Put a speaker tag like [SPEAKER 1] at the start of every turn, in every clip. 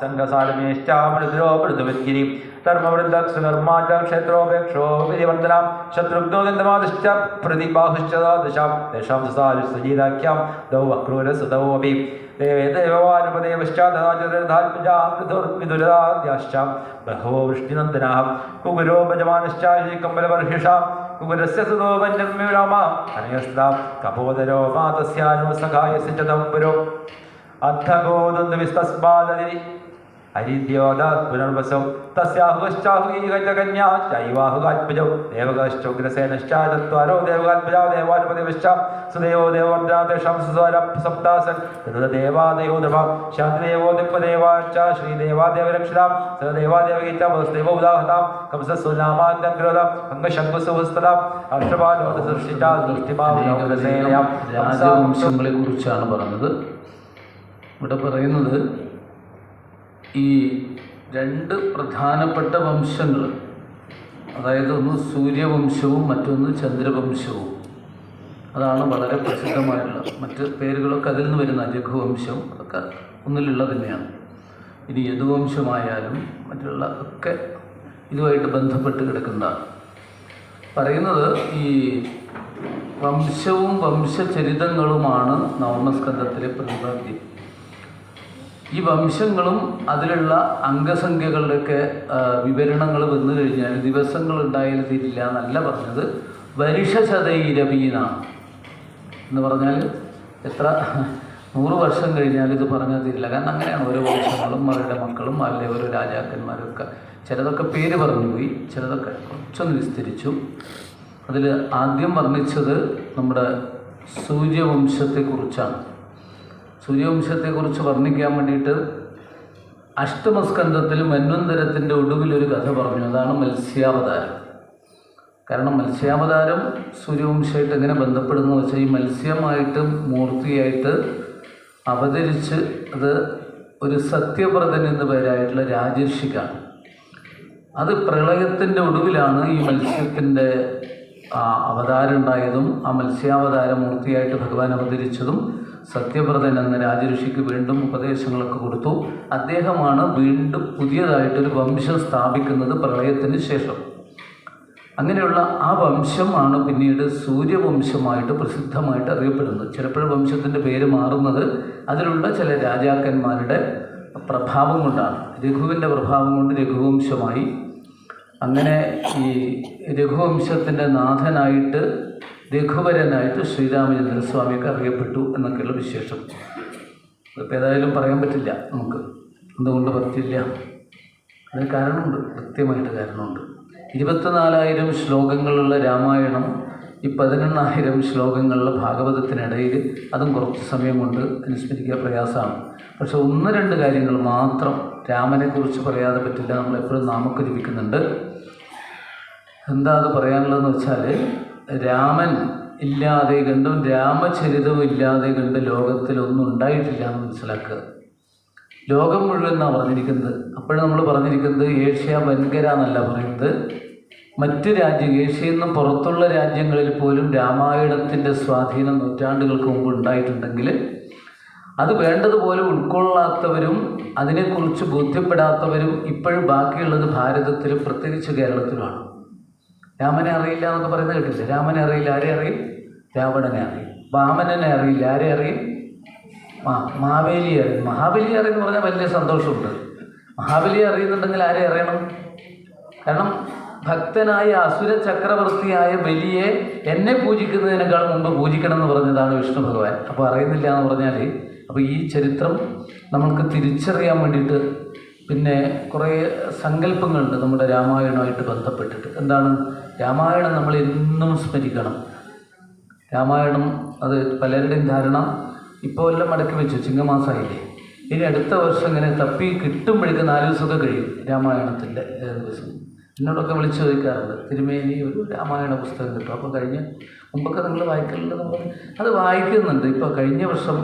[SPEAKER 1] സംഘസാരമേഷ്ടാമൃതരോപൃതവിദ്ഗിരി ധർമ്മവൃന്ദക്ഷകർമാച ക്ഷേത്രോപേക്ഷോ വിധിവർദ്ധനാം ശത്രുഘ്നോ ഗന്ധമാദിശ്ച പ്രതിബാഹുശ്ച ദശാം തേഷാം സജീതാഖ്യാം ദൗ അക്രൂരസുതൗ അപി ദേവേ ദേവാനുപദേവശ്ചാധാചരധാത്മജാമൃതോർവിദുരാദ്യാശ്ച ബഹവോ വൃഷ്ടിനന്ദനാഃ കുകുരോ ഭജമാനശ്ച ശ്രീകമ്പലവർഷിഷാം കുകുരസ്യ സുതോ വന്യർമ്യരാമ അനയസ്താം കപോദരോ മാതസ്യാനുസഖായസ്യ ച തംപുരോ അർത്ഥഗോദന്തവിസ്തസ്മാദതി ഹരിദ്യോദാത് പുനർവസൗ തസ്യാഹുശ്ചാഹുകന്യാ ചൈവാഹുകാത്മജൗ ദേവകശ്ചോഗ്രസേനശ്ച ചത്വാരോ ദേവകാത്മജാ ദേവാനുപതിവശ്ച സുദേവോ ദേവോർദ്രാപേഷാം സുസ്വരപ്സപ്താസൻ തദദേവാദയോ ദ്രവാം ശാന്തിദേവോ ദിപ്പദേവാശ്ച ശ്രീദേവാദേവരക്ഷതാം സദേവാദേവഗീത വസുദേവോ ഉദാഹതാം കംസസ്വനാമാന്തം ക്രോധം അംഗശങ്കുസുഹസ്തതാം അഷ്ടപാലോദസൃഷ്ടിച്ചാ ദൃഷ്ടിമാവസേനയാം
[SPEAKER 2] രാജവംശങ്ങളെ കുറിച്ചാണ് പറഞ്ഞത്. ഇവിടെ പറയുന്നത് ഈ രണ്ട് പ്രധാനപ്പെട്ട വംശങ്ങൾ, അതായത് ഒന്ന് സൂര്യവംശവും മറ്റൊന്ന് ചന്ദ്രവംശവും. അതാണ് വളരെ പ്രസിദ്ധമായിട്ടുള്ള മറ്റ് പേരുകളൊക്കെ അതിൽ നിന്ന് വരുന്ന രഘുവംശം, അതൊക്കെ ഒന്നിലുള്ള തന്നെയാണ്. ഇനി യദുവംശമായാലും മറ്റുള്ള ഒക്കെ ഇതുമായിട്ട് ബന്ധപ്പെട്ട് കിടക്കുന്നതാണ്. പറയുന്നത് ഈ വംശവും വംശചരിതങ്ങളുമാണ് നവമസ്കന്ധത്തിലെ പ്രതിപാദ്യം. ഈ വംശങ്ങളും അതിലുള്ള അംഗസംഖ്യകളുടെയൊക്കെ വിവരണങ്ങൾ വന്നു കഴിഞ്ഞാൽ ദിവസങ്ങൾ ഉണ്ടായാലും തീരില്ല എന്നല്ല പറഞ്ഞത്, വരിഷശതൈരവീനാണ് എന്ന് പറഞ്ഞാൽ എത്ര 100 വർഷം കഴിഞ്ഞാൽ ഇത് പറഞ്ഞാൽ തീരില്ല. കാരണം അങ്ങനെയാണ് ഓരോ വംശങ്ങളും അവരുടെ മക്കളും അവരുടെ ഓരോ രാജാക്കന്മാരൊക്കെ. ചിലതൊക്കെ പേര് പറഞ്ഞുപോയി, ചിലതൊക്കെ കുറച്ചൊന്ന് വിസ്തരിച്ചു. അതിൽ ആദ്യം വർണ്ണിച്ചത് നമ്മുടെ സൂര്യവംശത്തെക്കുറിച്ചാണ്. സൂര്യവംശത്തെക്കുറിച്ച് വർണ്ണിക്കാൻ വേണ്ടിയിട്ട് അഷ്ടമസ്കന്ധത്തിൽ മന്വന്തരത്തിൻ്റെ ഒടുവിലൊരു കഥ പറഞ്ഞു. അതാണ് മത്സ്യാവതാരം. കാരണം മത്സ്യാവതാരം സൂര്യവംശമായിട്ട് എങ്ങനെ ബന്ധപ്പെടുന്നു വെച്ചാൽ, ഈ മത്സ്യമായിട്ട് മൂർത്തിയായിട്ട് അവതരിച്ച് അത് ഒരു സത്യവ്രതൻ എന്ന പേരായിട്ടുള്ള രാജർഷിക്കാണ്. അത് പ്രളയത്തിൻ്റെ ഒടുവിലാണ് ഈ മത്സ്യത്തിൻ്റെ അവതാരം ഉണ്ടായതും ആ മത്സ്യാവതാര മൂർത്തിയായിട്ട് ഭഗവാൻ അവതരിച്ചതും. സത്യവ്രതൻ എന്ന രാജഋഷിക്ക് വീണ്ടും ഉപദേശങ്ങളൊക്കെ കൊടുത്തു. അദ്ദേഹമാണ് വീണ്ടും പുതിയതായിട്ടൊരു വംശം സ്ഥാപിക്കുന്നത് പ്രളയത്തിന് ശേഷം. അങ്ങനെയുള്ള ആ വംശമാണ് പിന്നീട് സൂര്യവംശമായിട്ട് പ്രസിദ്ധമായിട്ട് അറിയപ്പെടുന്നത്. ചിലപ്പോൾ വംശത്തിൻ്റെ പേര് മാറുന്നത് അതിലുള്ള ചില രാജാക്കന്മാരുടെ പ്രഭാവം കൊണ്ടാണ്. രഘുവിൻ്റെ പ്രഭാവം കൊണ്ട് രഘുവംശമായി. അങ്ങനെ ഈ രഘുവംശത്തിൻ്റെ നാഥനായിട്ട് രഘുവരനായിട്ട് ശ്രീരാമചന്ദ്രസ്വാമിയൊക്കെ അറിയപ്പെട്ടു എന്നൊക്കെയുള്ള വിശേഷം. അതിപ്പോൾ ഏതായാലും പറയാൻ പറ്റില്ല നമുക്ക്. എന്തുകൊണ്ട് പറ്റില്ല? അതിന് കാരണമുണ്ട്, കൃത്യമായിട്ട് കാരണമുണ്ട്. 24,000 ശ്ലോകങ്ങളുള്ള രാമായണം ഈ 18,000 ശ്ലോകങ്ങളുള്ള ഭാഗവതത്തിനിടയിൽ അതും കുറച്ച് സമയം കൊണ്ട് അനുസ്മരിക്കുക പ്രയാസമാണ്. പക്ഷെ 1-2 കാര്യങ്ങൾ മാത്രം രാമനെക്കുറിച്ച് പറയാതെ പറ്റില്ല. നമ്മളെപ്പോഴും നാമൊക്കെ ജപിക്കുന്നുണ്ട്. എന്താ അത് പറയാനുള്ളതെന്ന് വെച്ചാൽ, രാമൻ ഇല്ലാതെ കണ്ടും രാമചരിതവും ഇല്ലാതെ കണ്ട് ലോകത്തിലൊന്നും ഉണ്ടായിട്ടില്ല എന്ന് മനസ്സിലാക്കുക. ലോകം മുഴുവൻ എന്നാണ് പറഞ്ഞിരിക്കുന്നത്. അപ്പോഴും നമ്മൾ പറഞ്ഞിരിക്കുന്നത് ഏഷ്യ വൻകര എന്നല്ല പറയുന്നത്. മറ്റ് ഏഷ്യയിൽ നിന്നും പുറത്തുള്ള രാജ്യങ്ങളിൽ പോലും രാമായണത്തിൻ്റെ സ്വാധീനം നൂറ്റാണ്ടുകൾക്ക് മുമ്പ് ഉണ്ടായിട്ടുണ്ടെങ്കിൽ അത് വേണ്ടതുപോലെ ഉൾക്കൊള്ളാത്തവരും അതിനെക്കുറിച്ച് ബോധ്യപ്പെടാത്തവരും ഇപ്പോഴും ബാക്കിയുള്ളത് ഭാരതത്തിലും പ്രത്യേകിച്ച് കേരളത്തിലുമാണ്. രാമനെ അറിയില്ല എന്നൊക്കെ പറയുന്നത് കേട്ടില്ല. രാമനെ അറിയില്ല, ആരെ അറിയും? രാവണനെ അറിയും. വാമനനെ അറിയില്ല, ആരെ അറിയും? മഹാബലിയെ അറിയും. മഹാബലിയെ അറിയുമെന്ന് പറഞ്ഞാൽ വലിയ സന്തോഷമുണ്ട്. മഹാബലിയെ അറിയുന്നുണ്ടെങ്കിൽ ആരെ അറിയണം? കാരണം ഭക്തനായ അസുര ചക്രവർത്തിയായ ബലിയെ എന്നെ പൂജിക്കുന്നതിനേക്കാൾ മുമ്പ് പൂജിക്കണം എന്ന് പറഞ്ഞതാണ് വിഷ്ണു ഭഗവാൻ. അപ്പോൾ അറിയുന്നില്ല എന്ന് പറഞ്ഞാൽ, അപ്പോൾ ഈ ചരിത്രം നമ്മൾക്ക് തിരിച്ചറിയാൻ വേണ്ടിയിട്ട് പിന്നെ കുറേ സങ്കല്പങ്ങളുണ്ട് നമ്മുടെ രാമായണമായിട്ട് ബന്ധപ്പെട്ടിട്ട്. എന്താണ് രാമായണം? നമ്മൾ എന്നും സ്മരിക്കണം രാമായണം. അത് പലരുടെയും ധാരണ ഇപ്പോൾ എല്ലാം മടക്കി വെച്ചു, ചിങ്ങമാസമായില്ലേ, ഇനി അടുത്ത വർഷം ഇങ്ങനെ തപ്പി കിട്ടുമ്പോഴേക്ക് 4 ദിവസമൊക്കെ കഴിയും രാമായണത്തിൻ്റെ ദിവസം. എന്നോടൊക്കെ വിളിച്ചു ചോദിക്കാറുണ്ട്, തിരുമേനി ഒരു രാമായണ പുസ്തകം കിട്ടും. അപ്പോൾ മുമ്പൊക്കെ നിങ്ങൾ വായിക്കലുണ്ടെന്ന് പറഞ്ഞ് അത് വായിക്കുന്നുണ്ട്. ഇപ്പോൾ കഴിഞ്ഞ വർഷം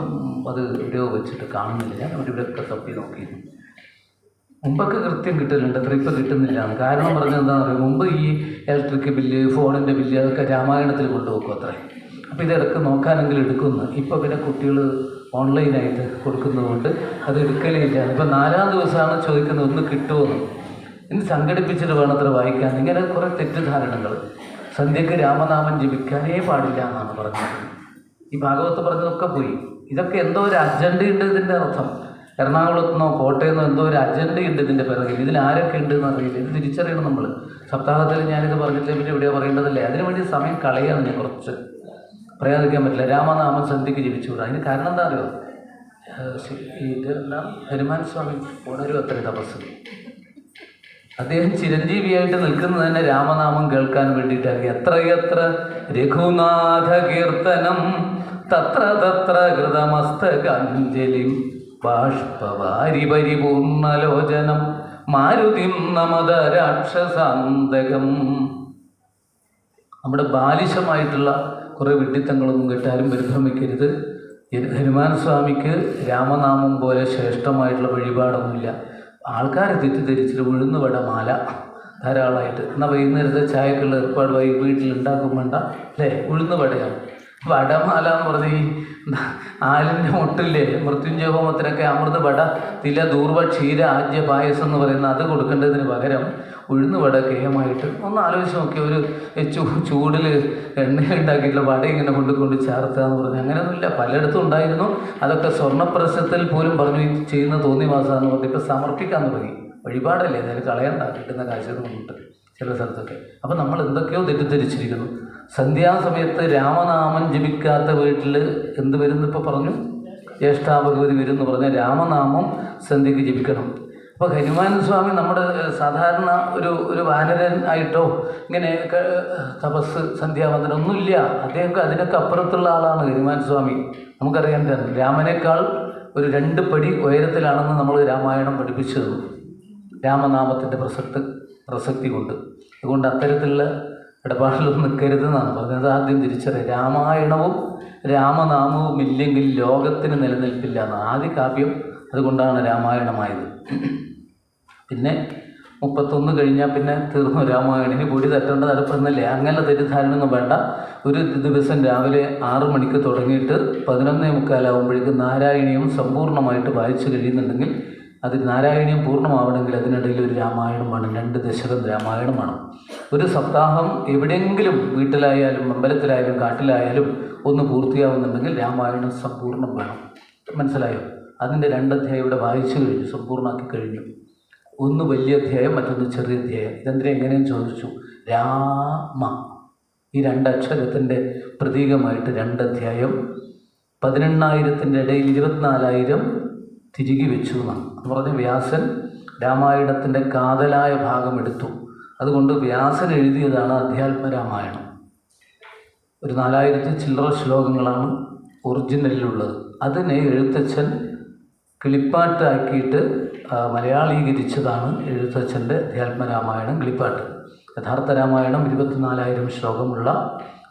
[SPEAKER 2] അത് എവിടെയോ വെച്ചിട്ട് കാണുന്നില്ല. ഞാൻ ഇവിടെയൊക്കെ തപ്പി നോക്കിയിരുന്നു. മുമ്പൊക്കെ കൃത്യം കിട്ടലുണ്ട്, അത്ര ഇപ്പോൾ കിട്ടുന്നില്ല. കാരണം പറഞ്ഞത് എന്താണെന്ന് പറയുക, മുമ്പ് ഈ ഇലക്ട്രിക് ബില്ല്, ഫോണിൻ്റെ ബില്ല് അതൊക്കെ രാമായണത്തിൽ കൊണ്ടുപോക്കും അത്രേ. അപ്പോൾ ഇതെടുക്ക് നോക്കാനെങ്കിലും എടുക്കുന്നു. ഇപ്പോൾ പിന്നെ കുട്ടികൾ ഓൺലൈനായിട്ട് കൊടുക്കുന്നതുകൊണ്ട് അത് എടുക്കലേ ഇല്ല. ഇപ്പം 4-ാം ദിവസമാണ് ചോദിക്കുന്നത് ഒന്ന് കിട്ടുമെന്ന്. ഇനി സംഘടിപ്പിച്ചിട്ട് വേണത്ര വായിക്കാൻ. ഇങ്ങനെ കുറേ തെറ്റിദ്ധാരണകൾ. സന്ധ്യക്ക് രാമനാമം ജപിക്കാനേ പാടില്ല എന്നാണ് പറഞ്ഞത്. ഈ ഭാഗവത്ത് പറഞ്ഞതൊക്കെ പോയി. ഇതൊക്കെ എന്തോ ഒരു അജണ്ടയുണ്ട് ഇതിൻ്റെ അർത്ഥം. എറണാകുളത്തുനിന്നോ കോട്ടയെന്നോ എന്തോ ഒരു അജണ്ടയുണ്ട് ഇതിൻ്റെ പിറകിൽ. ഇതിൽ ആരൊക്കെ ഉണ്ട് എന്നറിയില്ല. ഇത് തിരിച്ചറിയണം നമ്മൾ. സപ്താഹത്തിൽ ഞാനിത് പറഞ്ഞിട്ടില്ല, പിന്നെ ഇവിടെ പറയേണ്ടതല്ലേ. അതിനുവേണ്ടി സമയം കളയാണ് ഞാൻ കുറച്ച്. പറയാതിരിക്കാൻ പറ്റില്ല. രാമനാമം സന്ധ്യക്ക് ജപിച്ചുകൂടാ. അതിന് കാരണം എന്താ അറിയോ? ഇതെല്ലാം ഹനുമാൻ സ്വാമി ഉണരും അത്ര തപസ്. അദ്ദേഹം ചിരഞ്ജീവിയായിട്ട് നിൽക്കുന്നത് തന്നെ രാമനാമം കേൾക്കാൻ വേണ്ടിയിട്ടാണ്. എത്രയെത്ര രഘുനാഥ കീർത്തനം തത്ര തത്ര കൃതമസ്തകാഞ്ജലിം ബാഷ്പവാരി പരിപൂർണലോചനം മാരുതിം നമത രാക്ഷസാന്തകം. നമ്മുടെ ബാലിശമായിട്ടുള്ള കുറേ വിഡ്ഢിത്തങ്ങളൊന്നും കേട്ടാലും പരിഭ്രമിക്കരുത്. ഹനുമാൻ സ്വാമിക്ക് രാമനാമം പോലെ ശ്രേഷ്ഠമായിട്ടുള്ള വഴിപാടൊന്നുമില്ല. ആൾക്കാരെ തെറ്റിദ്ധരിച്ചിട്ട് ഉഴുന്നുവട മാല ധാരാളമായിട്ട്. എന്നാൽ വൈകുന്നേരത്തെ ചായക്കുള്ള ഏർപ്പാട് വീട്ടിലുണ്ടാക്കും വേണ്ട അല്ലേ? ഉഴുന്നുവടയാണ്. വടമാല എന്ന് പറഞ്ഞ് ഈ ആലിൻ്റെ മുട്ടില്ലേ മൃത്യുഞ്ജയ ഹോമത്തിനൊക്കെ അമൃത വട തില ദൂർവ ക്ഷീര ആജ്യ പായസം എന്ന് പറയുന്ന അത് കൊടുക്കേണ്ടതിന് പകരം ഉഴുന്നുവട കേയമായിട്ട് ഒന്ന് ആലോചിച്ച് നോക്കി. ഒരു ചൂടിൽ എണ്ണയുണ്ടാക്കിയിട്ടുള്ള വട ഇങ്ങനെ കൊണ്ട് ചേർത്തുക എന്ന് പറഞ്ഞാൽ അങ്ങനെയൊന്നുമില്ല. പലയിടത്തും ഉണ്ടായിരുന്നു. അതൊക്കെ സ്വർണ്ണപ്രശത്തിൽ പോലും പറഞ്ഞു ചെയ്യുന്ന തോന്നിവാസമെന്ന് പറഞ്ഞ് ഇപ്പോൾ സമർപ്പിക്കാൻ തുടങ്ങി. വഴിപാടല്ലേ, അതായത് കളയണ്ട, കിട്ടുന്ന കാശ് കൊണ്ടിട്ട് ചില സ്ഥലത്തൊക്കെ. അപ്പം നമ്മൾ എന്തൊക്കെയോ തെറ്റിദ്ധരിച്ചിരിക്കുന്നു. സന്ധ്യാസമയത്ത് രാമനാമം ജപിക്കാത്ത വീട്ടിൽ എന്ത് വരുന്നു? ഇപ്പോൾ പറഞ്ഞു ജ്യേഷ്ഠാഭഗവതി വരും എന്ന് പറഞ്ഞാൽ രാമനാമം സന്ധ്യക്ക് ജപിക്കണം. അപ്പോൾ ഹനുമാൻ സ്വാമി നമ്മുടെ സാധാരണ ഒരു വാനരൻ ആയിട്ടോ ഇങ്ങനെ തപസ് സന്ധ്യാവന്ദനം ഒന്നുമില്ല. അദ്ദേഹം അതിനൊക്കെ അപ്പുറത്തുള്ള ആളാണ് ഹനുമാൻ സ്വാമി. നമുക്കറിയാൻ തന്നെ രാമനേക്കാൾ ഒരു 2 പടി ഉയരത്തിലാണെന്ന് നമ്മൾ രാമായണം പഠിപ്പിച്ചത് രാമനാമത്തിൻ്റെ പ്രസക്തി കൊണ്ട്. അതുകൊണ്ട് അത്തരത്തിലുള്ള ഇടപാടിലൊന്നും നിൽക്കരുതെന്നാണ് പറഞ്ഞത്. ആദ്യം തിരിച്ചറിയാം, രാമായണവും രാമനാമവും ഇല്ലെങ്കിൽ ലോകത്തിന് നിലനിൽപ്പില്ല എന്ന് ആദ്യ കാവ്യം. അതുകൊണ്ടാണ് രാമായണമായത്. പിന്നെ 31 കഴിഞ്ഞാൽ പിന്നെ തീർന്നു രാമായണം. ഇനി പൊടി തട്ടേണ്ട തലപ്പെടുന്നില്ലേ? അങ്ങനെ തെറ്റിദ്ധാരണയൊന്നും വേണ്ട. ഒരു ദിവസം രാവിലെ 6 മണിക്ക് തുടങ്ങിയിട്ട് 11:45 നാരായണീയം സമ്പൂർണ്ണമായിട്ട് വായിച്ചു കഴിയുന്നുണ്ടെങ്കിൽ അത് നാരായണീയം പൂർണ്ണമാവണമെങ്കിൽ അതിനിടയിൽ ഒരു രാമായണം വേണം. 2 ദശകം രാമായണം വേണം. ഒരു സപ്താഹം എവിടെയെങ്കിലും വീട്ടിലായാലും അമ്പലത്തിലായാലും കാട്ടിലായാലും ഒന്ന് പൂർത്തിയാവുന്നുണ്ടെങ്കിൽ രാമായണം സമ്പൂർണ്ണം വേണം. മനസ്സിലായോ? അതിൻ്റെ 2 അധ്യായം ഇവിടെ വായിച്ചു കഴിഞ്ഞു, സമ്പൂർണ്ണമാക്കി കഴിഞ്ഞു. ഒന്ന് വലിയ അധ്യായം, മറ്റൊന്ന് ചെറിയ അധ്യായം. ഇതെന്തിനാ എങ്ങനെയെന്ന് ചോദിച്ചു. രാമ ഈ 2 അക്ഷരത്തിൻ്റെ പ്രതീകമായിട്ട് 2 അധ്യായം. 18,000 ഇടയിൽ 24,000 തിരികെ വെച്ചു എന്നാണ് പറഞ്ഞ. വ്യാസൻ രാമായണത്തിൻ്റെ കാതലായ ഭാഗം എടുത്തു. അതുകൊണ്ട് വ്യാസൻ എഴുതിയതാണ് അധ്യാത്മരാമായണം. ഒരു 4,000 ചില്ലറ ശ്ലോകങ്ങളാണ് ഒറിജിനലിലുള്ളത്. അതിനെ എഴുത്തച്ഛൻ കിളിപ്പാട്ടാക്കിയിട്ട് മലയാളീകരിച്ചതാണ് എഴുത്തച്ഛൻ്റെ അധ്യാത്മരാമായണം കിളിപ്പാട്ട്. യഥാർത്ഥ രാമായണം 24,000 ശ്ലോകമുള്ള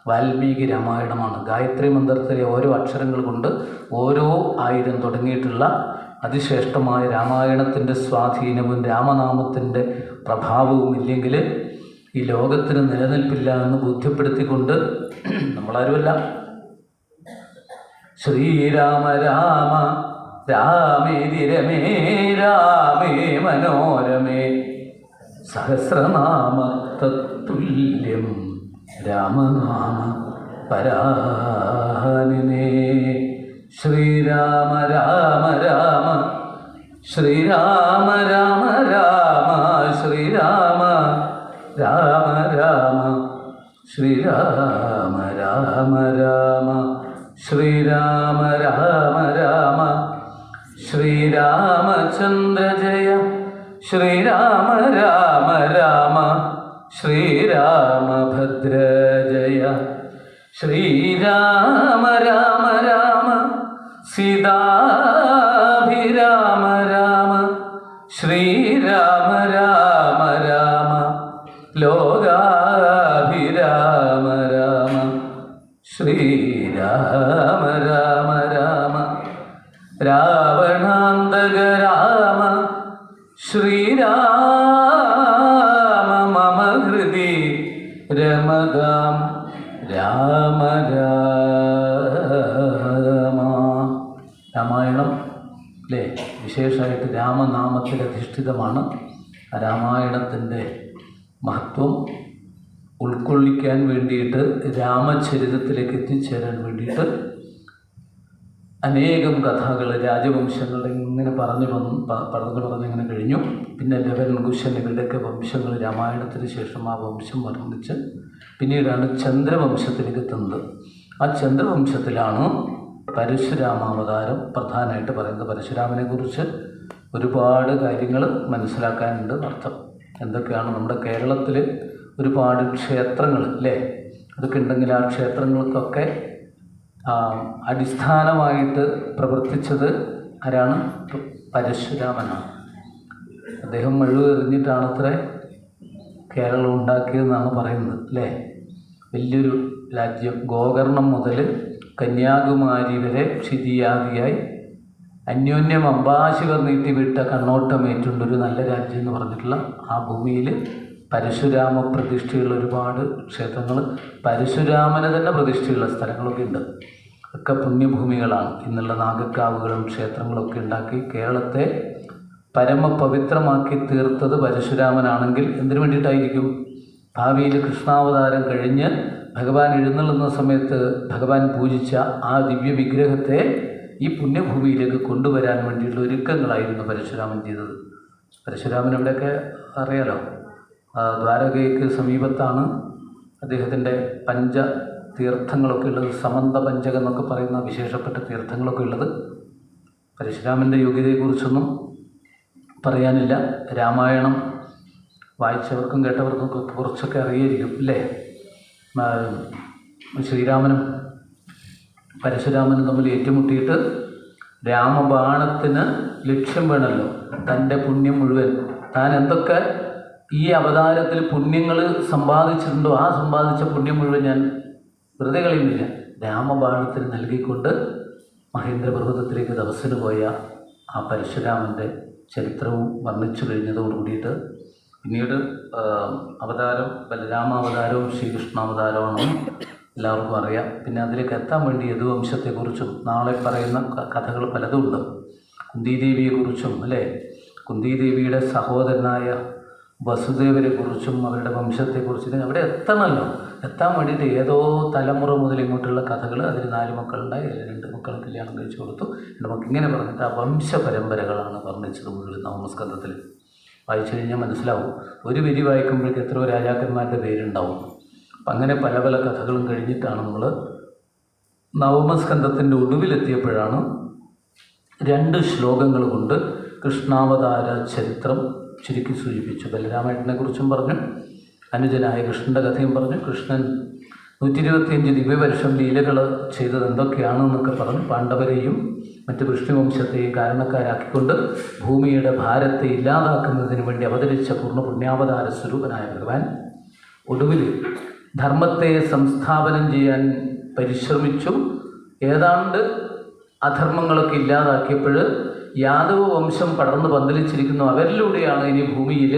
[SPEAKER 2] വാൽമീകി രാമായണമാണ്. ഗായത്രി മന്ത്രത്തിലെ ഓരോ അക്ഷരങ്ങൾ കൊണ്ട് ഓരോ 1000 തുടങ്ങിയിട്ടുള്ള അതിശ്രേഷ്ഠമായ രാമായണത്തിൻ്റെ സ്വാധീനവും രാമനാമത്തിൻ്റെ പ്രഭാവവും ഇല്ലെങ്കിൽ ഈ ലോകത്തിന് നിലനിൽപ്പില്ല എന്ന് ബോധ്യപ്പെടുത്തിക്കൊണ്ട് നമ്മളാരുമല്ല. ശ്രീരാമ രാമ രാമേതി രമേ രാമേ മനോരമേ സഹസ്രനാമ തത്തുല്യം രാമനാമ പരാനിനേ. ശ്രീരാമ രാമ രാമ ശ്രീരാമ രാമ രാമ ശ്രീരാമ രാമ രാമ ശ്രീരാമ രാമ രാമ ശ്രീരാമ രാമ രാമ ശ്രീരാമചന്ദ്ര ജയ ശ്രീരാമ രാമ രാമ ശ്രീരാമഭദ്ര ജയ ശ്രീരാമ രാമ രാമ സീതാഭിരാമ രാമ ശ്രീരാമ രാമ രാമ ലോകാഭിരാമ രാമ ശ്രീരാമ രാമ രാമ രാവണാന്തക രാമ ശ്രീരാമ മമ ഹൃദി രമതാം രാമ രാമ വിശേഷമായിട്ട് രാമനാമത്തിൽ അധിഷ്ഠിതമാണ്. രാമായണത്തിൻ്റെ മഹത്വം ഉൾക്കൊള്ളിക്കാൻ വേണ്ടിയിട്ട്, രാമചരിതത്തിലേക്ക് എത്തിച്ചേരാൻ വേണ്ടിയിട്ട് അനേകം കഥകൾ രാജവംശങ്ങളുടെ ഇങ്ങനെ പറഞ്ഞിങ്ങനെ കഴിഞ്ഞു. പിന്നെ ലവൻ, കുശൻ ഇവരുടെയൊക്കെ വംശങ്ങൾ രാമായണത്തിന് ശേഷം ആ വംശം വർണ്ണിച്ച് പിന്നീടാണ് ചന്ദ്രവംശത്തിലേക്ക് എത്തുന്നത്. ആ ചന്ദ്രവംശത്തിലാണ് പരശുരാമാവതാരം പ്രധാനമായിട്ട് പറയുന്നത്. പരശുരാമനെ കുറിച്ച് ഒരുപാട് കാര്യങ്ങൾ മനസ്സിലാക്കാനുണ്ട് അർത്ഥം. എന്തൊക്കെയാണ് നമ്മുടെ കേരളത്തിൽ ഒരുപാട് ക്ഷേത്രങ്ങൾ അല്ലേ, അതൊക്കെ ഉണ്ടെങ്കിൽ ആ ക്ഷേത്രങ്ങൾക്കൊക്കെ അടിസ്ഥാനമായിട്ട് പ്രവർത്തിച്ചത് ആരാണ്? പരശുരാമനാണ്. അദ്ദേഹം എറിഞ്ഞിട്ടാണ് അത്ര കേരളം ഉണ്ടാക്കിയതെന്നാണ് പറയുന്നത് അല്ലേ. വലിയൊരു രാജ്യം, ഗോകർണം മുതൽ കന്യാകുമാരി വരെ ക്ഷിതിയാദിയായി അന്യോന്യം അംബാശിവർ നീട്ടിവിട്ട കണ്ണോട്ടമേറ്റുണ്ടൊരു നല്ല രാജ്യം എന്ന് പറഞ്ഞിട്ടുള്ള ആ ഭൂമിയിൽ പരശുരാമ പ്രതിഷ്ഠയുള്ള ഒരുപാട് ക്ഷേത്രങ്ങൾ, പരശുരാമന് തന്നെ പ്രതിഷ്ഠയുള്ള സ്ഥലങ്ങളൊക്കെ ഉണ്ട്. ഒക്കെ പുണ്യഭൂമികളാണ്. ഇന്നുള്ള നാഗക്കാവുകളും ക്ഷേത്രങ്ങളൊക്കെ ഉണ്ടാക്കി കേരളത്തെ പരമപവിത്രമാക്കി തീർത്തത് പരശുരാമനാണെങ്കിൽ എന്തിനു വേണ്ടിയിട്ടായിരിക്കും? ഭാവിയിൽ കൃഷ്ണാവതാരം കഴിഞ്ഞ് ഭഗവാൻ എഴുന്നള്ളുന്ന സമയത്ത് ഭഗവാൻ പൂജിച്ച ആ ദിവ്യ വിഗ്രഹത്തെ ഈ പുണ്യഭൂമിയിലേക്ക് കൊണ്ടുവരാൻ വേണ്ടിയിട്ടുള്ള ഒരുക്കങ്ങളായിരുന്നു പരശുരാമൻ ചെയ്തത്. പരശുരാമൻ എവിടെയൊക്കെ അറിയാലോ, ദ്വാരകയ്ക്ക് സമീപത്താണ് അദ്ദേഹത്തിൻ്റെ പഞ്ചതീർത്ഥങ്ങളൊക്കെ ഉള്ളത്. സമന്ത പഞ്ചകം എന്നൊക്കെ പറയുന്ന വിശേഷപ്പെട്ട തീർത്ഥങ്ങളൊക്കെ ഉള്ളത്. പരശുരാമൻ്റെ യോഗ്യതയെക്കുറിച്ചൊന്നും പറയാനില്ല. രാമായണം വായിച്ചവർക്കും കേട്ടവർക്കും കുറച്ചൊക്കെ അറിയായിരിക്കും അല്ലേ. ശ്രീരാമനും പരശുരാമനും തമ്മിൽ ഏറ്റുമുട്ടിയിട്ട് രാമബാണത്തിന് ലക്ഷ്യം വേണമല്ലോ, തൻ്റെ പുണ്യം മുഴുവൻ താൻ എന്തൊക്കെ ഈ അവതാരത്തിൽ പുണ്യങ്ങൾ സമ്പാദിച്ചിട്ടുണ്ടോ ആ സമ്പാദിച്ച പുണ്യം മുഴുവൻ ഞാൻ വെറുതെ കളയുന്നില്ല, രാമബാണത്തിന് നൽകിക്കൊണ്ട് മഹേന്ദ്രപർവ്വതത്തിലേക്ക് തപസ്സിന് പോയ ആ പരശുരാമൻ്റെ ചരിത്രവും വർണ്ണിച്ചു കഴിഞ്ഞതോടുകൂടിയിട്ട് പിന്നീട് അവതാരം ബലരാമാവതാരവും ശ്രീകൃഷ്ണാവതാരമാണെന്നും എല്ലാവർക്കും അറിയാം. പിന്നെ അതിലേക്ക് എത്താൻ വേണ്ടി യദുവംശത്തെക്കുറിച്ചും നാളെ പറയുന്ന കഥകൾ പലതുമുണ്ട്. കുന്തിദേവിയെക്കുറിച്ചും അല്ലേ, കുന്തിദേവിയുടെ സഹോദരനായ വസുദേവരെക്കുറിച്ചും അവരുടെ വംശത്തെക്കുറിച്ചും അവിടെ എത്തണമല്ലോ. എത്താൻ വേണ്ടിയിട്ട് ഏതോ തലമുറ മുതൽ ഇങ്ങോട്ടുള്ള കഥകൾ. അതിൽ 4 മക്കളുണ്ടായി, 2 മക്കൾ കല്യാണം കഴിച്ചു കൊടുത്തു, 2 മക്കൾ ഇങ്ങനെ പറഞ്ഞിട്ട് ആ വംശപരമ്പരകളാണ് വർണ്ണിച്ചത് മുഴുവൻ നവമസ്കന്ധത്തിൽ. വായിച്ചു കഴിഞ്ഞാൽ മനസ്സിലാവും. ഒരു വരി വായിക്കുമ്പോഴേക്ക് എത്രയോ രാജാക്കന്മാരുടെ പേരുണ്ടാവും. അപ്പം അങ്ങനെ പല പല കഥകളും കഴിഞ്ഞിട്ടാണ് നമ്മൾ നവമസ്കന്ധത്തിൻ്റെ ഒടുവിലെത്തിയപ്പോഴാണ് 2 ശ്ലോകങ്ങൾ കൊണ്ട് കൃഷ്ണാവതാര ചരിത്രം ചുരുക്കി സൂചിപ്പിച്ചു. ബലരാമേട്ടനെ കുറിച്ചും പറഞ്ഞു, അനുജനായ കൃഷ്ണൻ്റെ കഥയും പറഞ്ഞു. കൃഷ്ണൻ 125 ദിവ്യവർഷം ലീലകൾ ചെയ്തത് എന്തൊക്കെയാണെന്നൊക്കെ പറഞ്ഞു. പാണ്ഡവരെയും മറ്റ് വിഷ്ണുവംശത്തെയും കാരണക്കാരാക്കിക്കൊണ്ട് ഭൂമിയുടെ ഭാരത്തെ ഇല്ലാതാക്കുന്നതിന് വേണ്ടി അവതരിച്ച പൂർണ്ണ പുണ്യാവതാര സ്വരൂപനായ ഭഗവാൻ ഒടുവിൽ ധർമ്മത്തെ സംസ്ഥാപനം ചെയ്യാൻ പരിശ്രമിച്ചു. ഏതാണ്ട് അധർമ്മങ്ങളൊക്കെ ഇല്ലാതാക്കിയപ്പോൾ യാദവ വംശം പടർന്ന് പന്തലിച്ചിരിക്കുന്നു, അവരിലൂടെയാണ് ഇനി ഭൂമിയിൽ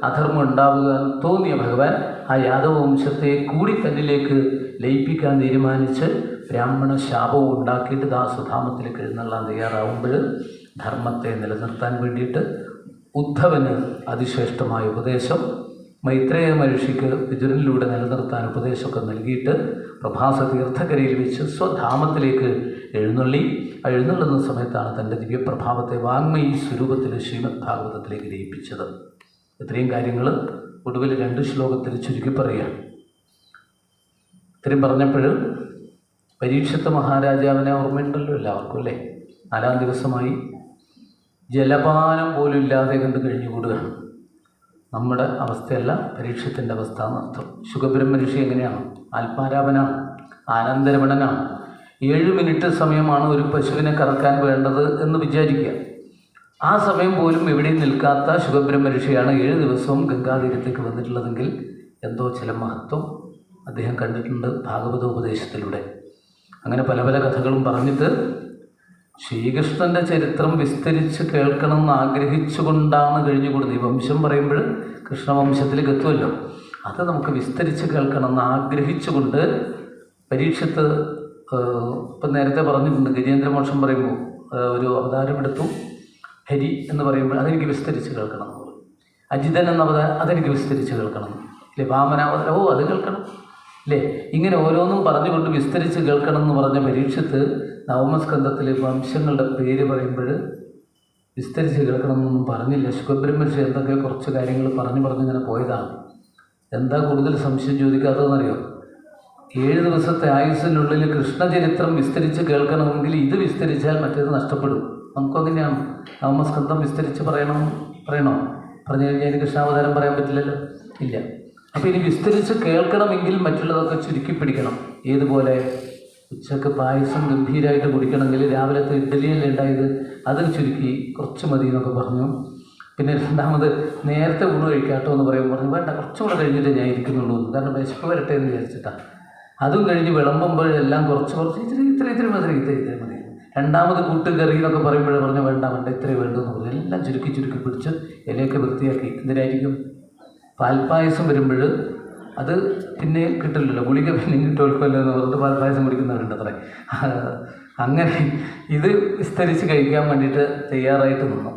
[SPEAKER 2] അധർമ്മം ഉണ്ടാവുക തോന്നിയ ഭഗവാൻ ആ യാദവ വംശത്തെ കൂടി തന്നിലേക്ക് ലയിപ്പിക്കാൻ തീരുമാനിച്ച് ബ്രാഹ്മണ ശാപവും ഉണ്ടാക്കിയിട്ട് ദാസുധാമത്തിലേക്ക് എഴുന്നള്ളാൻ തയ്യാറാവുമ്പോൾ ധർമ്മത്തെ നിലനിർത്താൻ വേണ്ടിയിട്ട് ഉദ്ധവന് അതിശ്രേഷ്ഠമായ ഉപദേശം, മൈത്രേയ മഹർഷിക്ക് വിതുരനിലൂടെ നിലനിർത്താൻ ഉപദേശമൊക്കെ നൽകിയിട്ട് പ്രഭാസ തീർത്ഥകരയിൽ വെച്ച് സ്വധാമത്തിലേക്ക് എഴുന്നള്ളി. ആ എഴുന്നള്ളുന്ന സമയത്താണ് തൻ്റെ ദിവ്യപ്രഭാവത്തെ വാങ്മയി സ്വരൂപത്തിൽ ശ്രീമദ് ഭാഗവതത്തിലേക്ക് ലയിപ്പിച്ചത്. ഇത്രയും കാര്യങ്ങൾ ഒടുവിൽ 2 ശ്ലോകത്തിൽ ചുരുക്കി പറയുക. ഇത്രയും പറഞ്ഞപ്പോൾ പരീക്ഷത്ത് മഹാരാജാവിനെ ഓർമ്മയുണ്ടല്ലോ എല്ലാവർക്കും അല്ലേ. 4-ാം ദിവസമായി ജലപാനം പോലും ഇല്ലാതെ കണ്ട് കഴിഞ്ഞുകൂടുകയാണ്. നമ്മുടെ അവസ്ഥയല്ല പരീക്ഷത്തിൻ്റെ അവസ്ഥ എന്നർത്ഥം. ശുഖബ്രഹ്മ എങ്ങനെയാണ്? ആത്മാരാപനാണ്, ആനന്ദരമണനാണ്. 7 മിനിറ്റ് സമയമാണ് ഒരു പശുവിനെ കറക്കാൻ വേണ്ടത് എന്ന് വിചാരിക്കുക. ആ സമയം പോലും എവിടെയും നിൽക്കാത്ത ശുഖബ്രഹ്മ ഋഷിയാണ് 7 ദിവസവും ഗംഗാതീരത്തേക്ക് വന്നിട്ടുള്ളതെങ്കിൽ എന്തോ ചില മഹത്വം അദ്ദേഹം കണ്ടിട്ടുണ്ട് ഭാഗവതോപദേശത്തിലൂടെ. അങ്ങനെ പല പല കഥകളും പറഞ്ഞിട്ട് ശ്രീകൃഷ്ണൻ്റെ ചരിത്രം വിസ്തരിച്ച് കേൾക്കണമെന്ന് ആഗ്രഹിച്ചുകൊണ്ടാണ് കഴിഞ്ഞുകൂടുന്നത്. ഈ വംശം പറയുമ്പോൾ കൃഷ്ണവംശത്തിലേക്ക് എത്തുമല്ലോ, അത് നമുക്ക് വിസ്തരിച്ച് കേൾക്കണമെന്ന് ആഗ്രഹിച്ചുകൊണ്ട് പരീക്ഷത്ത് ഇപ്പം നേരത്തെ പറഞ്ഞിട്ടുണ്ട്, ഗജേന്ദ്രമോക്ഷം പറയുമ്പോൾ ഒരു അവതാരമെടുത്തു. ഹരി എന്ന് പറയുമ്പോൾ അതെനിക്ക് വിസ്തരിച്ച് കേൾക്കണം. അജിതൻ എന്ന അതെനിക്ക് വിസ്തരിച്ച് കേൾക്കണം. അല്ലേ? വാമനാവതാരം, അത് കേൾക്കണം. അല്ലേ? ഇങ്ങനെ ഓരോന്നും പറഞ്ഞുകൊണ്ട് വിസ്തരിച്ച് കേൾക്കണം എന്ന് പറഞ്ഞ പരീക്ഷത്ത് നവമസ്കന്ധത്തിലെ വംശങ്ങളുടെ പേര് പറയുമ്പോൾ വിസ്തരിച്ച് കേൾക്കണമെന്നൊന്നും പറഞ്ഞില്ല. ശുഖബ്രഹ്മർഷി എന്തൊക്കെ കുറച്ച് കാര്യങ്ങൾ പറഞ്ഞിങ്ങനെ പോയതാണ്. എന്താ കൂടുതൽ സംശയം ചോദിക്കാത്തതെന്നറിയോ? 7 ദിവസത്തെ ആയുസ്സിനുള്ളിൽ കൃഷ്ണചരിത്രം വിസ്തരിച്ച് കേൾക്കണമെങ്കിൽ ഇത് വിസ്തരിച്ചാൽ മറ്റേത് നഷ്ടപ്പെടും. നമുക്കങ്ങനെയാണ്. നവമസ്കന്ധം വിസ്തരിച്ച് പറയണോ? പറഞ്ഞു കഴിഞ്ഞാൽ ഇനി കൃഷ്ണാവതാരം പറയാൻ പറ്റില്ലല്ലോ. ഇല്ല. അപ്പോൾ ഇനി വിസ്തരിച്ച് കേൾക്കണമെങ്കിൽ മറ്റുള്ളതൊക്കെ ചുരുക്കി പിടിക്കണം. ഏതുപോലെ? ഉച്ചക്ക് പായസം ഗംഭീരമായിട്ട് കുടിക്കണമെങ്കിൽ രാവിലത്തെ ഇഡ്ഡലിയല്ലേ ഉണ്ടായത്, അതിന് ചുരുക്കി കുറച്ച് മതി എന്നൊക്കെ പറഞ്ഞു. പിന്നെ രണ്ടാമത് നേരത്തെ ഊണ് കഴിക്കാട്ടോ എന്ന് പറഞ്ഞു വേണ്ട, കുറച്ചും കൂടെ കഴിഞ്ഞിട്ട് ഞാൻ ഇരിക്കുന്നുള്ളൂ, കാരണം വിശപ്പ് വരട്ടെ എന്ന് വിചാരിച്ചിട്ടാണ്. അതും കഴിഞ്ഞ് വിളമ്പുമ്പോഴെല്ലാം കുറച്ച് ഇത്തിരി മതി. രണ്ടാമത് കൂട്ടുകറി എന്നൊക്കെ പറയുമ്പോഴേ വേണ്ട ഇത്രയും വേണ്ടെന്ന് പറഞ്ഞു. എല്ലാം ചുരുക്കി പിടിച്ച് ഇലയൊക്കെ വൃത്തിയാക്കി. എന്തിനായിരിക്കും? പാൽപ്പായസം വരുമ്പോൾ അത് പിന്നെ കിട്ടില്ലല്ലോ, ഗുളിക പിന്നെ കിട്ടുമല്ലോ എന്ന് പറഞ്ഞിട്ട് പാൽപ്പായസം കുടിക്കുന്നവരുണ്ട് അത്രേ. അങ്ങനെ ഇത് വിസ്തരിച്ച് കഴിക്കാൻ വേണ്ടിയിട്ട് തയ്യാറായിട്ട് നിന്നു.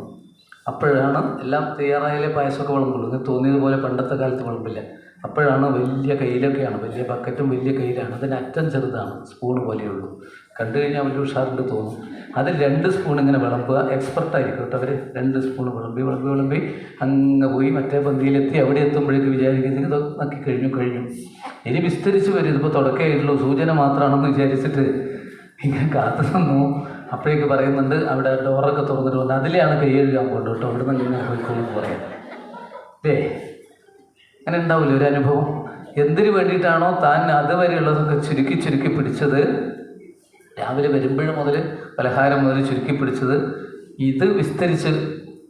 [SPEAKER 2] അപ്പോഴാണ് എല്ലാം തയ്യാറായാലേ പായസമൊക്കെ വിളമ്പുള്ളൂ. ഇങ്ങനെ തോന്നിയതുപോലെ പണ്ടത്തെ കാലത്ത് വിളമ്പില്ല. അപ്പോഴാണ് വലിയ കയ്യിലൊക്കെയാണ്, വലിയ ബക്കറ്റും വലിയ കയ്യിലാണ്. അതിന് അറ്റം ചെറുതാണ്, സ്പൂണ് പോലെയുള്ളൂ. കണ്ടു കഴിഞ്ഞാൽ വലിയ ഉഷാറിട്ട് തോന്നും. അതിൽ 2 സ്പൂൺ ഇങ്ങനെ വിളമ്പുക. എക്സ്പെർട്ടായിരിക്കും കേട്ടോ അവർ. 2 സ്പൂൺ വിളമ്പി അങ്ങ് പോയി മറ്റേ പന്തിയിലെത്തി. അവിടെ എത്തുമ്പോഴേക്ക് വിചാരിക്കുന്നത് ഇതൊക്കെ നക്കി കഴിഞ്ഞു. ഇനി വിസ്തരിച്ച് വരും. ഇതിപ്പോൾ തുടക്കമായിട്ടുള്ളൂ, സൂചന മാത്രമാണെന്ന് വിചാരിച്ചിട്ട് ഇങ്ങനെ കാത്തു നിന്നു. അപ്പോഴേക്ക് പറയുന്നുണ്ട് അവിടെ ഡോറൊക്കെ തുറന്നിട്ട് വന്ന് അതിലെയാണ് കൈ കഴുകാൻ പോകേണ്ടത് കേട്ടോ, അവിടെ നിന്ന് ഇങ്ങനെ പോയിക്കോളൂ പറയാം. അങ്ങനെ ഉണ്ടാവില്ല ഒരു അനുഭവം. എന്തിനു വേണ്ടിയിട്ടാണോ താൻ അതുവരെയുള്ളതൊക്കെ ചുരുക്കി പിടിച്ചത്, രാവിലെ വരുമ്പോഴും മുതൽ പലഹാരം മുതൽ ചുരുക്കി പിടിച്ചത്, ഇത് വിസ്തരിച്ച്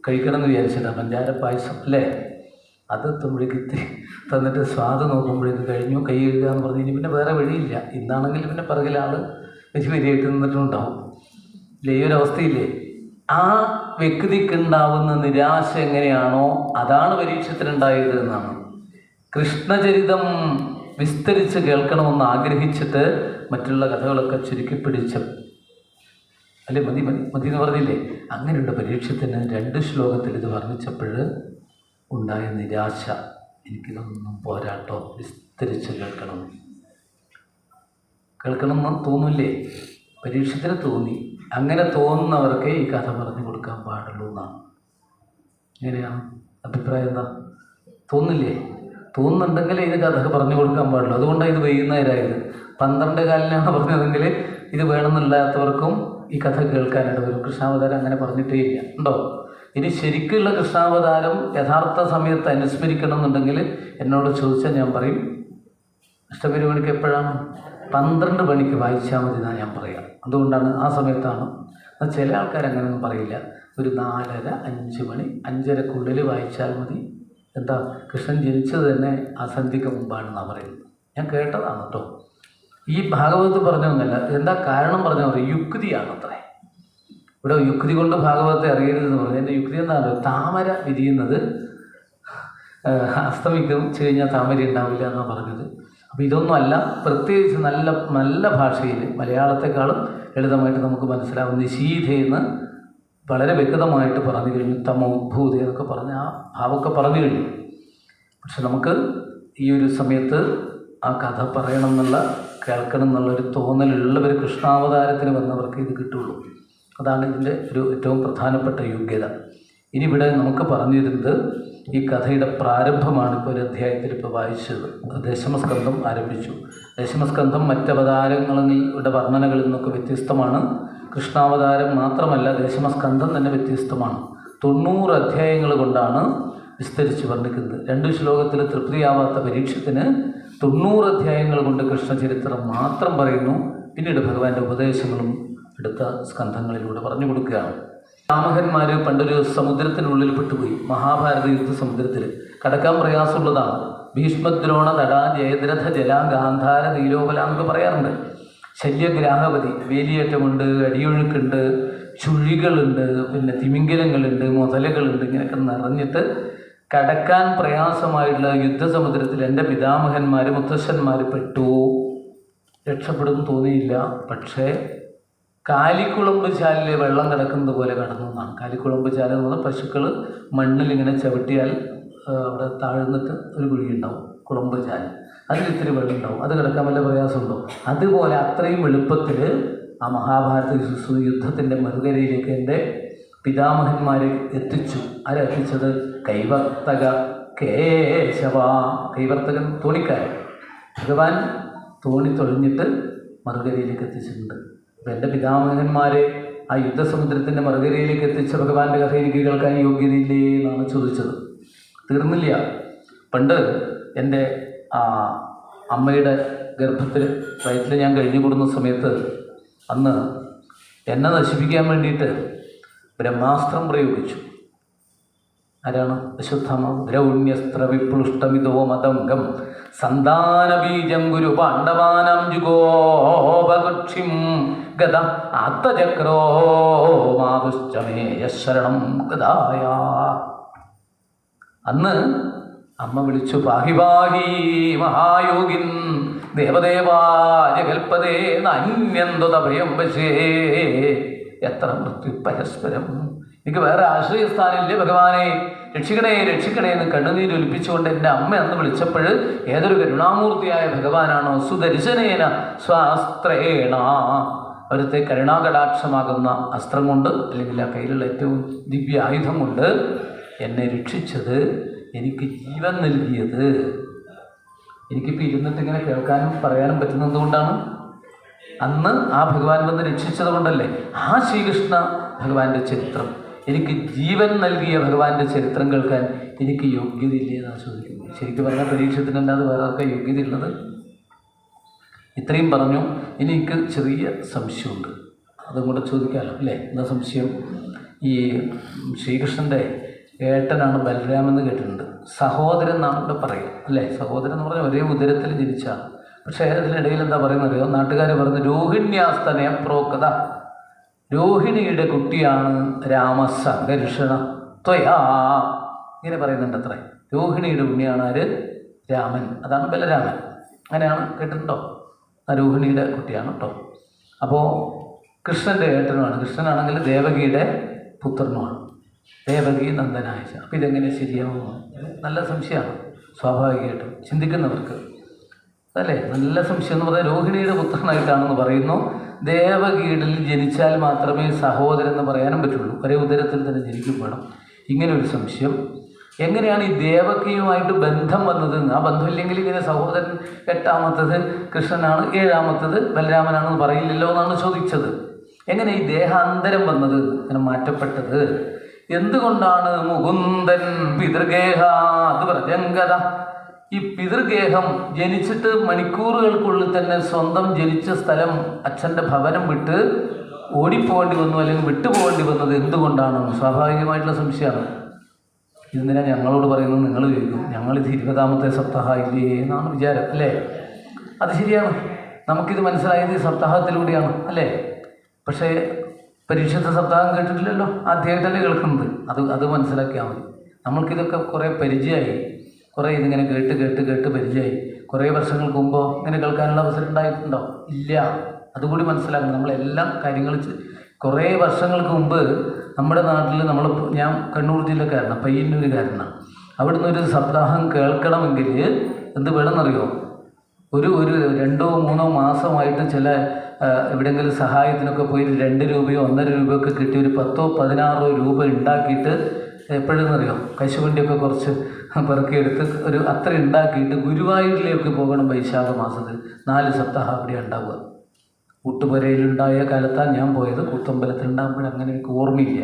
[SPEAKER 2] കഴിക്കണം എന്ന് വിചാരിച്ചിട്ടാണ്. പഞ്ചാര പായസം അല്ലേ? അത് എത്തുമ്പോഴേക്ക് ഇത്തിരി തന്നിട്ട് സ്വാദ് നോക്കുമ്പോഴേക്ക് കഴിഞ്ഞു. കൈ കഴുകുക എന്ന് പറഞ്ഞു. ഇനി പിന്നെ വേറെ വഴിയില്ല. ഇന്നാണെങ്കിൽ പിന്നെ പിറകിലാൾ വരിയായിട്ട് നിന്നിട്ടുണ്ടാവും. ഇല്ലേ? ഈ ഒരു അവസ്ഥയില്ലേ? ആ വ്യക്തിക്കുണ്ടാവുന്ന നിരാശ എങ്ങനെയാണോ അതാണ് പരീക്ഷത്തിനുണ്ടായത് എന്നാണ്. കൃഷ്ണചരിതം വിസ്തരിച്ച് കേൾക്കണമെന്ന് ആഗ്രഹിച്ചിട്ട് മറ്റുള്ള കഥകളൊക്കെ ചുരുക്കിപ്പിടിച്ച് അല്ലേ മതി എന്ന് പറഞ്ഞില്ലേ? അങ്ങനെയുണ്ട് പരീക്ഷത്തിന്. 2 ശ്ലോകത്തിൽ ഇത് വർണ്ണിച്ചപ്പോൾ ഉണ്ടായ നിരാശ. എനിക്കിതൊന്നും പോരാട്ടോ, വിസ്തരിച്ച് കേൾക്കണമെന്ന് തോന്നില്ലേ? പരീക്ഷത്തിന് തോന്നി. അങ്ങനെ തോന്നുന്നവർക്ക് ഈ കഥ പറഞ്ഞു കൊടുക്കാൻ പാടുള്ളൂ എന്നാണ്. എങ്ങനെയാണ് അഭിപ്രായം? എന്താ തോന്നില്ലേ? തോന്നുന്നുണ്ടെങ്കിൽ ഇത് കഥ പറഞ്ഞു കൊടുക്കാൻ പാടുള്ളൂ. അതുകൊണ്ടാണ് ഇത് വൈകുന്നേരമായത്. 12:15 പറഞ്ഞതെങ്കിൽ ഇത് വേണമെന്നില്ലാത്തവർക്കും ഈ കഥ കേൾക്കാനായിട്ട് വരും. കൃഷ്ണാവതാരം അങ്ങനെ പറഞ്ഞിട്ടേ ഇല്ല. ഉണ്ടോ? ഇനി ശരിക്കുള്ള കൃഷ്ണാവതാരം യഥാർത്ഥ സമയത്ത് അനുസ്മരിക്കണം എന്നുണ്ടെങ്കിൽ എന്നോട് ചോദിച്ചാൽ ഞാൻ പറയും അഷ്ടപരിമണിക്ക് എപ്പോഴാണ്? 12 മണിക്ക് വായിച്ചാൽ മതി എന്നാണ് ഞാൻ പറയാം. അതുകൊണ്ടാണ് ആ സമയത്താണ്. ചില ആൾക്കാർ അങ്ങനെയൊന്നും പറയില്ല. ഒരു 4:30, 5 മണി, 5:30ക്കുള്ളിൽ വായിച്ചാൽ മതി. എന്താ? കൃഷ്ണൻ ജനിച്ചത് തന്നെ അസന്ധിക്ക് മുമ്പാണെന്നാണ് പറയുന്നത്. ഞാൻ കേട്ടതാണ് കേട്ടോ. ഈ ഭാഗവതത്തിൽ പറഞ്ഞൊന്നല്ല. എന്താ കാരണം പറഞ്ഞാൽ പറയും യുക്തിയാണത്രേ. ഇവിടെ യുക്തി കൊണ്ട് ഭാഗവതത്തെ അറിയരുതെന്ന് പറഞ്ഞു. എൻ്റെ യുക്തി എന്താണ്? താമര വിരിയുന്നത് അസ്തമിക്കും കഴിഞ്ഞാൽ താമര ഉണ്ടാവില്ല എന്നാണ് പറഞ്ഞത്. അപ്പോൾ ഇതൊന്നും അല്ല. പ്രത്യേകിച്ച് നല്ല ഭാഷയിൽ മലയാളത്തെക്കാളും ലളിതമായിട്ട് നമുക്ക് മനസ്സിലാവും. നിശീഥയെന്ന് വളരെ വ്യക്തമായിട്ട് പറഞ്ഞു കഴിഞ്ഞു. തമോഭൂതി എന്നൊക്കെ പറഞ്ഞ് ആ ഭാവമൊക്കെ പറഞ്ഞു കഴിഞ്ഞു. പക്ഷെ നമുക്ക് ഈ ഒരു സമയത്ത് ആ കഥ പറയണം കേൾക്കണം എന്നുള്ളൊരു തോന്നലുള്ളവർ കൃഷ്ണാവതാരത്തിന് വന്നവർക്ക് ഇത് കിട്ടുള്ളൂ. അതാണ് ഇതിൻ്റെ ഒരു ഏറ്റവും പ്രധാനപ്പെട്ട യോഗ്യത. ഇനി ഇവിടെ നമുക്ക് പറഞ്ഞു തരുന്നത് ഈ കഥയുടെ പ്രാരംഭമാണ്. ഇപ്പോൾ ഒരു അധ്യായത്തിൽ ഇപ്പോൾ വായിച്ചത്. ദശമസ്കന്ധം ആരംഭിച്ചു. ദശമസ്കന്ധം മറ്റവതാരങ്ങളുടെ വർണ്ണനകളിൽ നിന്നൊക്കെ വ്യത്യസ്തമാണ്. കൃഷ്ണാവതാരം മാത്രമല്ല, ദശമസ്കന്ധം തന്നെ വ്യത്യസ്തമാണ്. 90 അധ്യായങ്ങൾ കൊണ്ടാണ് വിസ്തരിച്ച് വർണ്ണിക്കുന്നത്. 2 ശ്ലോകത്തിൽ തൃപ്തിയാവാത്ത പരീക്ഷത്തിന് 90 അധ്യായങ്ങൾ കൊണ്ട് കൃഷ്ണചരിത്രം മാത്രം പറയുന്നു. പിന്നീട് ഭഗവാന്റെ ഉപദേശങ്ങളും അടുത്ത സ്കന്ധങ്ങളിലൂടെ പറഞ്ഞു കൊടുക്കുകയാണ്. രാമഹന്മാർ പണ്ടൊരു സമുദ്രത്തിനുള്ളിൽ പെട്ടുപോയി. മഹാഭാരത യുദ്ധ സമുദ്രത്തിൽ കടക്കാൻ പ്രയാസമുള്ളതാണ്. ഭീഷ്മദ്രോണ തടാ ജയദ്രഥ ജല ഗാന്ധാര നീലോപല എന്നൊക്കെ പറയാറുണ്ട്. ശല്യഗ്രാഹവതി, വേലിയേറ്റമുണ്ട്, അടിയൊഴുക്കുണ്ട്, ചുഴികളുണ്ട്, പിന്നെ തിമിംഗലങ്ങളുണ്ട്, മുതലകളുണ്ട്. ഇങ്ങനെയൊക്കെ നിറഞ്ഞിട്ട് കടക്കാൻ പ്രയാസമായിട്ടുള്ള യുദ്ധസമുദ്രത്തിൽ എൻ്റെ പിതാമഹന്മാർ മുത്തശ്ശന്മാർ പെട്ടു. രക്ഷപ്പെടും തോന്നിയില്ല. പക്ഷേ കാലിക്കുളമ്പ് ചാലിൽ വെള്ളം കിടക്കുന്നത് പോലെ കിടന്നു എന്നാണ്. കാലിക്കുളമ്പ് ചാൽ എന്ന് പറഞ്ഞാൽ പശുക്കൾ മണ്ണിലിങ്ങനെ ചവിട്ടിയാൽ അവിടെ താഴ്ന്നിട്ട് ഒരു കുഴി ഉണ്ടാവും, കുളമ്പ് ചാൽ. അതിലിത്തിരി വെള്ളം ഉണ്ടാവും, അത് കിടക്കാൻ വല്ല പ്രയാസമുണ്ടോ? അതുപോലെ അത്രയും എളുപ്പത്തിൽ ആ മഹാഭാരത യുദ്ധത്തിൻ്റെ മറുകരയിലേക്ക് എൻ്റെ പിതാമഹന്മാരെ എത്തിച്ചു. ആരെത്തിച്ചത്? കൈവർത്തക കേശവ. കൈവർത്തകൻ തോണിക്കാരൻ. ഭഗവാൻ തോണി തൊഴിഞ്ഞിട്ട് മറുകരയിലേക്ക് എത്തിച്ചിട്ടുണ്ട്. അപ്പം എൻ്റെ പിതാമഹന്മാരെ ആ യുദ്ധസമുദ്രത്തിൻ്റെ മറുകരയിലേക്ക് എത്തിച്ച ഭഗവാന്റെ കഥ എനിക്ക് കേൾക്കാൻ യോഗ്യതയില്ലേ എന്നാണ് ചോദിച്ചത്. തീർന്നില്ല. പണ്ട് എൻ്റെ അമ്മയുടെ ഗർഭത്തിൽ വയറ്റിൽ ഞാൻ കഴിഞ്ഞു കൂടുന്ന സമയത്ത് അന്ന് എന്നെ നശിപ്പിക്കാൻ വേണ്ടിയിട്ട് ബ്രഹ്മാസ്ത്രം പ്രയോഗിച്ചു. ആരാണ്? അശ്വത്ഥാമ. ദ്രൗണ്യസ്ത്ര വിപ്ലുഷ്ടമിതോ മതംഗം സന്താനബീജം ഗുരു പാണ്ഡവാനം ജുഗോപകുക്ഷിം ഗത ആത്തചക്രോ മാതുശ്ചമേയ ശരണം ഗതായ. അന്ന് അമ്മ വിളിച്ചു, പാഹി പാഹി മഹായോഗിൻ ദേവദേവായ കൽപ്പതേ നന്യന്തഭയം വശേ എത്ര മൃത്യു പരസ്പരം. എനിക്ക് വേറെ ആശ്രയസ്ഥാനമില്ലേ ഭഗവാനെ, രക്ഷിക്കണേ രക്ഷിക്കണേ എന്ന് കണ്ണുനീരൊലിപ്പിച്ചുകൊണ്ട് എൻ്റെ അമ്മ അന്ന് വിളിച്ചപ്പോൾ ഏതൊരു കരുണാമൂർത്തിയായ ഭഗവാനാണോ സുദർശനേന സ്വാസ്ത്രേണ, അവിടുത്തെ കരുണാകടാക്ഷമാകുന്ന അസ്ത്രം കൊണ്ട്, അല്ലെങ്കിൽ ആ കയ്യിലുള്ള ഏറ്റവും ദിവ്യ ആയുധം കൊണ്ട് എന്നെ രക്ഷിച്ചത്, എനിക്ക് ജീവൻ നൽകിയത്. എനിക്കിപ്പോൾ ഇരുന്നിട്ട് ഇങ്ങനെ കേൾക്കാനും പറയാനും പറ്റുന്നത് കൊണ്ടാണ്. അന്ന് ആ ഭഗവാൻ വന്ന് രക്ഷിച്ചത് കൊണ്ടല്ലേ. ആ ശ്രീകൃഷ്ണ ഭഗവാന്റെ ചരിത്രം, എനിക്ക് ജീവൻ നൽകിയ ഭഗവാന്റെ ചരിത്രം കേൾക്കാൻ എനിക്ക് യോഗ്യതയില്ലേ എന്നാണ് ചോദിക്കുന്നത്. ശരിക്കും പറഞ്ഞാൽ പരീക്ഷത്തിനല്ലാതെ വേറെ ആർക്കാ യോഗ്യതയുള്ളത്? ഇത്രയും പറഞ്ഞു. ഇനി എനിക്ക് ചെറിയ സംശയമുണ്ട്, അതും കൂടെ ചോദിക്കാമല്ലോ അല്ലേ? എന്താ സംശയം? ഈ ശ്രീകൃഷ്ണൻ്റെ ഏട്ടനാണ് ബലരാമൻ എന്ന് കേട്ടിട്ടുണ്ട്. സഹോദരൻ എന്നാണ് ഇവിടെ പറയുക അല്ലേ? സഹോദരൻ എന്ന് പറഞ്ഞാൽ ഒരേ ഉദരത്തിൽ ജനിച്ചാണ്. പക്ഷേ അതിനിടയിൽ എന്താ പറയുന്നത് അറിയോ? നാട്ടുകാർ പറയുന്നത് രോഹിണ്യാസ്തനയ പ്രോക്ത, രോഹിണിയുടെ കുട്ടിയാണ് രാമസംഘർഷണ ത്വയാ, ഇങ്ങനെ പറയുന്നുണ്ട് അത്രേ. രോഹിണിയുടെ ഉണ്ണിയാണ് ആര്? രാമൻ. അതാണ് ബലരാമൻ. അങ്ങനെയാണ് കേട്ടിട്ടുണ്ടോ? ആ രോഹിണിയുടെ കുട്ടിയാണ് കേട്ടോ. അപ്പോൾ കൃഷ്ണൻ്റെ ഏട്ടനുമാണ്. കൃഷ്ണനാണെങ്കിൽ ദേവകിയുടെ പുത്രനുമാണ്. ദേവകി നന്ദനായ. അപ്പോൾ ഇതെങ്ങനെ ശരിയാവും? നല്ല സംശയമാണ് സ്വാഭാവികമായിട്ടും ചിന്തിക്കുന്നവർക്ക് അല്ലേ. നല്ല സംശയം എന്ന് പറഞ്ഞാൽ രോഹിണിയുടെ പുത്രനായിട്ടാണെന്ന് പറയുന്നു. ദേവകീടിൽ ജനിച്ചാൽ മാത്രമേ സഹോദരൻ എന്ന് പറയാനും പറ്റുള്ളൂ. ഒരേ ഉദരത്തിൽ തന്നെ ജനിക്കും വേണം. ഇങ്ങനെ ഒരു സംശയം. എങ്ങനെയാണ് ഈ ദേവകിയുമായിട്ട് ബന്ധം വന്നത്? ആ ബന്ധമില്ലെങ്കിൽ ഇങ്ങനെ സഹോദരൻ 8ാമത്തത് കൃഷ്ണനാണ്, 7ാമത്തത് ബലരാമനാണെന്ന് പറയില്ലല്ലോ എന്നാണ് ചോദിച്ചത്. എങ്ങനെ ഈ ദേഹാന്തരം വന്നത്, ഇങ്ങനെ മാറ്റപ്പെട്ടത്? എന്തുകൊണ്ടാണ് മുകുന്ദൻ പിതൃഗേഹാത് വ്രജങ്കത, ഈ പിതൃഗേഹം ജനിച്ചിട്ട് മണിക്കൂറുകൾക്കുള്ളിൽ തന്നെ സ്വന്തം ജനിച്ച സ്ഥലം അച്ഛൻ്റെ ഭവനം വിട്ട് ഓടിപ്പോകേണ്ടി വന്നു, അല്ലെങ്കിൽ വിട്ടുപോകേണ്ടി വന്നത് എന്തുകൊണ്ടാണ്? സ്വാഭാവികമായിട്ടുള്ള സംശയമാണ്. ഇതിനാ ഞങ്ങളോട് പറയുന്നത് നിങ്ങൾ കേൾക്കും, ഞങ്ങളിത് 20ാമത്തെ സപ്താഹമില്ലേ എന്നാണ് വിചാരം അല്ലേ? അത് ശരിയാണ്, നമുക്കിത് മനസ്സിലായത് ഈ സപ്താഹത്തിലൂടെയാണ് അല്ലേ? പക്ഷേ പരീക്ഷത്തെ സപ്താഹം കേട്ടിട്ടില്ലല്ലോ, ആദ്യമായിട്ടല്ലേ കേൾക്കുന്നത്. അത് മനസ്സിലാക്കിയാൽ മതി. നമ്മൾക്കിതൊക്കെ കുറേ പരിചയമായി, കുറേ ഇതിങ്ങനെ കേട്ട് പരിചയമായി. കുറേ വർഷങ്ങൾക്ക് മുമ്പോ ഇങ്ങനെ കേൾക്കാനുള്ള അവസരം ഉണ്ടായിട്ടുണ്ടോ? ഇല്ല. അതുകൂടി മനസ്സിലാക്കണം. നമ്മളെല്ലാം കാര്യങ്ങൾ കുറേ വർഷങ്ങൾക്ക് മുമ്പ് നമ്മുടെ നാട്ടിൽ ഞാൻ കണ്ണൂർ ജില്ലക്കാരനാണ്, പയ്യന്നൂരുകാരനാണ്. അവിടുന്ന് ഒരു സപ്താഹം കേൾക്കണമെങ്കിൽ എന്ത് വേണമെന്നറിയോ? ഒരു 2-3 മാസമായിട്ട് ചില എവിടെയെങ്കിലും സഹായത്തിനൊക്കെ പോയി 2 രൂപയോ 1.5 രൂപയോ ഒക്കെ കിട്ടി ഒരു 10-16 രൂപ ഉണ്ടാക്കിയിട്ട് എപ്പോഴെന്നറിയോ? കശുവണ്ടിയൊക്കെ കുറച്ച് പെറുക്കിയെടുത്ത് ഒരു അത്ര ഉണ്ടാക്കിയിട്ട് ഗുരുവായൂരിലേക്ക് പോകണം. വൈശാഖ മാസത്തിൽ 4 സപ്താഹം അവിടെ ഉണ്ടാവുക. കൂട്ടുപുരയിലുണ്ടായ കാലത്താണ് ഞാൻ പോയത്. കൂത്തമ്പലത്തിലുണ്ടാകുമ്പോൾ അങ്ങനെ എനിക്ക് ഓർമ്മയില്ല.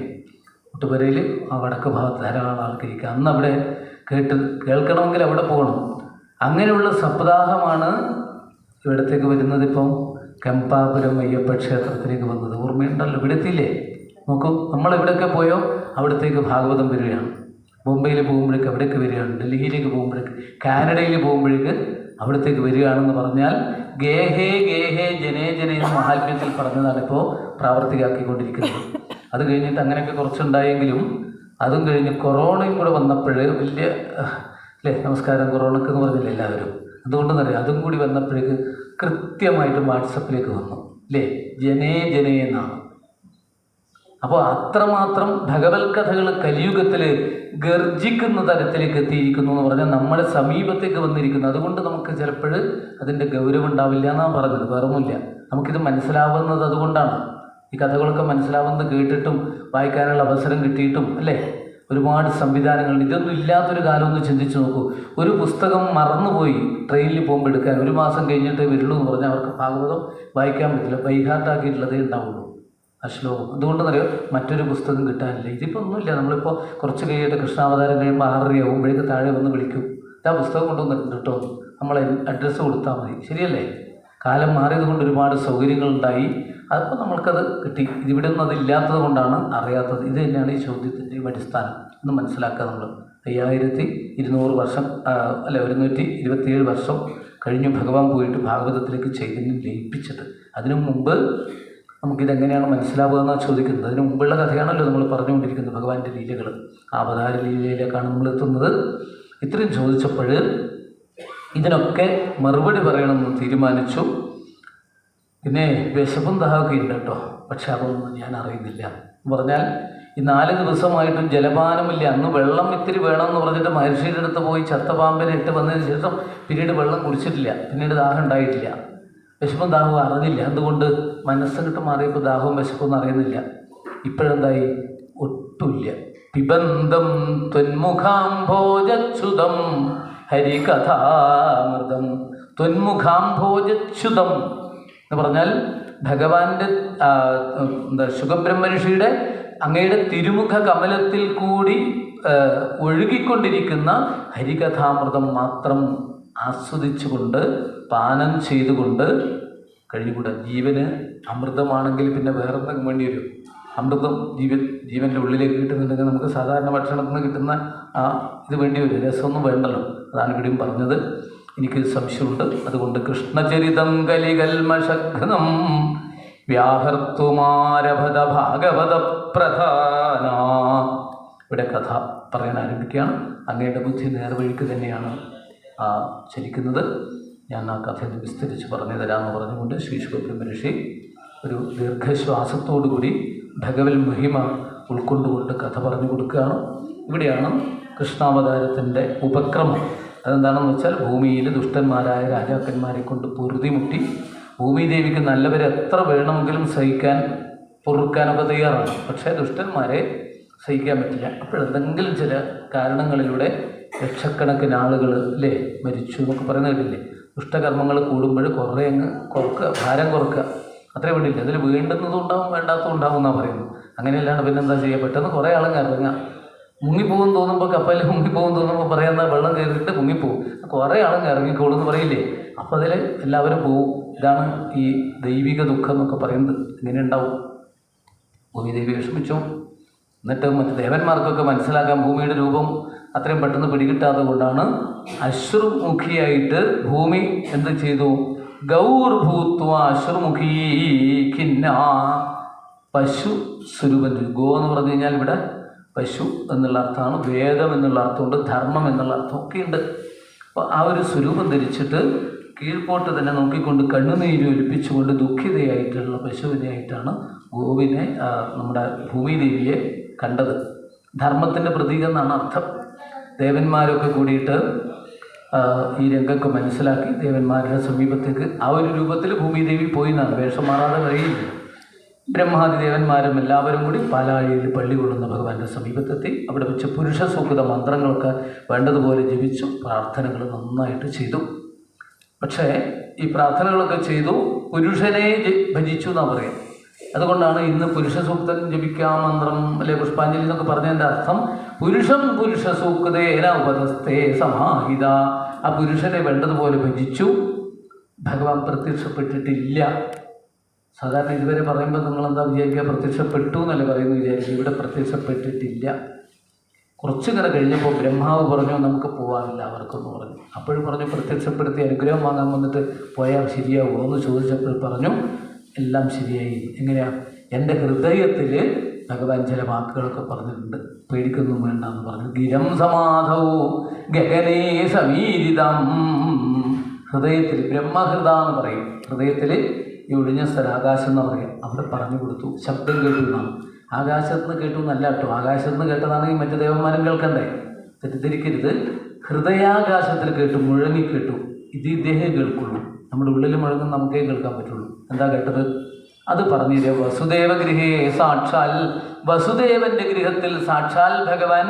[SPEAKER 2] കൂട്ടുപുരയിൽ ആ വടക്ക് ഭാഗത്ത് ധാരാളം ആൾക്കാരിക്കുക. അന്ന് അവിടെ കേൾക്കണമെങ്കിൽ അവിടെ പോകണം. അങ്ങനെയുള്ള സപ്താഹമാണ് ഇവിടത്തേക്ക് വരുന്നത്. ഇപ്പം കെമ്പാപുരം അയ്യപ്പ ക്ഷേത്രത്തിലേക്ക് വന്നത് ഓർമ്മയുണ്ടല്ലോ. ഇവിടെ എത്തിയില്ലേ? നോക്കൂ, നമ്മളെവിടെയൊക്കെ പോയോ അവിടത്തേക്ക് ഭാഗവതം വരികയാണ്. മുംബൈയിൽ പോകുമ്പോഴേക്ക് അവിടേക്ക് വരികയാണ്. ഡൽഹിയിലേക്ക് പോകുമ്പോഴേക്ക്, കാനഡയിൽ പോകുമ്പോഴേക്ക് അവിടത്തേക്ക് വരികയാണെന്ന് പറഞ്ഞാൽ ഗേഹേ ഗേഹേ ജനേ ജനേ എന്ന് മഹാത്മ്യത്തിൽ പറഞ്ഞതാണ് ഇപ്പോൾ പ്രാവർത്തികമാക്കിക്കൊണ്ടിരിക്കുന്നത്. അത് കഴിഞ്ഞിട്ട് അങ്ങനെയൊക്കെ കുറച്ചുണ്ടായെങ്കിലും അതും കഴിഞ്ഞ് കൊറോണയും കൂടെ വന്നപ്പോൾ വലിയ അല്ലേ, നമസ്കാരം കൊറോണക്കെന്ന് പറഞ്ഞില്ല എല്ലാവരും. അതുകൊണ്ടെന്നറിയാം, അതും കൂടി വന്നപ്പോഴേക്ക് കൃത്യമായിട്ട് വാട്സപ്പിലേക്ക് വന്നു. അല്ലേ? ജനേ ജനേ എന്നാണ്. അപ്പോൾ അത്രമാത്രം ഭഗവത് കഥകൾ കലിയുഗത്തിൽ ഗർജിക്കുന്ന തരത്തിലേക്ക് എത്തിയിരിക്കുന്നു എന്ന് പറഞ്ഞാൽ നമ്മുടെ സമീപത്തേക്ക് വന്നിരിക്കുന്നു. അതുകൊണ്ട് നമുക്ക് ചിലപ്പോൾ അതിൻ്റെ ഗൗരവം ഉണ്ടാവില്ല എന്നാണ് പറഞ്ഞത്, വേറൊന്നുമില്ല. നമുക്കിത് മനസ്സിലാവുന്നത് അതുകൊണ്ടാണ്. ഈ കഥകളൊക്കെ മനസ്സിലാവുന്നത് കേട്ടിട്ടും വായിക്കാനുള്ള അവസരം കിട്ടിയിട്ടും അല്ലേ? ഒരുപാട് സംവിധാനങ്ങൾ. ഇതൊന്നും ഇല്ലാത്തൊരു കാലം ഒന്ന് ചിന്തിച്ച് നോക്കൂ. ഒരു പുസ്തകം മറന്നുപോയി ട്രെയിനിൽ പോകുമ്പോൾ എടുക്കാൻ 1 മാസം കഴിഞ്ഞിട്ടേ വരുള്ളൂ എന്ന് പറഞ്ഞാൽ അവർക്ക് ഭാഗവതം വായിക്കാൻ പറ്റില്ല, ബൈഹാർട്ടാക്കിയിട്ടുള്ളതേ ഉണ്ടാവുള്ളൂ ആ ശ്ലോകം. അതുകൊണ്ടെന്നറിയോ മറ്റൊരു പുസ്തകം കിട്ടാനില്ല. ഇതിപ്പോൾ ഒന്നുമില്ല. നമ്മളിപ്പോൾ കുറച്ച് കഴിഞ്ഞിട്ട് കൃഷ്ണാവതാരം കഴിയുമ്പോൾ 6:30 ആകുമ്പോഴേക്ക് താഴെ വന്ന് വിളിക്കും, ആ പുസ്തകം കൊണ്ടുവന്നിട്ടുണ്ട് കേട്ടോ, നമ്മൾ അഡ്രസ്സ് കൊടുത്താൽ മതി. ശരിയല്ലേ? കാലം മാറിയത് കൊണ്ട് ഒരുപാട് സൗകര്യങ്ങളുണ്ടായി. അതിപ്പോൾ നമ്മൾക്കത് കിട്ടി. ഇതിവിടെ ഒന്നും അതില്ലാത്തത് കൊണ്ടാണ് അറിയാത്തത്. ഇത് തന്നെയാണ് ഈ ചോദ്യത്തിൻ്റെയും അടിസ്ഥാനം എന്ന് മനസ്സിലാക്കുക. നമ്മൾ 5200 വർഷം അല്ല 127 വർഷം കഴിഞ്ഞു ഭഗവാൻ പോയിട്ട് ഭാഗവതത്തിലേക്ക് ചൈതന്യം ലയിപ്പിച്ചിട്ട്. അതിനു മുമ്പ് നമുക്കിതെങ്ങനെയാണ് മനസ്സിലാവുക എന്നാണ് ചോദിക്കുന്നത്. അതിന് മുമ്പുള്ള കഥയാണല്ലോ നമ്മൾ പറഞ്ഞുകൊണ്ടിരിക്കുന്നത്, ഭഗവാന്റെ ലീലകൾ. ആ അവതാര ലീലയിലേക്കാണ് നമ്മൾ എത്തുന്നത്. ഇത്രയും ചോദിച്ചപ്പോൾ ഇതിനൊക്കെ മറുപടി പറയണമെന്ന് തീരുമാനിച്ചു. പിന്നെ വിശപ്പും ദാഹമൊക്കെ ഉണ്ട് കേട്ടോ, പക്ഷെ അതൊന്നും ഞാൻ അറിയുന്നില്ല എന്ന് പറഞ്ഞാൽ ഈ 4 ദിവസമായിട്ടും ജലപാനമില്ല. അന്ന് വെള്ളം ഇത്തിരി വേണമെന്ന് പറഞ്ഞിട്ട് മഹർഷിയുടെ അടുത്ത് പോയി ചത്തപാമ്പിനെ ഇട്ട് വന്നതിന് ശേഷം പിന്നീട് വെള്ളം കുടിച്ചിട്ടില്ല, പിന്നീട് ദാഹം ഉണ്ടായിട്ടില്ല, വിശപ്പും ദാഹവും അറിഞ്ഞില്ല. എന്തുകൊണ്ട്? മനസ്സങ്ങിട്ട് മാറിയപ്പോൾ ദാഹവും വിശപ്പൊന്നും അറിയുന്നില്ല. ഇപ്പോഴെന്തായി? ഒട്ടുമില്ല. പിബന്ധം ത്വന്മുഖാംഭോജച്യുതം ഹരികഥാമൃതം. ത്വന്മുഖാംഭോജച്യുതം എന്ന് പറഞ്ഞാൽ ഭഗവാന്റെ ശുഖബ്രഹ്മഋഷിയുടെ അങ്ങയുടെ തിരുമുഖ കമലത്തിൽ കൂടി ഒഴുകിക്കൊണ്ടിരിക്കുന്ന ഹരികഥാമൃതം മാത്രം ആസ്വദിച്ചുകൊണ്ട് പാനം ചെയ്തുകൊണ്ട് കഴിഞ്ഞുകൂടാ. ജീവന് അമൃതമാണെങ്കിൽ പിന്നെ വേറെന്തെങ്കിലും വേണ്ടി വരും. അമൃതം ജീവൻ്റെ ഉള്ളിലേക്ക് കിട്ടുന്നുണ്ടെങ്കിൽ നമുക്ക് സാധാരണ ഭക്ഷണത്തിൽ നിന്ന് കിട്ടുന്ന ആ ഇത് വേണ്ടി വരും, രസമൊന്നും വേണ്ടല്ലോ. അതാണ് ഇവിടെയും പറഞ്ഞത്. എനിക്ക് സംശയമുണ്ട്. അതുകൊണ്ട് കൃഷ്ണചരിതം കലികൽമഷഘ്നം വ്യാഹർത്തുമാരഭത ഭാഗവത പ്രധാന. ഇവിടെ കഥ പറയാൻ ആരംഭിക്കുകയാണ്. അങ്ങയുടെ ബുദ്ധി നേർവഴിക്ക് തന്നെയാണ് ചലിക്കുന്നത്. ഞാൻ ആ കഥ വിസ്തരിച്ച് പറഞ്ഞു തരാമെന്ന് പറഞ്ഞുകൊണ്ട് ശ്രീ ശുഖബ്രഹ്മഋഷി ഒരു ദീർഘശ്വാസത്തോടുകൂടി ഭഗവത് മഹിമ ഉൾക്കൊണ്ടുകൊണ്ട് കഥ പറഞ്ഞു കൊടുക്കുകയാണ്. ഇവിടെയാണ് കൃഷ്ണാവതാരത്തിൻ്റെ ഉപക്രമം. അതെന്താണെന്ന് വെച്ചാൽ ഭൂമിയിൽ ദുഷ്ടന്മാരായ രാജാക്കന്മാരെ കൊണ്ട് പൊറുതിമുട്ടി ഭൂമിദേവിക്ക് നല്ലവരെ എത്ര വേണമെങ്കിലും സഹിക്കാൻ പൊറുക്കാനൊക്കെ തയ്യാറാണ്. പക്ഷേ ദുഷ്ടന്മാരെ സഹിക്കാൻ പറ്റില്ല. അപ്പോഴെന്തെങ്കിലും ചില കാരണങ്ങളിലൂടെ ലക്ഷക്കണക്കിന് ആളുകൾ അല്ലേ മരിച്ചു എന്നൊക്കെ പറയുന്നത് കേട്ടില്ലേ? ദുഷ്ടകർമ്മങ്ങൾ കൂടുമ്പോൾ കുറേ അങ്ങ് കുറക്കുക, ഭാരം കുറക്കുക, അത്രേ വേണ്ടിയില്ല. അതിൽ വേണ്ടുന്നതും ഉണ്ടാവും വേണ്ടാത്തതും ഉണ്ടാവും എന്നാണ് പറയുന്നത്. അങ്ങനെയല്ലാണ്ട് പിന്നെന്താ ചെയ്യുക? പെട്ടെന്ന് കുറേ ആളുകൾ ഇറങ്ങുക. മുങ്ങിപ്പോകും തോന്നുമ്പോൾ കപ്പലിൽ മുങ്ങിപ്പോകും തോന്നുമ്പോൾ പറയാൻ വെള്ളം കയറിയിട്ട് മുങ്ങിപ്പോകും. കുറേ ആളുകൾ ഇറങ്ങിക്കോളും എന്ന് പറയില്ലേ? അപ്പോൾ അതിൽ എല്ലാവരും പോവും. ഇതാണ് ഈ ദൈവിക ദുഃഖം എന്നൊക്കെ പറയുന്നത്. ഇങ്ങനെ ഉണ്ടാവും. ഭൂമിദേവി വിഷമിച്ചു. എന്നിട്ട് മറ്റ് ദേവന്മാർക്കൊക്കെ മനസ്സിലാക്കാൻ ഭൂമിയുടെ രൂപം അത്രയും പെട്ടെന്ന് പിടികിട്ടാത്തത് കൊണ്ടാണ് അശ്രുമുഖിയായിട്ട് ഭൂമി എന്ത് ചെയ്തു? ഗൗർഭൂത്വ അശ്രുമുഖീ ഖിന്ന. പശു സ്വരൂപൻ. ഗോ എന്ന് പറഞ്ഞു കഴിഞ്ഞാൽ ഇവിടെ പശു എന്നുള്ള അർത്ഥമാണ്, വേദം എന്നുള്ള അർത്ഥമുണ്ട്, ധർമ്മം എന്നുള്ള അർത്ഥമൊക്കെ ഉണ്ട്. അപ്പോൾ ആ ഒരു സ്വരൂപം ധരിച്ചിട്ട് കീഴ്പോട്ട് തന്നെ നോക്കിക്കൊണ്ട് കണ്ണുനീര് ഒലിപ്പിച്ചുകൊണ്ട് ദുഃഖിതയായിട്ടുള്ള പശുവിനെയായിട്ടാണ് ഗോവിനെ നമ്മുടെ ഭൂമിദേവിയെ കണ്ടത്. ധർമ്മത്തിൻ്റെ പ്രതീകം എന്നാണ് അർത്ഥം. ദേവന്മാരൊക്കെ കൂടിയിട്ട് ഈ രംഗമൊക്കെ മനസ്സിലാക്കി ദേവന്മാരുടെ സമീപത്തേക്ക് ആ ഒരു രൂപത്തിൽ ഭൂമിദേവി പോയി എന്നാണ്. വേഷം മാറാതെ കഴിയില്ല. ബ്രഹ്മാദി ദേവന്മാരും എല്ലാവരും കൂടി പാലാഴിയിൽ പള്ളി കൊള്ളുന്ന ഭഗവാന്റെ സമീപത്തെത്തി. അവിടെ വെച്ച് പുരുഷ സൂക്ത മന്ത്രങ്ങളൊക്കെ വേണ്ടതുപോലെ ജപിച്ചു, പ്രാർത്ഥനകൾ നന്നായിട്ട് ചെയ്തു. പക്ഷേ ഈ പ്രാർത്ഥനകളൊക്കെ ചെയ്തു, പുരുഷനെ ഭജിച്ചു എന്നാണ് പറയുക. അതുകൊണ്ടാണ് ഇന്ന് പുരുഷ സൂക്തം ജപിക്കാം മന്ത്രം അല്ലെ പുഷ്പാഞ്ജലി എന്നൊക്കെ പറഞ്ഞതിൻ്റെ അർത്ഥം പുരുഷം പുരുഷ സൂക്തേന ഉപതസ്ഥേ സമാഹിത. ആ പുരുഷനെ വേണ്ടതുപോലെ ഭജിച്ചു. ഭഗവാൻ പ്രത്യക്ഷപ്പെട്ടിട്ടില്ല. സാധാരണ ഇതുവരെ പറയുമ്പോൾ നിങ്ങളെന്താ വിചാരിക്കുക? പ്രത്യക്ഷപ്പെട്ടു എന്നല്ലേ പറയുന്നത് വിചാരിക്കും. ഇവിടെ പ്രത്യക്ഷപ്പെട്ടിട്ടില്ല. കുറച്ചിങ്ങനെ കഴിഞ്ഞപ്പോൾ ബ്രഹ്മാവ് പറഞ്ഞു നമുക്ക് പോകാമില്ല അവർക്കെന്ന് പറഞ്ഞു. അപ്പോഴും പറഞ്ഞു പ്രത്യക്ഷപ്പെടുത്തി അനുഗ്രഹം വാങ്ങാൻ വന്നിട്ട് പോയാൽ ശരിയാവുമോ എന്ന് ചോദിച്ചപ്പോൾ പറഞ്ഞു എല്ലാം ശരിയായി. എങ്ങനെയാ? എൻ്റെ ഹൃദയത്തിൽ ഭഗവാൻ ചില വാക്കുകളൊക്കെ പറഞ്ഞിട്ടുണ്ട്, പേടിക്കൊന്നും വേണ്ട എന്ന് പറഞ്ഞു. ഗിരം സമാധവും ഗഗനേ സമീരിതം. ഹൃദയത്തിൽ ബ്രഹ്മഹൃദ എന്ന് പറയും. ഹൃദയത്തിൽ ഈ ഒഴിഞ്ഞ സ്ഥലം ആകാശം എന്ന് പറയാം. അവിടെ പറഞ്ഞു കൊടുത്തു. ശബ്ദം കേട്ടു എന്നാണ്. ആകാശത്ത് നിന്ന് കേട്ടു എന്നല്ല കേട്ടോ. ആകാശത്ത് നിന്ന് കേട്ടതാണെങ്കിൽ മറ്റു ദേവന്മാരും കേൾക്കണ്ടേ? തെറ്റിദ്ധരിക്കരുത്. ഹൃദയാകാശത്തിൽ കേട്ടു, മുഴങ്ങി കേട്ടു. ഇത് ഇദ്ദേഹം കേൾക്കുള്ളൂ. നമ്മുടെ ഉള്ളിൽ മുഴങ്ങും നമുക്കേ കേൾക്കാൻ പറ്റുള്ളൂ. എന്താ കേട്ടത്? അത് പറഞ്ഞില്ലേ. വസുദേവ ഗൃഹേ സാക്ഷാൽ, വസുദേവന്റെ ഗൃഹത്തിൽ സാക്ഷാൽ ഭഗവാൻ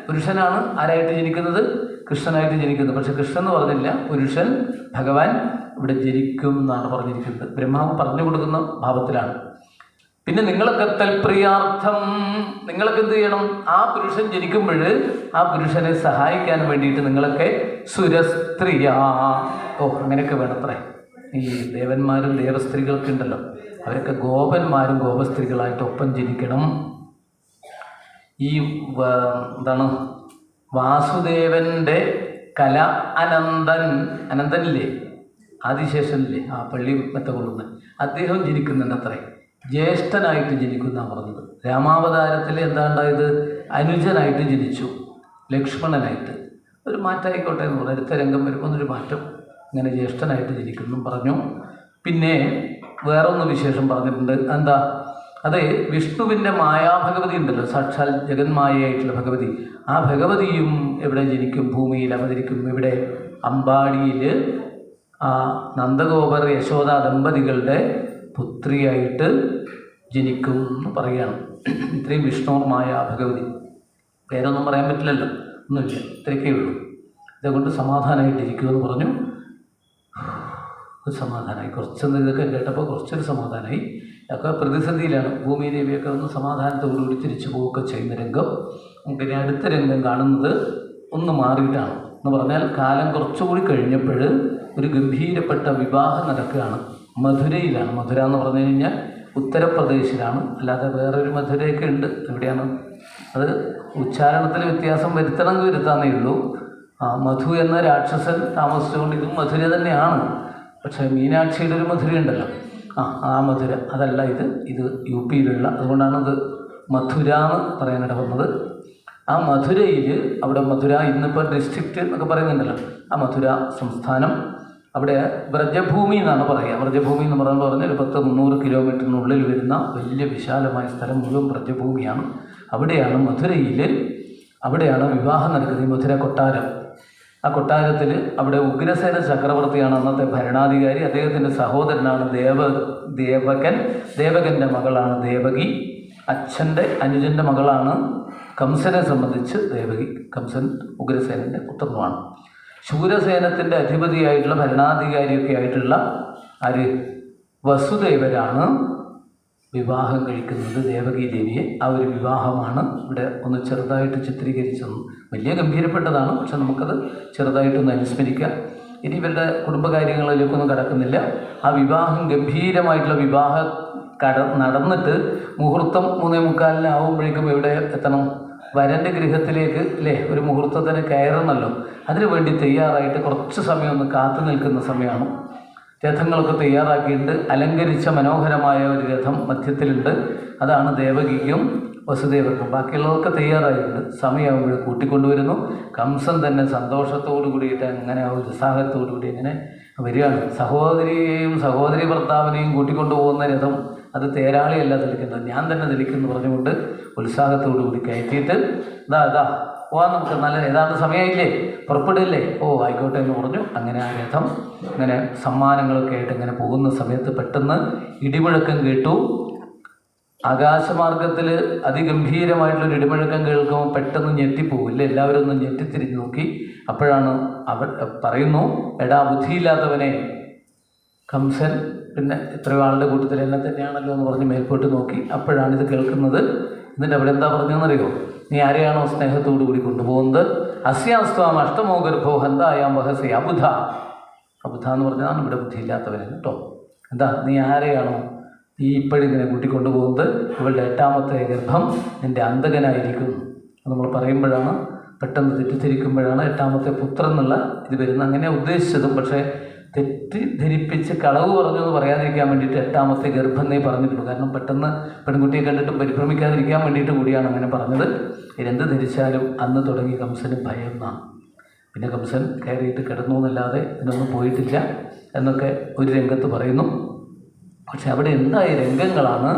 [SPEAKER 2] പുരുഷനാണ് ആരായിട്ട് ജനിക്കുന്നത്? കൃഷ്ണനായിട്ട് ജനിക്കുന്നത്. പക്ഷെ കൃഷ്ണൻ എന്ന് പറഞ്ഞില്ല, പുരുഷൻ ഭഗവാൻ ഇവിടെ ജനിക്കും എന്നാണ് പറഞ്ഞിരിക്കുന്നത്. ബ്രഹ്മാവ് പറഞ്ഞു കൊടുക്കുന്ന ഭാവത്തിലാണ്. പിന്നെ നിങ്ങളൊക്കെ തൽപ്രിയാർത്ഥം, നിങ്ങളൊക്കെ എന്ത് ചെയ്യണം? ആ പുരുഷൻ ജനിക്കുമ്പോൾ ആ പുരുഷനെ സഹായിക്കാൻ വേണ്ടിയിട്ട് നിങ്ങളൊക്കെ സുരസ്ത്രീയാ, അങ്ങനെയൊക്കെ വേണത്രേ. ഈ ദേവന്മാരും ദേവസ്ത്രീകളൊക്കെ ഉണ്ടല്ലോ, അവരൊക്കെ ഗോപന്മാരും ഗോപസ്ത്രീകളായിട്ട് ഒപ്പം ജനിക്കണം. ഈ എന്താണ് വാസുദേവൻ്റെ കല അനന്തനില്ലേ, ആദിശേഷനില്ലേ, ആ പള്ളി മെത്ത കൊള്ളുന്ന അദ്ദേഹം ജനിക്കുന്നുണ്ട് അത്രേ. ജ്യേഷ്ഠനായിട്ട് ജനിക്കുന്നാണ് പറഞ്ഞത്. രാമാവതാരത്തിൽ എന്താ ഉണ്ടായത്? അനുജനായിട്ട് ജനിച്ചു, ലക്ഷ്മണനായിട്ട്. ഒരു മാറ്റമായിക്കോട്ടെ എന്ന് പറഞ്ഞു. അടുത്ത രംഗം വരുമ്പോൾ ഒരു മാറ്റം. ഇങ്ങനെ ജ്യേഷ്ഠനായിട്ട് ജനിക്കുന്നു പറഞ്ഞു. പിന്നെ വേറൊന്ന് വിശേഷം പറഞ്ഞിട്ടുണ്ട്. എന്താ? അത് വിഷ്ണുവിൻ്റെ മായാഭഗവതി ഉണ്ടല്ലോ, സാക്ഷാൽ ജഗന്മായയായിട്ടുള്ള ഭഗവതി. ആ ഭഗവതിയും എവിടെ ജനിക്കും? ഭൂമിയിൽ അവതരിക്കും. ഇവിടെ അമ്പാടിയിൽ ആ നന്ദഗോപർ യശോദ ദമ്പതികളുടെ പുത്രിയായിട്ട് ജനിക്കും എന്ന് പറയുകയാണ്. ഇത്രയും വിഷ്ണുമായ ഭഗവതി. പേരൊന്നും പറയാൻ പറ്റില്ലല്ലോ, ഒന്നുമില്ല, ഇത്രയൊക്കെ ഉള്ളൂ. ഇതേകൊണ്ട് സമാധാനമായിട്ടിരിക്കുമെന്ന് പറഞ്ഞു. സമാധാനമായി. കുറച്ചൊന്നും ഇതൊക്കെ കേട്ടപ്പോൾ കുറച്ചൊരു സമാധാനമായി. ഒക്കെ പ്രതിസന്ധിയിലാണ്. ഭൂമി ദേവിയൊക്കെ ഒന്ന് സമാധാനത്തോടുകൂടി തിരിച്ചു പോവുകയൊക്കെ ചെയ്യുന്ന രംഗം. നമുക്കിനി അടുത്ത രംഗം കാണുന്നത് ഒന്ന് മാറിയിട്ടാണ്. എന്ന് പറഞ്ഞാൽ കാലം കുറച്ചുകൂടി കഴിഞ്ഞപ്പോൾ ഒരു ഗംഭീരപ്പെട്ട വിവാഹം നടക്കുകയാണ്. മധുരയിലാണ്. മധുര എന്ന് പറഞ്ഞു കഴിഞ്ഞാൽ ഉത്തർപ്രദേശിലാണ്. അല്ലാതെ വേറൊരു മധുരയൊക്കെ ഉണ്ട്. എവിടെയാണ്? അത് ഉച്ചാരണത്തിൽ വ്യത്യാസം വരുത്തണമെങ്കിൽ വരുത്താന്നേ ഉള്ളൂ. മധു എന്ന രാക്ഷസൻ താമസിച്ചുകൊണ്ട് ഇതും മധുര തന്നെയാണ്. പക്ഷേ മീനാക്ഷിയുടെ ഒരു മധുര ഉണ്ടല്ലോ, ആ മധുര അതല്ല ഇത് യു പിയിലുള്ള. അതുകൊണ്ടാണ് ഇത് മധുര എന്ന് പറയാനിട വന്നത്. ആ മധുരയിൽ, അവിടെ മധുര ഇന്നിപ്പോൾ ഡിസ്ട്രിക്റ്റ് എന്നൊക്കെ പറയുന്നുണ്ടല്ലോ, ആ മധുര സംസ്ഥാനം. അവിടെ വ്രജഭൂമി എന്നാണ് പറയുക. വ്രജഭൂമി എന്ന് പറഞ്ഞാൽ ഒരു 100-300 കിലോമീറ്ററിനുള്ളിൽ വരുന്ന വലിയ വിശാലമായ സ്ഥലം മുഴുവൻ വ്രജഭൂമിയാണ്. അവിടെയാണ് മധുരയിൽ, അവിടെയാണ് വിവാഹം നടക്കുന്നത്. ഈ മധുര കൊട്ടാരം. ആ കൊട്ടാരത്തിൽ അവിടെ ഉഗ്രസേന ചക്രവർത്തിയാണ് അന്നത്തെ ഭരണാധികാരി. അദ്ദേഹത്തിൻ്റെ സഹോദരനാണ് ദേവകൻ്റെ മകളാണ് ദേവകി. അച്ഛൻ്റെ അനുജൻ്റെ മകളാണ് കംസനെ സംബന്ധിച്ച് ദേവകി. കംസൻ ഉഗ്രസേനൻ്റെ പുത്രനുമാണ്. ശൂരസേനത്തിൻ്റെ അധിപതിയായിട്ടുള്ള ഭരണാധികാരിയൊക്കെ ആയിട്ടുള്ള വസുദേവരാണ് വിവാഹം കഴിക്കുന്നത് ദേവകി ദേവിയെ. ആ ഒരു വിവാഹമാണ് ഇവിടെ ഒന്ന് ചെറുതായിട്ട് ചിത്രീകരിച്ചത്. വലിയ ഗംഭീരപ്പെട്ടതാണ്, പക്ഷെ നമുക്കത് ചെറുതായിട്ടൊന്ന് അനുസ്മരിക്കാം. ഇനി ഇവരുടെ കുടുംബകാര്യങ്ങളിലേക്കൊന്നും കടക്കുന്നില്ല. ആ വിവാഹം ഗംഭീരമായിട്ടുള്ള വിവാഹം നടന്നിട്ട് മുഹൂർത്തം 3:45 ആവുമ്പോഴേക്കും എവിടെ എത്തണം? വരൻ്റെ ഗൃഹത്തിലേക്ക് അല്ലേ? ഒരു മുഹൂർത്തത്തിന് കയറണമല്ലോ. അതിനു വേണ്ടി തയ്യാറായിട്ട് കുറച്ച് സമയം ഒന്ന് കാത്തു നിൽക്കുന്ന സമയമാണ്. രഥങ്ങളൊക്കെ തയ്യാറാക്കിയിട്ടുണ്ട്. അലങ്കരിച്ച മനോഹരമായ ഒരു രഥം മധ്യത്തിലുണ്ട്. അതാണ് ദേവകിക്കും വസുദേവർക്കും. ബാക്കിയുള്ളതൊക്കെ തയ്യാറായിട്ടുണ്ട്. സമയമാകുമ്പോൾ കൂട്ടിക്കൊണ്ടുവരുന്നു. കംസൻ തന്നെ സന്തോഷത്തോടു കൂടിയിട്ട് അങ്ങനെ ആ ഉത്സാഹത്തോടു കൂടി ഇങ്ങനെ വരികയാണ്. സഹോദരിയെയും സഹോദരി ഭർത്താവിനെയും കൂട്ടിക്കൊണ്ടു പോകുന്ന രഥം അത് തേരാളിയല്ല തെളിക്കുന്നത്, ഞാൻ തന്നെ തെളിക്കുന്നു പറഞ്ഞുകൊണ്ട് ഉത്സാഹത്തോടു കൂടി കയറ്റിയിട്ട് ഇതാ പോവാൻ നമുക്ക് നല്ല ഏതാണ്ട് സമയമില്ലേ, പുറപ്പെടില്ലേ? ആയിക്കോട്ടെ എന്ന് പറഞ്ഞു. അങ്ങനെ ആ രഥം ഇങ്ങനെ സമ്മാനങ്ങളൊക്കെ ആയിട്ട് ഇങ്ങനെ പോകുന്ന സമയത്ത് പെട്ടെന്ന് ഇടിമുഴക്കം കേട്ടു. ആകാശമാർഗത്തിൽ അതിഗംഭീരമായിട്ടുള്ളൊരു ഇടിമുഴക്കം കേൾക്കുമ്പോൾ പെട്ടെന്ന് ഞെട്ടിപ്പോവില്ല. എല്ലാവരും ഒന്ന് ഞെട്ടിത്തിരിഞ്ഞ് നോക്കി. അപ്പോഴാണ് പറയുന്നു, എടാ ബുദ്ധിയില്ലാത്തവനെ. കംസൻ പിന്നെ എത്രയോ ആളുടെ കൂട്ടത്തിൽ എന്നെ തന്നെയാണല്ലോ എന്ന് പറഞ്ഞ് മേൽപോട്ട് നോക്കി. അപ്പോഴാണ് ഇത് കേൾക്കുന്നത്. എന്നിട്ട് അവിടെ എന്താ പറഞ്ഞതെന്നറിയോ? നീ ആരെയാണോ സ്നേഹത്തോടു കൂടി കൊണ്ടുപോകുന്നത്? അസ്യാസ്ത്വാം അഷ്ടമോ ഗർഭോ ഹന്തായാം വഹസേ അബുധ. അബുധ എന്ന് പറഞ്ഞതാണ് ഇവിടെ ബുദ്ധിയില്ലാത്തവനെ കേട്ടോ. എന്താ നീ ആരെയാണോ ഈ ഇപ്പോഴിങ്ങനെ കൂട്ടിക്കൊണ്ടുപോകുന്നത്? ഇവളുടെ 8ാമത്തെ ഗർഭം നിൻ്റെ അന്തകനായിരിക്കുന്നു. നമ്മൾ പറയുമ്പോഴാണ് പെട്ടെന്ന് തെറ്റിദ്ധരിക്കുമ്പോഴാണ് 8ാമത്തെ പുത്രൻ എന്നുള്ള ഇത് വരുന്നത്. അങ്ങനെ ഉദ്ദേശിച്ചതും, പക്ഷേ തെറ്റിദ്ധരിപ്പിച്ച് കളവ് പറഞ്ഞു എന്ന് പറയാതിരിക്കാൻ വേണ്ടിയിട്ട് 8ാമത്തെ ഗർഭം എന്നേ പറഞ്ഞിട്ടുള്ളൂ. കാരണം പെട്ടെന്ന് പെൺകുട്ടിയെ കണ്ടിട്ട് പരിഭ്രമിക്കാതിരിക്കാൻ വേണ്ടിയിട്ട് കൂടിയാണ് അങ്ങനെ പറഞ്ഞത്. എന്ത് ധരിച്ചാലും അന്ന് തുടങ്ങി കംസന് ഭയം എന്നാണ്. പിന്നെ കംസൻ കയറിയിട്ട് കിടന്നു എന്നല്ലാതെ ഇതിനൊന്നും പോയിട്ടില്ല എന്നൊക്കെ ഒരു രംഗത്ത് പറയുന്നു. പക്ഷെ അവിടെ എന്തായ രംഗങ്ങളാണ്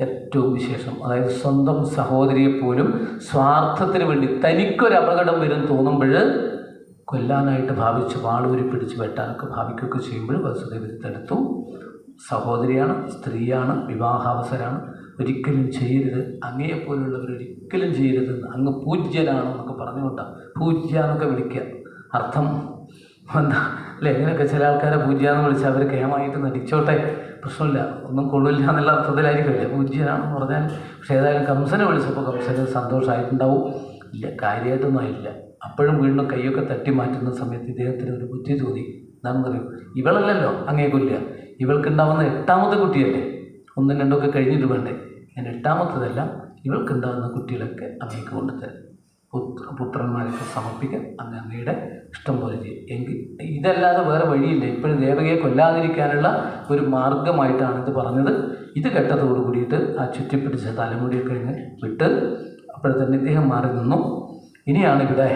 [SPEAKER 2] ഏറ്റവും വിശേഷം. അതായത് സ്വന്തം സഹോദരിയെപ്പോലും സ്വാർത്ഥത്തിന് വേണ്ടി തനിക്കൊരു അപകടം വരും തോന്നുമ്പോൾ കൊല്ലാനായിട്ട് ഭാവിച്ച് വാളൂരി പിടിച്ച് വെട്ടാനൊക്കെ ഭാവിക്കുകയൊക്കെ ചെയ്യുമ്പോൾ വസുദേവ തടുത്തു. സഹോദരിയാണ്, സ്ത്രീയാണ്, വിവാഹാവസരമാണ്, ഒരിക്കലും ചെയ്യരുത്, അങ്ങയെപ്പോലുള്ളവർ ഒരിക്കലും ചെയ്യരുത്, അങ്ങ് പൂജ്യനാണെന്നൊക്കെ പറഞ്ഞുകൊണ്ടാണ് പൂജ്യ എന്നൊക്കെ വിളിക്കുക. അർത്ഥം എന്താ അല്ലേ? ഇങ്ങനെയൊക്കെ ചില ആൾക്കാരെ പൂജ്യ എന്ന് വിളിച്ചാൽ അവർ കേമായിട്ട് നടിച്ചോട്ടെ, പ്രശ്നമില്ല, ഒന്നും കൊള്ളില്ല എന്നുള്ള അർത്ഥത്തിലായിരിക്കില്ലേ പൂജ്യനാണെന്ന് പറഞ്ഞാൽ. പക്ഷേ ഏതായാലും കംസനെ വിളിച്ചപ്പോൾ കംസന് സന്തോഷമായിട്ടുണ്ടാവും. ഇല്ല, കാര്യമായിട്ടൊന്നും ആയില്ല. അപ്പോഴും വീണ്ടും കൈയൊക്കെ തട്ടി മാറ്റുന്ന സമയത്ത് ഇദ്ദേഹത്തിന് ഒരു ബുദ്ധി തോന്നി. എന്താണെന്ന് പറയും, ഇവളല്ലല്ലോ അങ്ങേ കൊല്ലുക, ഇവൾക്കുണ്ടാവുന്ന 8ാമത്തെ കുട്ടിയല്ലേ, 1ഉം 2ഉം കഴിഞ്ഞിട്ട് വേണ്ടേ, ഞാൻ 8ാമത്തതല്ല, ഇവൾക്കുണ്ടാകുന്ന കുട്ടികളൊക്കെ അങ്ങേക്ക് കൊണ്ടുതരാം, പുത്രന്മാരൊക്കെ സമർപ്പിക്കാൻ അങ്ങയുടെ ഇഷ്ടം പോലെ ചെയ്യും. എങ്കിൽ ഇതല്ലാതെ വേറെ വഴിയില്ല. ഇപ്പോഴും ദേവകിയെ കൊല്ലാതിരിക്കാനുള്ള ഒരു മാർഗമായിട്ടാണ് ഇത് പറഞ്ഞത്. ഇത് കേട്ടതോടു കൂടിയിട്ട് ആ ചുറ്റിപ്പിടിച്ച തലമുടിയൊക്കെ കഴിഞ്ഞ് വിട്ട് അപ്പോഴത്തന്നെ ഇദ്ദേഹം മാറി നിന്നു. ഇനിയാണ് ഇവിടെ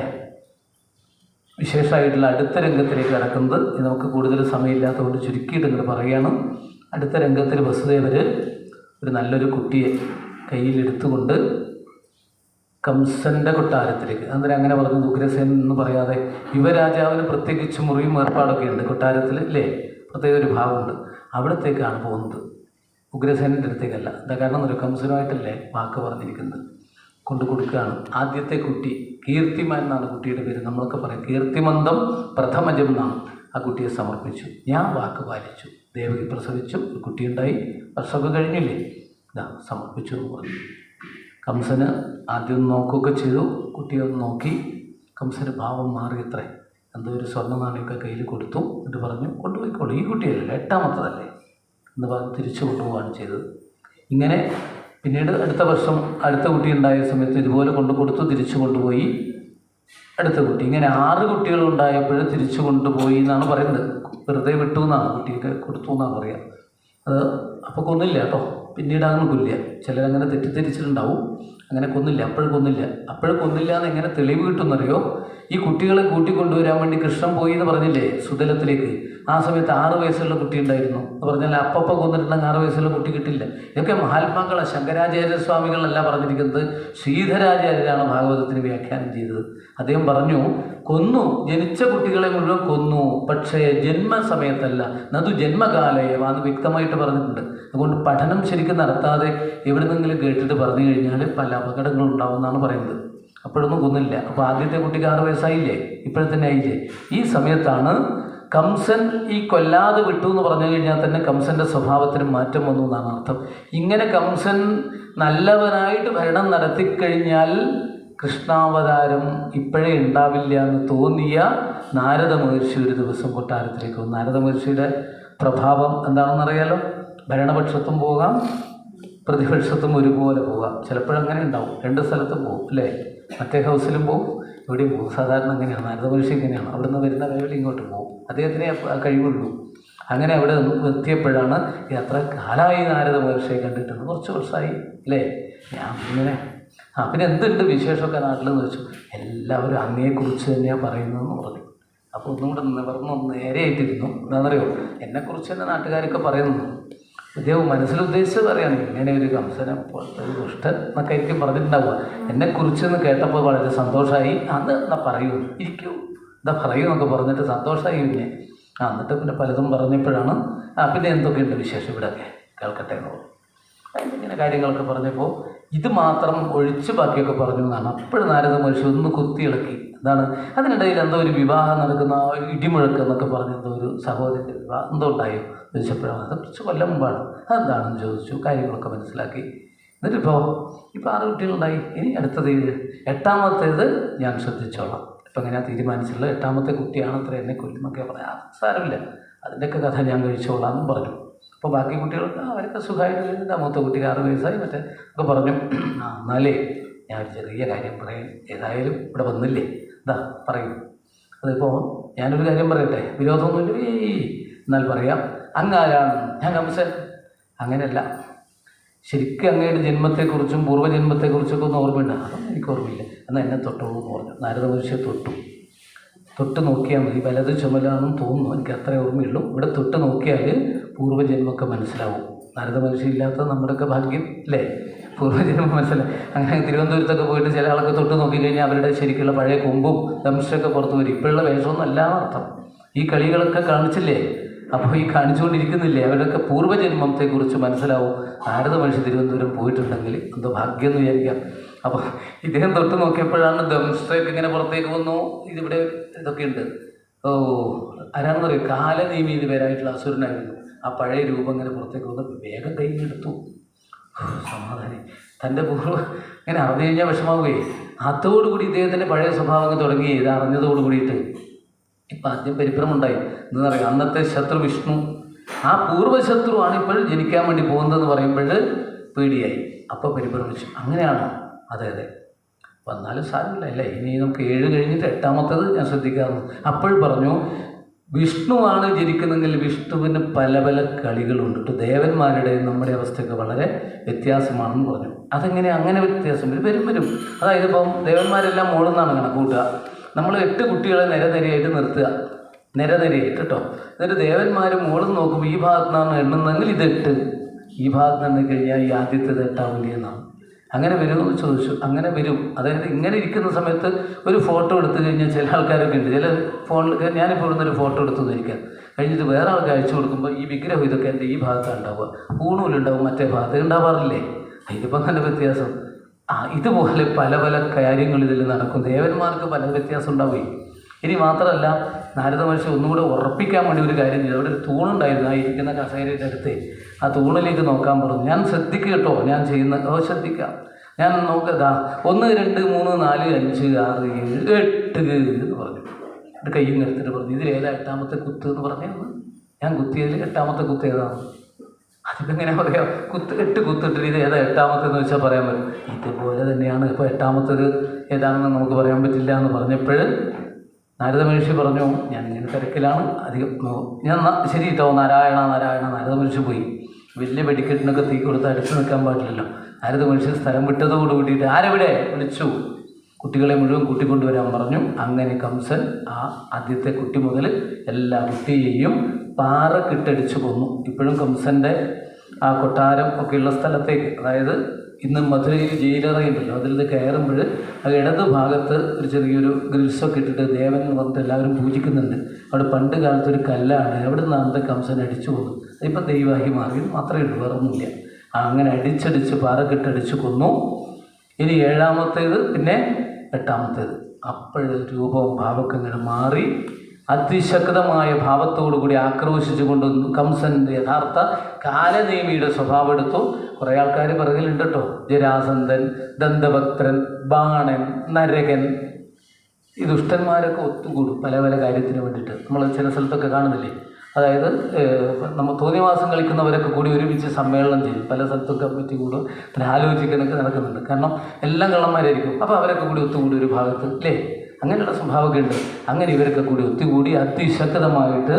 [SPEAKER 2] വിശേഷമായിട്ടുള്ള അടുത്ത രംഗത്തിലേക്ക് കടക്കുന്നത്. നമുക്ക് കൂടുതൽ സമയമില്ലാത്തതുകൊണ്ട് ചുരുക്കിയിട്ട് ഇങ്ങനെ പറയുകയാണ്. അടുത്ത രംഗത്തിൽ വസുദേവർ ഒരു നല്ലൊരു കുട്ടിയെ കയ്യിലെടുത്തുകൊണ്ട് കംസൻ്റെ കൊട്ടാരത്തിലേക്ക്, അന്നേരം അങ്ങനെ പറഞ്ഞു ഉഗ്രസേനൻ എന്ന് പറയാതെ യുവരാജാവിന് പ്രത്യേകിച്ച് മുറിയും ഏർപ്പാടൊക്കെ ഉണ്ട് കൊട്ടാരത്തിൽ അല്ലേ, പ്രത്യേക ഒരു ഭാഗമുണ്ട്, അവിടത്തേക്കാണ് പോകുന്നത്. ഉഗ്രസേനൻ്റെ അടുത്തേക്കല്ല. എന്താ കാരണം ഒരു കംസനുമായിട്ടല്ലേ വാക്ക് പറഞ്ഞിരിക്കുന്നത്, കൊണ്ടു കൊടുക്കുകയാണ്. ആദ്യത്തെ കുട്ടി കീർത്തിമാൻ എന്നാണ് കുട്ടിയുടെ പേര്, നമ്മളൊക്കെ പറയും കീർത്തിമന്തം പ്രഥമജം എന്നാണ്. ആ കുട്ടിയെ സമർപ്പിച്ചു. ഞാൻ വാക്ക് പാലിച്ചു. ദേവകി പ്രസവിച്ചു, ഒരു കുട്ടിയുണ്ടായി, വർഷമൊക്കെ കഴിഞ്ഞില്ലേ, ഇതാ സമർപ്പിച്ചു എന്ന് പറഞ്ഞു. കംസന് ആദ്യം നോക്കുകയൊക്കെ ചെയ്തു. കുട്ടിയെ ഒന്ന് നോക്കി. കംസന് ഭാവം മാറിയത്രേ. എന്തോ ഒരു സ്വർണ്ണ നാണയമൊക്കെ കയ്യിൽ കൊടുത്തു. എന്നിട്ട് പറഞ്ഞു കൊണ്ടുപോയിക്കോളൂ, ഈ കുട്ടിയല്ലേ 8ാമത്തതല്ലേ എന്ന് പറഞ്ഞ് തിരിച്ചു കൊണ്ടുപോവുകയാണ് ചെയ്തത്. ഇങ്ങനെ പിന്നീട് അടുത്ത വർഷം അടുത്ത കുട്ടി ഉണ്ടായ സമയത്ത് ഇതുപോലെ കൊടുത്തു, തിരിച്ചു കൊണ്ടുപോയി അടുത്ത കുട്ടി. ഇങ്ങനെ 6 കുട്ടികളുണ്ടായപ്പോൾ തിരിച്ചു കൊണ്ടുപോയി എന്നാണ് പറയുന്നത്. വെറുതെ വിട്ടു എന്നാണ്, കുട്ടിയൊക്കെ കൊടുത്തു എന്നാണ് പറയുക. അത് അപ്പോൾ കൊന്നില്ല കേട്ടോ, പിന്നീട് അങ്ങനെ കൊല്ലുക. ചിലരങ്ങനെ തെറ്റിദ്ധരിച്ചിട്ടുണ്ടാവും, അങ്ങനെ കൊന്നില്ല, അപ്പോഴും കൊന്നില്ല എന്ന് എങ്ങനെ തെളിവ് കിട്ടുമെന്നറിയോ? ഈ കുട്ടികളെ കൂട്ടിക്കൊണ്ടുവരാൻ വേണ്ടി കൃഷ്ണൻ പോയി എന്ന് പറഞ്ഞില്ലേ സുതലത്തിലേക്ക്, ആ സമയത്ത് 6 വയസ്സുള്ള കുട്ടി ഉണ്ടായിരുന്നു എന്ന് പറഞ്ഞാൽ അപ്പം കൊന്നിട്ടുണ്ടെങ്കിൽ 6 വയസ്സുള്ള കുട്ടി കിട്ടില്ല. ഇതൊക്കെ മഹാത്മാക്കളെ ശങ്കരാചാര്യസ്വാമികളല്ല പറഞ്ഞിരിക്കുന്നത്, ശ്രീധരാചാര്യരാണ് ഭാഗവതത്തിന് വ്യാഖ്യാനം ചെയ്തത്. അദ്ദേഹം പറഞ്ഞു, കൊന്നു, ജനിച്ച കുട്ടികളെ മുഴുവൻ കൊന്നു, പക്ഷേ ജന്മസമയത്തല്ല, നതു ജന്മകാലയവാന്ന് വ്യക്തമായിട്ട് പറഞ്ഞിട്ടുണ്ട്. അതുകൊണ്ട് പഠനം ശരിക്കും നടത്താതെ എവിടെ നിന്നെങ്കിലും കേട്ടിട്ട് പറഞ്ഞു കഴിഞ്ഞാൽ പല അപകടങ്ങളും ഉണ്ടാവുമെന്നാണ് പറയുന്നത്. അപ്പോഴൊന്നും കൊന്നില്ല. അപ്പോൾ ആദ്യത്തെ കുട്ടിക്ക് 6 വയസ്സായില്ലേ, ഇപ്പോഴത്തന്നെ ആയില്ലേ. ഈ സമയത്താണ് കംസൻ ഈ കൊല്ലാതെ വിട്ടു എന്ന് പറഞ്ഞു കഴിഞ്ഞാൽ തന്നെ കംസൻ്റെ സ്വഭാവത്തിന് മാറ്റം വന്നു എന്നാണ് അർത്ഥം. ഇങ്ങനെ കംസൻ നല്ലവനായിട്ട് ഭരണം നടത്തിക്കഴിഞ്ഞാൽ കൃഷ്ണാവതാരം ഇപ്പോഴേ ഉണ്ടാവില്ല എന്ന് തോന്നിയ നാരദ മഹർഷി ഒരു ദിവസം കൊട്ടാരത്തിലേക്ക് വന്നു. നാരദ മഹർഷിയുടെ പ്രഭാവം എന്താണെന്നറിയാലോ, ഭരണപക്ഷത്തും പോകാം, പ്രതിപക്ഷത്തും ഒരുപോലെ പോകാം. ചിലപ്പോഴങ്ങനെ ഉണ്ടാവും, 2 സ്ഥലത്തും പോകും അല്ലേ, മറ്റേ ഹൗസിലും പോകും, ഇവിടെയും പോകും. സാധാരണ അങ്ങനെയാണ്, നാരദ മഹർഷി ഇങ്ങനെയാണ്, അവിടെ നിന്ന് വരുന്ന വേവൽ ഇങ്ങോട്ട് പോകും, അദ്ദേഹത്തിനെ കഴിവുള്ളൂ. അങ്ങനെ അവിടെ എത്തിയപ്പോഴാണ് എത്ര കാലമായി നാരദ മഹർഷിയെ കണ്ടിട്ടുണ്ട്, കുറച്ച് വർഷമായി അല്ലേ. ഞാൻ ഇങ്ങനെ പിന്നെ എന്തുണ്ട് വിശേഷമൊക്കെ നാട്ടിലെന്ന് വെച്ചു, എല്ലാവരും അങ്ങയെക്കുറിച്ച് തന്നെയാണ് പറയുന്നതെന്ന് പറഞ്ഞു. അപ്പോൾ ഒന്നും കൂടെ നിവർന്ന് നേരെയായിട്ടിരുന്നു. എന്താണെന്നറിയോ, എന്നെക്കുറിച്ച് തന്നെ നാട്ടുകാരൊക്കെ പറയുന്നു. ഇദ്ദേഹം മനസ്സിലുദ്ദേശിച്ച് പറയാണ്, ഇങ്ങനെ ഒരു കംസനെ പോലത്തെ ഒരു ദുഷ്ടൻ എന്നൊക്കെ ആയിരിക്കും പറഞ്ഞിട്ടുണ്ടാവുക. എന്നെക്കുറിച്ചെന്ന് കേട്ടപ്പോൾ വളരെ സന്തോഷമായി. അന്ന് എന്നാ പറയൂ, ഇരിക്കൂ, എന്താ പറയൂ എന്നൊക്കെ പറഞ്ഞിട്ട് സന്തോഷമായി. പിന്നെ എന്നിട്ട് പിന്നെ പലതും പറഞ്ഞപ്പോഴാണ് പിന്നെ എന്തൊക്കെയുണ്ട് വിശേഷം ഇവിടെയൊക്കെ കേൾക്കട്ടെ എന്ന് പറഞ്ഞു. ഇങ്ങനെ കാര്യങ്ങളൊക്കെ പറഞ്ഞപ്പോൾ ഇത് മാത്രം ഒഴിച്ച് ബാക്കിയൊക്കെ പറഞ്ഞു എന്നാണ്. അപ്പോഴും നാരദ മഹർഷി ഒന്ന് കുത്തിയിളക്കി. എന്താണ് അതിനിടയിൽ എന്തോ ഒരു വിവാഹം നടക്കുന്ന ഇടിമുഴക്ക് എന്നൊക്കെ പറഞ്ഞ് എന്തോ ഒരു സഹോദരൻ്റെ വിവാഹം എന്തോ ഉണ്ടായോ ചോദിച്ചപ്പോഴാണ്. അത് കുറച്ച് കൊല്ലം മുമ്പാണ്. അതെന്താണെന്ന് ചോദിച്ചു, കാര്യങ്ങളൊക്കെ മനസ്സിലാക്കി. എന്നിട്ടിപ്പോൾ 6 കുട്ടികളുണ്ടായി. ഇനി അടുത്തത് 8ാമത്തേത് ഞാൻ ശ്രദ്ധിച്ചോളാം. ഇപ്പം എങ്ങനെയാണ് തീരുമാനിച്ചിട്ടുള്ളത്, 8ാമത്തെ കുട്ടിയാണ് അത്ര എന്നെ കൊല്ലുന്നൊക്കെ പറയാം. സാരമില്ല, അതിൻ്റെയൊക്കെ കഥ ഞാൻ കഴിച്ചോളാം എന്നും പറഞ്ഞു. അപ്പോൾ ബാക്കി കുട്ടികൾക്ക് അവരൊക്കെ സുഖമായിട്ട് കഴിഞ്ഞിട്ട് 8ാമത്തെ കുട്ടിക്ക് 6 വയസ്സായി മറ്റേ ഒക്കെ പറഞ്ഞു. എന്നാലേ ഞാൻ ഒരു ചെറിയ കാര്യം പറയാം, ഏതായാലും ഇവിടെ വന്നില്ലേ, എന്താ പറയൂ. അതിപ്പോൾ ഞാനൊരു കാര്യം പറയട്ടെ, വിരോധമൊന്നുമില്ല, എന്നാൽ പറയാം. അങ്ങാരാണ്? ഞാൻ കംസൻ. അങ്ങനെയല്ല, ശരിക്കും അങ്ങയുടെ ജന്മത്തെക്കുറിച്ചും പൂർവ്വജന്മത്തെക്കുറിച്ചൊക്കെ ഒന്ന് ഓർമ്മയുണ്ട്. അതൊന്നും എനിക്ക് ഓർമ്മയില്ല. എന്നാൽ എന്നെ തൊട്ടോളൂ എന്ന് പറഞ്ഞു. നാരദ മഹർഷിയെ തൊട്ട് നോക്കിയാൽ മതി. വലത് ചുമലാണെന്ന് തോന്നുന്നു, എനിക്ക് അത്രേ ഓർമ്മയുള്ളൂ. ഇവിടെ തൊട്ട് നോക്കിയാൽ പൂർവ്വജന്മമൊക്കെ മനസ്സിലാവും. നാരദ മഹർഷി ഇല്ലാത്ത നമ്മുടെയൊക്കെ ഭാഗ്യം അല്ലേ, പൂർവ്വജന്മം മനസ്സിലാവും. അങ്ങനെ തിരുവനന്തപുരത്തൊക്കെ പോയിട്ട് ചില ആളൊക്കെ തൊട്ട് നോക്കിക്കഴിഞ്ഞാൽ അവരുടെ ശരിക്കുള്ള പഴയ കൊമ്പും ദംശമൊക്കെ പുറത്ത് വരും. ഇപ്പോഴുള്ള വേഷമൊന്നും അല്ലാന്നർത്ഥം. ഈ കളികളൊക്കെ കാണിച്ചില്ലേ, അപ്പോൾ ഈ കാണിച്ചുകൊണ്ടിരിക്കുന്നില്ലേ, അവരൊക്കെ പൂർവ്വജന്മത്തെക്കുറിച്ച് മനസ്സിലാവും. നാരദ മഹർഷി തിരുവനന്തപുരം പോയിട്ടുണ്ടെങ്കിൽ എന്തോ ഭാഗ്യം എന്ന് വിചാരിക്കാം. അപ്പോൾ ഇദ്ദേഹം തൊട്ട് നോക്കിയപ്പോഴാണ് ദംഷ്ട്രയൊക്കെ ഇങ്ങനെ പുറത്തേക്ക് വന്നു. ഇതിവിടെ ഇതൊക്കെ ഉണ്ട്. ആരാണെന്ന് പറയും, കാലനീമി ഇത് പേരായിട്ടുള്ള അസുരനായിരുന്നു. ആ പഴയ രൂപം ഇങ്ങനെ പുറത്തേക്ക് വന്ന് വേഗം കൈയ്യെടുത്തു. സമാധാനം. തൻ്റെ പൂർവ്വം ഇങ്ങനെ അറിഞ്ഞു കഴിഞ്ഞാൽ വിഷമാവുകയെ. അതോടുകൂടി ഇദ്ദേഹത്തിൻ്റെ പഴയ സ്വഭാവങ്ങൾ തുടങ്ങി. ഇത് അറിഞ്ഞതോടുകൂടിയിട്ട് ഇപ്പം ആദ്യം പരിഭ്രമമുണ്ടായി. എന്താ പറയുക, അന്നത്തെ ശത്രു വിഷ്ണു, ആ പൂർവ്വശത്രുവാണ് ഇപ്പോൾ ജനിക്കാൻ വേണ്ടി പോകുന്നതെന്ന് പറയുമ്പോൾ പേടിയായി. അപ്പോൾ പരിഭ്രമിച്ചു. അങ്ങനെയാണോ? അതെ അതെ. വന്നാലും സാരമില്ല അല്ലേ, ഇനി നമുക്ക് 7 കഴിഞ്ഞിട്ട് 8ാമത്തേത് ഞാൻ ശ്രദ്ധിക്കാറുണ്ട്. അപ്പോൾ പറഞ്ഞു, വിഷ്ണുവാണ് ജനിക്കുന്നതെങ്കിൽ വിഷ്ണുവിന് പല പല കളികളുണ്ട്. ദേവന്മാരുടെ നമ്മുടെ അവസ്ഥയൊക്കെ വളരെ വ്യത്യാസമാണെന്ന് പറഞ്ഞു. അതെങ്ങനെ അങ്ങനെ വ്യത്യാസം വരും. അതായത് ഇപ്പം ദേവന്മാരെല്ലാം മുകളിൽ നിന്നാണ് കണക്കൂട്ടുക. നമ്മൾ 8 കുട്ടികളെ നിരനിരയായിട്ട് നിർത്തുക, നിരനിരയായിട്ട് കേട്ടോ. എന്നിട്ട് ദേവന്മാർ മുകളിൽ നോക്കുമ്പോൾ ഈ ഭാഗത്തു നിന്നാണ് എണ്ണുന്നതെങ്കിൽ ഇത് 8, ഈ ഭാഗത്ത് നിന്ന് കഴിഞ്ഞാൽ ഈ ആദ്യത്തേത് 8ആവില്ലേ എന്നാണ്. അങ്ങനെ വരുമെന്ന് ചോദിച്ചു. അങ്ങനെ വരും. അതായത് ഇങ്ങനെ ഇരിക്കുന്ന സമയത്ത് ഒരു ഫോട്ടോ എടുത്തു കഴിഞ്ഞാൽ ചില ആൾക്കാരൊക്കെ ഉണ്ട്, ചില ഫോണിൽ ഞാനിപ്പോൾ ഇവിടുന്നൊരു ഫോട്ടോ എടുത്തു നിൽക്കാം, കഴിഞ്ഞിട്ട് വേറെ ആൾക്ക് അയച്ചു കൊടുക്കുമ്പോൾ ഈ വിഗ്രഹം ഇതൊക്കെ എൻ്റെ ഈ ഭാഗത്താണ് ഉണ്ടാവുക, ഊണൂലുണ്ടാവും മറ്റേ ഭാഗത്ത് ഉണ്ടാവാറില്ലേ. ഇതിപ്പം നല്ല വ്യത്യാസം. ഇതുപോലെ പല പല കാര്യങ്ങൾ ഇതിൽ നടക്കും. ദേവന്മാർക്ക് പല വ്യത്യാസം ഉണ്ടാവുകയും. ഇനി മാത്രമല്ല, നാരദ മഹർഷി ഒന്നുകൂടെ ഉറപ്പിക്കാൻ വേണ്ടി ഒരു കാര്യം ചെയ്തു. അവിടെ ഒരു തൂണുണ്ടായിരുന്നു, ആ ഇരിക്കുന്ന കസേരയുടെ അടുത്ത്. ആ തൂണിലേക്ക് നോക്കാൻ പറഞ്ഞു. ഞാൻ ശ്രദ്ധിക്കുക കേട്ടോ, ഞാൻ ചെയ്യുന്ന ശ്രദ്ധിക്കാം. ഞാൻ നോക്കതാ 1 2 3 4 5 6 7 8 എന്ന് പറഞ്ഞു. എൻ്റെ കയ്യും എടുത്തിട്ട് പറഞ്ഞു, ഇതിലേതാ 8ാമത്തെ കുത്ത് എന്ന് പറഞ്ഞാൽ ഞാൻ കുത്തിയതിൽ 8ാമത്തെ കുത്ത് ഏതാണ്? അതിപ്പോൾ എങ്ങനെ പറയാം, 8 കുത്തിട്ടിട്ട് ഇത് ഏതാ 8ാമത്തെന്ന് വെച്ചാൽ പറയാൻ പറ്റും. ഇതുപോലെ തന്നെയാണ്. ഇപ്പോൾ 8ാമത്തേത് ഏതാണെന്ന് നമുക്ക് പറയാൻ പറ്റില്ല എന്ന് പറഞ്ഞപ്പോൾ നാരദ മഹർഷി പറഞ്ഞു, ഞാനിങ്ങനെ തിരക്കിലാണ്, അധികം ഞാൻ ശരി കേട്ടോ, നാരായണ നാരായണ. നാരദ മഹർഷി പോയി. വലിയ വെടിക്കെട്ടിനൊക്കെ തീ കൊടുത്ത് അടുത്ത് നിൽക്കാൻ പാടില്ലല്ലോ. നാരദ മഹർഷി സ്ഥലം വിട്ടതോട് കൂടിയിട്ട് ആരെവിടെ വിളിച്ചു, കുട്ടികളെ മുഴുവൻ കൂട്ടിക്കൊണ്ടുവരാൻ പറഞ്ഞു. അങ്ങനെ കംസൻ ആ ആദ്യത്തെ കുട്ടി മുതൽ എല്ലാ കുട്ടിയെയും പാറക്കിട്ടടിച്ചു കൊന്നു. ഇപ്പോഴും കംസൻ്റെ ആ കൊട്ടാരം ഒക്കെയുള്ള സ്ഥലത്തേക്ക്, അതായത് ഇന്ന് മധുരയിൽ ജയിലറയുണ്ടല്ലോ, അതിൽ നിന്ന് കയറുമ്പോൾ ആ ഇടത് ഭാഗത്ത് ഒരു ചെറിയൊരു ഗ്രിൽസൊക്കെ ഇട്ടിട്ട് ദേവൻ വന്നിട്ട് എല്ലാവരും പൂജിക്കുന്നുണ്ട്. അവിടെ പണ്ട് കാലത്തൊരു കല്ലാണ്, അവിടെ നിന്നാണ് കംസൻ അടിച്ചു കൊന്നു. അതിപ്പം ദൈവമായി മാറി മാത്രമേ ഉള്ളൂ, വേറൊന്നുമില്ല. അങ്ങനെ അടിച്ചടിച്ച് പാറക്കിട്ടടിച്ച് കൊന്നു. ഇനി 7ാമത്തേത്, പിന്നെ 8ാമത്തേത്. അപ്പോഴ് രൂപവും ഭാവമൊക്കെ ഇങ്ങനെ മാറി അതിശക്തമായ ഭാവത്തോടുകൂടി ആക്രോശിച്ചുകൊണ്ട് കംസൻ്റെ യഥാർത്ഥ കാലനേമിയുടെ സ്വഭാവം എടുത്തു. കുറേ ആൾക്കാർ പിറകിലുണ്ട് കേട്ടോ, ജരാസന്ധൻ, ദന്തഭക്തൻ, ബാണൻ, നരകൻ. ഈ ദുഷ്ടന്മാരൊക്കെ ഒത്തുകൂടും പല പല കാര്യത്തിന് വേണ്ടിയിട്ട്. നമ്മൾ ചില സ്ഥലത്തൊക്കെ കാണുന്നില്ലേ, അതായത് നമ്മൾ തോന്നിവാസം കളിക്കുന്നവരൊക്കെ കൂടി ഒരുമിച്ച് സമ്മേളനം ചെയ്യും. പല സ്ഥലത്തും കമ്മിറ്റി കൂടും, പിന്നെ ആലോചിക്കാനൊക്കെ നടക്കുന്നുണ്ട്. കാരണം എല്ലാം കള്ളന്മാരായിരിക്കും. അപ്പോൾ അവരൊക്കെ കൂടി ഒത്തുകൂടി ഒരു ഭാഗത്ത് അല്ലേ, അങ്ങനെയുള്ള സ്വഭാവമൊക്കെ ഉണ്ട്. അങ്ങനെ ഇവരൊക്കെ കൂടി ഒത്തുകൂടി അതിശക്തമായിട്ട്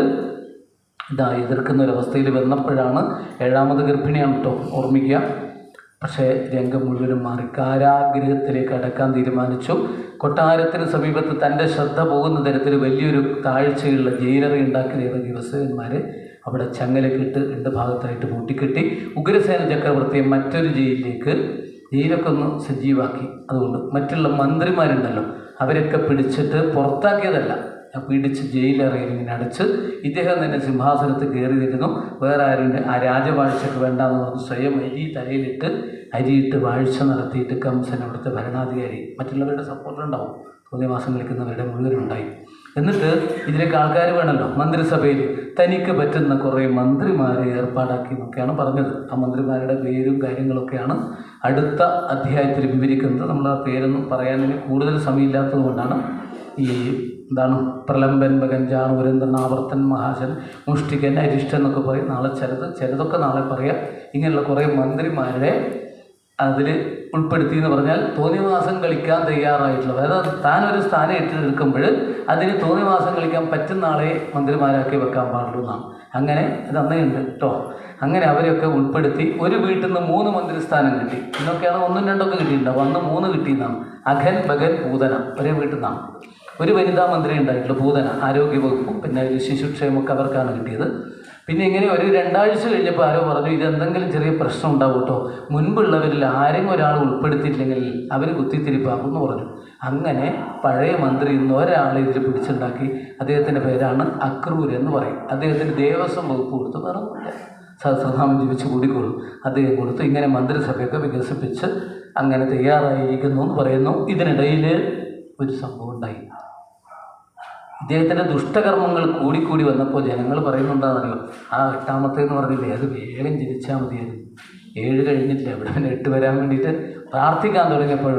[SPEAKER 2] എതിർക്കുന്ന ഒരവസ്ഥയിൽ വന്നപ്പോഴാണ് 7ാമത് ഗർഭിണിയാണ് കേട്ടോ, ഓർമ്മിക്കുക. പക്ഷേ രംഗം മുഴുവനും മാറി. കാരാഗ്രഹത്തിലേക്ക് അടക്കാൻ തീരുമാനിച്ചു. കൊട്ടാരത്തിന് സമീപത്ത് തൻ്റെ ശ്രദ്ധ പോകുന്ന തരത്തിൽ വലിയൊരു താഴ്ചയുള്ള ജയിലറി ഉണ്ടാക്കിയ ദിവസന്മാർ അവിടെ ചങ്ങലക്കിട്ട് 2 ഭാഗത്തായിട്ട് പൂട്ടിക്കെട്ടി. ഉഗ്രസേന ചക്രവർത്തിയെ മറ്റൊരു ജയിലൊക്കെ ഒന്ന് സജീവാക്കി. അതുകൊണ്ട് മറ്റുള്ള മന്ത്രിമാരുണ്ടല്ലോ, അവരൊക്കെ പിടിച്ചിട്ട് പുറത്താക്കിയതല്ല, പിടിച്ച് ജയിലറയിൽ ഇങ്ങനെ അടച്ച് ഇദ്ദേഹം തന്നെ സിംഹാസനത്തിൽ കയറി നിൽക്കുന്നു. വേറെ ആരും ആ രാജവാഴ്ചക്ക് വേണ്ടാന്ന് പറഞ്ഞ് സ്വയം അരിയിട്ട് വാഴ്ച നടത്തിയിട്ട് കംസൻ അവിടുത്തെ ഭരണാധികാരി, മറ്റുള്ളവരുടെ സപ്പോർട്ട് ഉണ്ടാവും, തോന്നിവാസം കളിക്കുന്നവരുടെ മുഴുവനുണ്ടായി. എന്നിട്ട് ഇതിലേക്ക് ആൾക്കാർ വേണമല്ലോ, മന്ത്രിസഭയിൽ തനിക്ക് പറ്റുന്ന കുറേ മന്ത്രിമാരെ ഏർപ്പാടാക്കി എന്നൊക്കെയാണ് പറഞ്ഞത്. ആ മന്ത്രിമാരുടെ പേരും കാര്യങ്ങളൊക്കെയാണ് അടുത്ത അധ്യായത്തിൽ വിവരിക്കുന്നത്. നമ്മൾ ആ പേരൊന്നും പറയാൻ കൂടുതൽ സമയമില്ലാത്തത് കൊണ്ടാണ് ഈ പ്രലംബൻ, മകൻ, ഉരന്തൻ, ആവർത്തൻ, മഹാശൻ, മുഷ്ടികൻ, അരിഷ്ടൻ എന്നൊക്കെ പറയും. നാളെ ചിലതൊക്കെ നാളെ പറയാം. ഇങ്ങനെയുള്ള കുറേ മന്ത്രിമാരെ അതിൽ ഉൾപ്പെടുത്തി എന്ന് പറഞ്ഞാൽ തോന്നിവാസം കളിക്കാൻ തയ്യാറായിട്ടുള്ള, അതായത് താനൊരു സ്ഥാനം ഏറ്റെടുക്കുമ്പോൾ അതിന് തോന്നിവാസം കളിക്കാൻ പറ്റുന്ന ആളെ മന്ത്രിമാരാക്കി വെക്കാൻ പാടുള്ളൂ എന്നാണ്. അങ്ങനെ ഇത് അന്നേയുണ്ട് കേട്ടോ. അങ്ങനെ അവരെയൊക്കെ ഉൾപ്പെടുത്തി ഒരു വീട്ടിൽ നിന്ന് 3 മന്ത്രിസ്ഥാനം കിട്ടി. ഇന്നൊക്കെയാണ് 1 2 കിട്ടിയിട്ടുണ്ടാവും. അന്ന് 3 കിട്ടിയെന്നാണ്. അഘൻ, ഭഗൻ, പൂതന ഒരേ വീട്ടിൽ നിന്നാണ്. ഒരു വനിതാ മന്ത്രി ഉണ്ടായിട്ടുള്ളൂ, പൂതന, ആരോഗ്യവകുപ്പും പിന്നെ ശിശുക്ഷേമമൊക്കെ അവർക്കാണ് കിട്ടിയത്. പിന്നെ ഇങ്ങനെ ഒരു 2 ആഴ്ച കഴിഞ്ഞപ്പോൾ ആരോ പറഞ്ഞു ഇതെന്തെങ്കിലും ചെറിയ പ്രശ്നം ഉണ്ടാവും കേട്ടോ, മുൻപുള്ളവരിൽ ആരെങ്കിലും ഒരാൾ ഉൾപ്പെടുത്തിയില്ലെങ്കിൽ അവർ കുത്തിത്തിരിപ്പാകും എന്ന് പറഞ്ഞു. അങ്ങനെ പഴയ മന്ത്രി ഇന്ന് ഒരാളെ ഇതിൽ പിടിച്ചുണ്ടാക്കി. അദ്ദേഹത്തിൻ്റെ പേരാണ് അക്രൂർ എന്ന് പറയും. അദ്ദേഹത്തിന് ദേവസ്വം വകുപ്പ് കൊടുത്ത് പറഞ്ഞില്ല, സഹസ്രനാമം ജീവിച്ച് കൂടിക്കോളും, അദ്ദേഹം കൊടുത്ത് ഇങ്ങനെ മന്ത്രിസഭയൊക്കെ വികസിപ്പിച്ച് അങ്ങനെ തയ്യാറായിരിക്കുന്നു എന്ന് പറയുന്നു. ഇതിനിടയിൽ ഒരു സംഭവം ഉണ്ടായി. ഇദ്ദേഹത്തിൻ്റെ ദുഷ്ടകർമ്മങ്ങൾ കൂടിക്കൂടി വന്നപ്പോൾ ജനങ്ങൾ പറയുന്നുണ്ടാകുന്നല്ലോ, ആ 8ാമത്തേന്ന് പറഞ്ഞില്ലേ അത് വേഗം ജനിച്ചാൽ മതിയായിരുന്നു, 7 കഴിഞ്ഞില്ല, ഇവിടെ 8 വരാൻ വേണ്ടിയിട്ട് പ്രാർത്ഥിക്കാൻ തുടങ്ങിയപ്പോൾ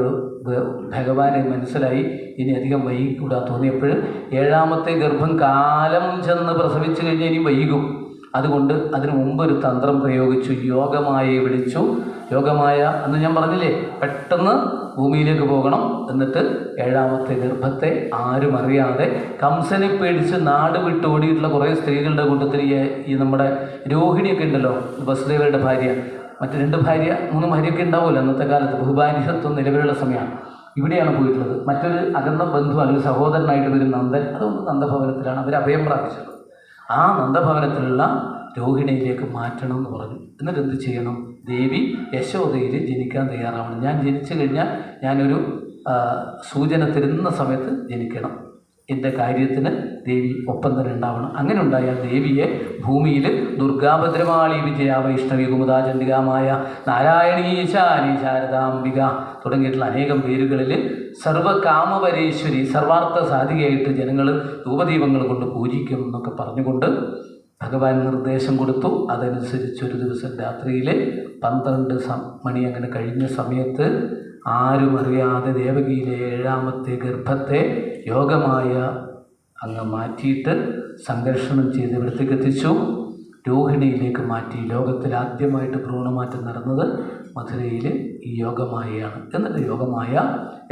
[SPEAKER 2] ഭഗവാനെ മനസ്സിലായി ഇനി അധികം വൈകിക്കൂടാ തോന്നിയപ്പോൾ 7ാമത്തെ ഗർഭം കാലം ചെന്ന് പ്രസവിച്ചു കഴിഞ്ഞാൽ ഇനി വൈകും. അതുകൊണ്ട് അതിനു മുമ്പ് ഒരു തന്ത്രം പ്രയോഗിച്ചു, യോഗമായയെ വിളിച്ചു. യോഗമായ എന്ന് ഞാൻ പറഞ്ഞില്ലേ, പെട്ടെന്ന് ഭൂമിയിലേക്ക് പോകണം, എന്നിട്ട് 7ാമത്തെ ഗർഭത്തെ ആരും അറിയാതെ കംസനെ പേടിച്ച് നാട് വിട്ട് ഓടിയിട്ടുള്ള കുറേ സ്ത്രീകളുടെ കൂട്ടത്തിൽ ഈ നമ്മുടെ രോഹിണിയൊക്കെ ഉണ്ടല്ലോ, വസുദേവരുടെ ഭാര്യ, മറ്റ് 2 ഭാര്യ 3 ഭാര്യയൊക്കെ ഉണ്ടാവുമല്ലോ അന്നത്തെ കാലത്ത്, ബഹുഭാര്യത്വം നിലവിലുള്ള സമയമാണ്. ഇവിടെയാണ് പോയിട്ടുള്ളത്. മറ്റൊരു അകന്ന ബന്ധു അല്ലെങ്കിൽ സഹോദരനായിട്ട് ഒരു നന്ദൻ, അതുകൊണ്ട് നന്ദഭവനത്തിലാണ് അവർ അഭയം പ്രാപിച്ചത്. ആ നന്ദഭവനത്തിലുള്ള രോഹിണിയിലേക്ക് മാറ്റണം എന്ന് പറഞ്ഞു. എന്നിട്ട് എന്ത് ചെയ്യണം? ദേവി യശോദയിൽ ജനിക്കാൻ തയ്യാറാവണം. ഞാൻ ജനിച്ചു കഴിഞ്ഞാൽ ഞാനൊരു സൂചന തരുന്ന സമയത്ത് ജനിക്കണം, എൻ്റെ കാര്യത്തിന് ദേവി ഒപ്പം തന്നെ ഉണ്ടാവണം. അങ്ങനെ ഉണ്ടായാൽ ദേവിയെ ഭൂമിയിൽ ദുർഗാഭദ്രമാളി വിജയ വൈഷ്ണവി കുമുദാ ചണ്ഡികാമായ നാരായണീശാനി ശാരദാംബിക തുടങ്ങിയിട്ടുള്ള അനേകം പേരുകളിൽ സർവകാമപരേശ്വരി, സർവാർത്ഥ സാധികയായിട്ട് ജനങ്ങൾ ധൂപദീപങ്ങൾ കൊണ്ട് പൂജിക്കും എന്നൊക്കെ പറഞ്ഞുകൊണ്ട് ഭഗവാൻ നിർദ്ദേശം കൊടുത്തു. അതനുസരിച്ച് ഒരു ദിവസം രാത്രിയിൽ 12 മണി അങ്ങനെ കഴിഞ്ഞ സമയത്ത് ആരും അറിയാതെ ദേവകിയിലെ 7ാമത്തെ ഗർഭത്തെ യോഗമായ അങ്ങ് മാറ്റിയിട്ട് സംഘർഷണം ചെയ്ത് ഇവിടത്തേക്ക് എത്തിച്ചു. രോഹിണിയിലേക്ക് മാറ്റി. ലോകത്തിൽ ആദ്യമായിട്ട് ഭ്രൂണമാറ്റം നടന്നത് മധുരയിൽ ഈ യോഗമായയാണ്. എന്നിട്ട് യോഗമായ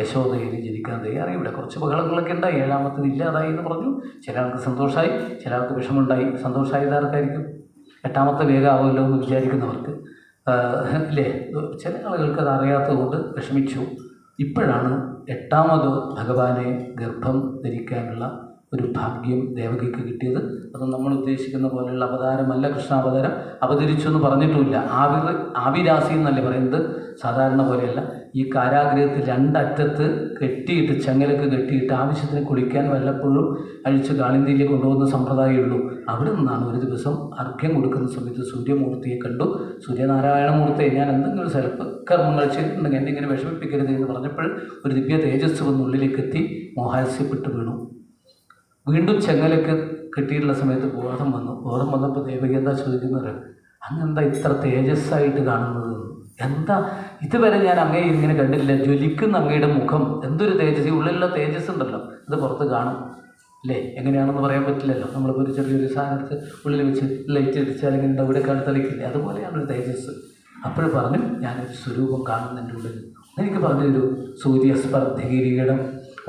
[SPEAKER 2] യശോദയിൽ ജനിക്കാൻ തയ്യാറായി. ഇവിടെ കുറച്ച് ബഹളങ്ങളൊക്കെ ഉണ്ടായി. 7ാമത്തത് ഇല്ലാതായി എന്ന് പറഞ്ഞു. ചില ആൾക്ക് സന്തോഷമായി, ചില ആൾക്ക് വിഷമമുണ്ടായി. സന്തോഷമായത് ആർക്കായിരിക്കും? 8ാമത്തെ വേഗമാവുമല്ലോ എന്ന് വിചാരിക്കുന്നവർക്ക് ഇല്ലേ? ചില ആളുകൾക്ക് അത് അറിയാത്തത് കൊണ്ട് വിഷമിച്ചു. ഇപ്പോഴാണ് 8ാമത് ഭഗവാനെ ഗർഭം ധരിക്കാനുള്ള ഒരു ഭാഗ്യം ദേവകിക്ക് കിട്ടിയത്. അത് നമ്മൾ ഉദ്ദേശിക്കുന്ന പോലെയുള്ള അവതാരമല്ല. കൃഷ്ണാവതാരം അവതരിച്ചു എന്ന് പറഞ്ഞിട്ടുമില്ല. ആവിരാസി എന്നല്ലേ പറയുന്നത്, സാധാരണ പോലെയല്ല. ഈ കാരാഗ്രഹത്തിൽ 2 അറ്റത്ത് കെട്ടിയിട്ട്, ചങ്ങലക്ക് കെട്ടിയിട്ട് ആവശ്യത്തിന് കുളിക്കാൻ വല്ലപ്പോഴും അഴിച്ച് കാളിന്തിയിൽ കൊണ്ടുപോകുന്ന സമ്പ്രദായമുള്ളൂ. അവിടെ നിന്നാണ് ഒരു ദിവസം അർഘ്യം കൊടുക്കുന്ന സമയത്ത് സൂര്യമൂർത്തിയെ കണ്ടു. സൂര്യനാരായണമൂർത്തിയെ ഞാൻ എന്തെങ്കിലും കർമ്മങ്ങൾ ചെയ്തിട്ടുണ്ടെങ്കിൽ എന്നെ ഇങ്ങനെ വിഷമിപ്പിക്കരുത് എന്ന് പറഞ്ഞപ്പോൾ ഒരു ദിവ്യ തേജസ് വന്ന് ഉള്ളിലേക്ക് എത്തി മോഹാത്സ്യപ്പെട്ട് വീണു. വീണ്ടും ചെങ്ങലക്ക് കെട്ടിയിട്ടുള്ള സമയത്ത് ബോധം വന്നപ്പോൾ ദേവകി എന്താ ചോദിക്കുന്നത്, അങ്ങെന്താ ഇത്ര തേജസ്സായിട്ട് കാണുന്നത്? എന്താ ഇതുവരെ ഞാൻ അങ്ങയെ ഇങ്ങനെ കണ്ടില്ല, ജ്വലിക്കുന്ന അങ്ങയുടെ മുഖം എന്തൊരു തേജസ്, ഈ ഉള്ളിലുള്ള തേജസ് ഉണ്ടല്ലോ അത് പുറത്ത് കാണും അല്ലേ? എങ്ങനെയാണെന്ന് പറയാൻ പറ്റില്ലല്ലോ. നമ്മളിപ്പോൾ ഒരു ചെറിയൊരു സാധനത്ത് ഉള്ളിൽ വെച്ച് ലൈറ്റ് അടിച്ചാൽ ഇങ്ങനെ ഇവിടെ തളിക്കില്ലേ, അതുപോലെയാണ് ഒരു തേജസ്. അപ്പോൾ പറഞ്ഞു ഞാനൊരു സ്വരൂപം കാണുന്നതിൻ്റെ ഉള്ളിൽ. എനിക്ക് പറഞ്ഞൊരു സൂര്യസ്പർദ്ധികിരീടം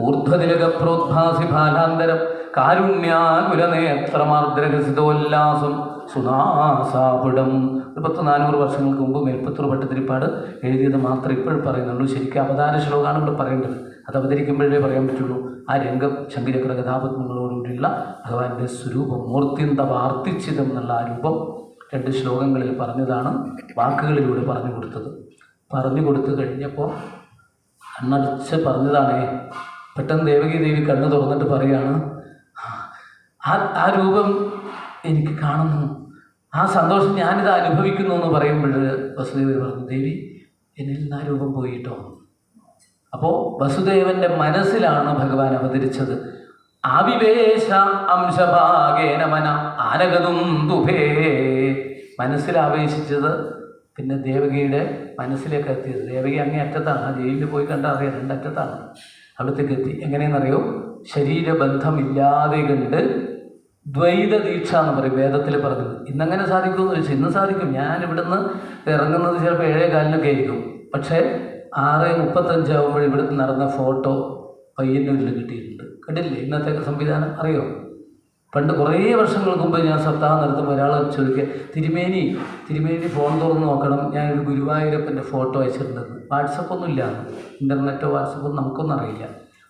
[SPEAKER 2] ഊർധ്വതിലക പ്രോദ്ഭാസി ഫാലാന്തരം കാരുണ്യാകുലനേത്രമാർദ്രഗസിതോല്ലാസം സുനാസാപിടം. 400 വർഷങ്ങൾക്ക് മുമ്പ് മേൽപ്പത്തൂർ ഭട്ടതിരിപ്പാട് എഴുതിയത് മാത്രമേ ഇപ്പോഴും പറയുന്നുള്ളൂ. ശരിക്കും അവതാര ശ്ലോകമാണ് ഇവിടെ പറയേണ്ടത്. അത് അവതരിക്കുമ്പോഴേ പറയാൻ പറ്റുള്ളൂ. ആ രംഗം ശങ്കിരക്ര കഥാപത്മങ്ങളോടുകൂടിയുള്ള ഭഗവാന്റെ സ്വരൂപം, മൂർത്തിന്തവാർത്തിച്ചിതം എന്നുള്ള ആ രൂപം 2 ശ്ലോകങ്ങളിൽ പറഞ്ഞതാണ്, വാക്കുകളിലൂടെ പറഞ്ഞു കൊടുത്തത്. പറഞ്ഞു കൊടുത്തു കഴിഞ്ഞപ്പോൾ കണ്ണടച്ച് പറഞ്ഞതാണേ. പെട്ടെന്ന് ദേവി കണ്ണ് തുറന്നിട്ട് പറയുകയാണ്, ആ രൂപം എനിക്ക് കാണുന്നു, ആ സന്തോഷം ഞാനിത് അനുഭവിക്കുന്നു എന്ന് പറയുമ്പോൾ വസുദേവൻ പറഞ്ഞു, ദേവി എന്നിൽ നിന്ന് ആ രൂപം പോയിട്ടോ. അപ്പോൾ വസുദേവൻ്റെ മനസ്സിലാണ് ഭഗവാൻ അവതരിച്ചത്. ആവിവേശ അംശഭാഗേന മന ആനഗതും ദുഭേ. മനസ്സിൽ ആവേശിച്ചത് പിന്നെ ദേവകിയുടെ മനസ്സിലേക്ക് എത്തിയത്. ദേവകി അങ്ങേ അറ്റത്താണ്, ആ ജയിലിൽ പോയി കണ്ടാൽ അറിയാം, 2 അറ്റത്താണ്. അവിടത്തേക്ക് എത്തി. എങ്ങനെയെന്നറിയോ? ശരീരബന്ധമില്ലാതെ കണ്ട് ദ്വൈത ദീക്ഷ എന്ന് പറയും വേദത്തിൽ പറഞ്ഞത്. ഇന്നങ്ങനെ സാധിക്കുമെന്ന് ചോദിച്ചാൽ ഇന്ന് സാധിക്കും. ഞാൻ ഇവിടുന്ന് ഇറങ്ങുന്നത് ചിലപ്പോൾ 7:15 ആയിരിക്കും. പക്ഷേ 6:35 ആകുമ്പോൾ ഇവിടുന്ന് നടന്ന ഫോട്ടോ പയ്യന്നൂരിൽ കിട്ടിയിട്ടുണ്ട്. കണ്ടില്ലേ ഇന്നത്തെ സംവിധാനം? അറിയോ? പണ്ട് കുറേ വർഷങ്ങൾക്ക് മുമ്പ് ഞാൻ സപ്താഹം നടത്തുമ്പോൾ ഒരാൾ ചോദിക്കുക, തിരുമേനി ഫോൺ തുറന്ന് നോക്കണം, ഞാനൊരു ഗുരുവായൂരപ്പൻ്റെ ഫോട്ടോ അയച്ചിട്ടുണ്ടെന്ന്. വാട്സപ്പൊന്നും ഇല്ല, ഇൻ്റർനെറ്റോ വാട്സപ്പൊന്നും നമുക്കൊന്നും അറിയില്ല.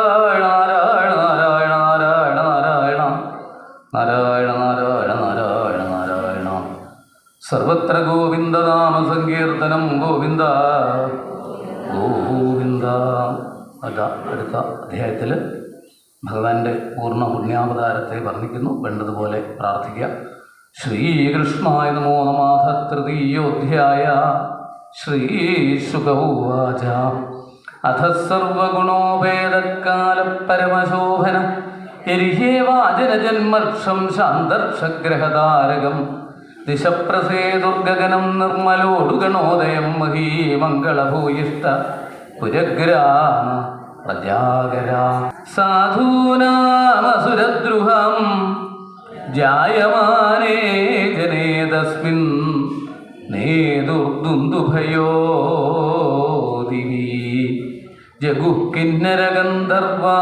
[SPEAKER 2] നാരായണ നാരായണ നാരായണ നാരായണ നാരായണ നാരായണ നാരായണ നാരായണ. സർവത്ര ഗോവിന്ദനാമ സങ്കീർത്തനം ഗോവിന്ദ ഗോവിന്ദ. അടുത്ത അധ്യായത്തിൽ ഭഗവാന്റെ പൂർണ്ണ പുണ്യാവതാരത്തെ വർണ്ണിക്കുന്നു. വേണ്ടതുപോലെ പ്രാർത്ഥിക്കുക. ശ്രീകൃഷ്ണായ നമോ നമഃ. തൃതീയോധ്യായ. ശ്രീശുക ഉവാച. അഥ സർവഗുണോപേതകാലപരമശോഭന യരിഹേവാജനജന്മർഷം ശാന്തർഷഗ്രഹതാരകം ദിശപ്രസേതുർഗഗനം നിർമ്മലോടുഗണോദയം മഹീമംഗളഭൂയിഷ്ട പുരഗ്രാമ പ്രജാഗര. സാധൂനാമസുരദ്രുഹം ജായമാനേ ജനേ തസ്മിൻ നേതുർദുന്ദുഭയോ ദിവി ജഗുഃ കിന്നരഗന്ധർവാ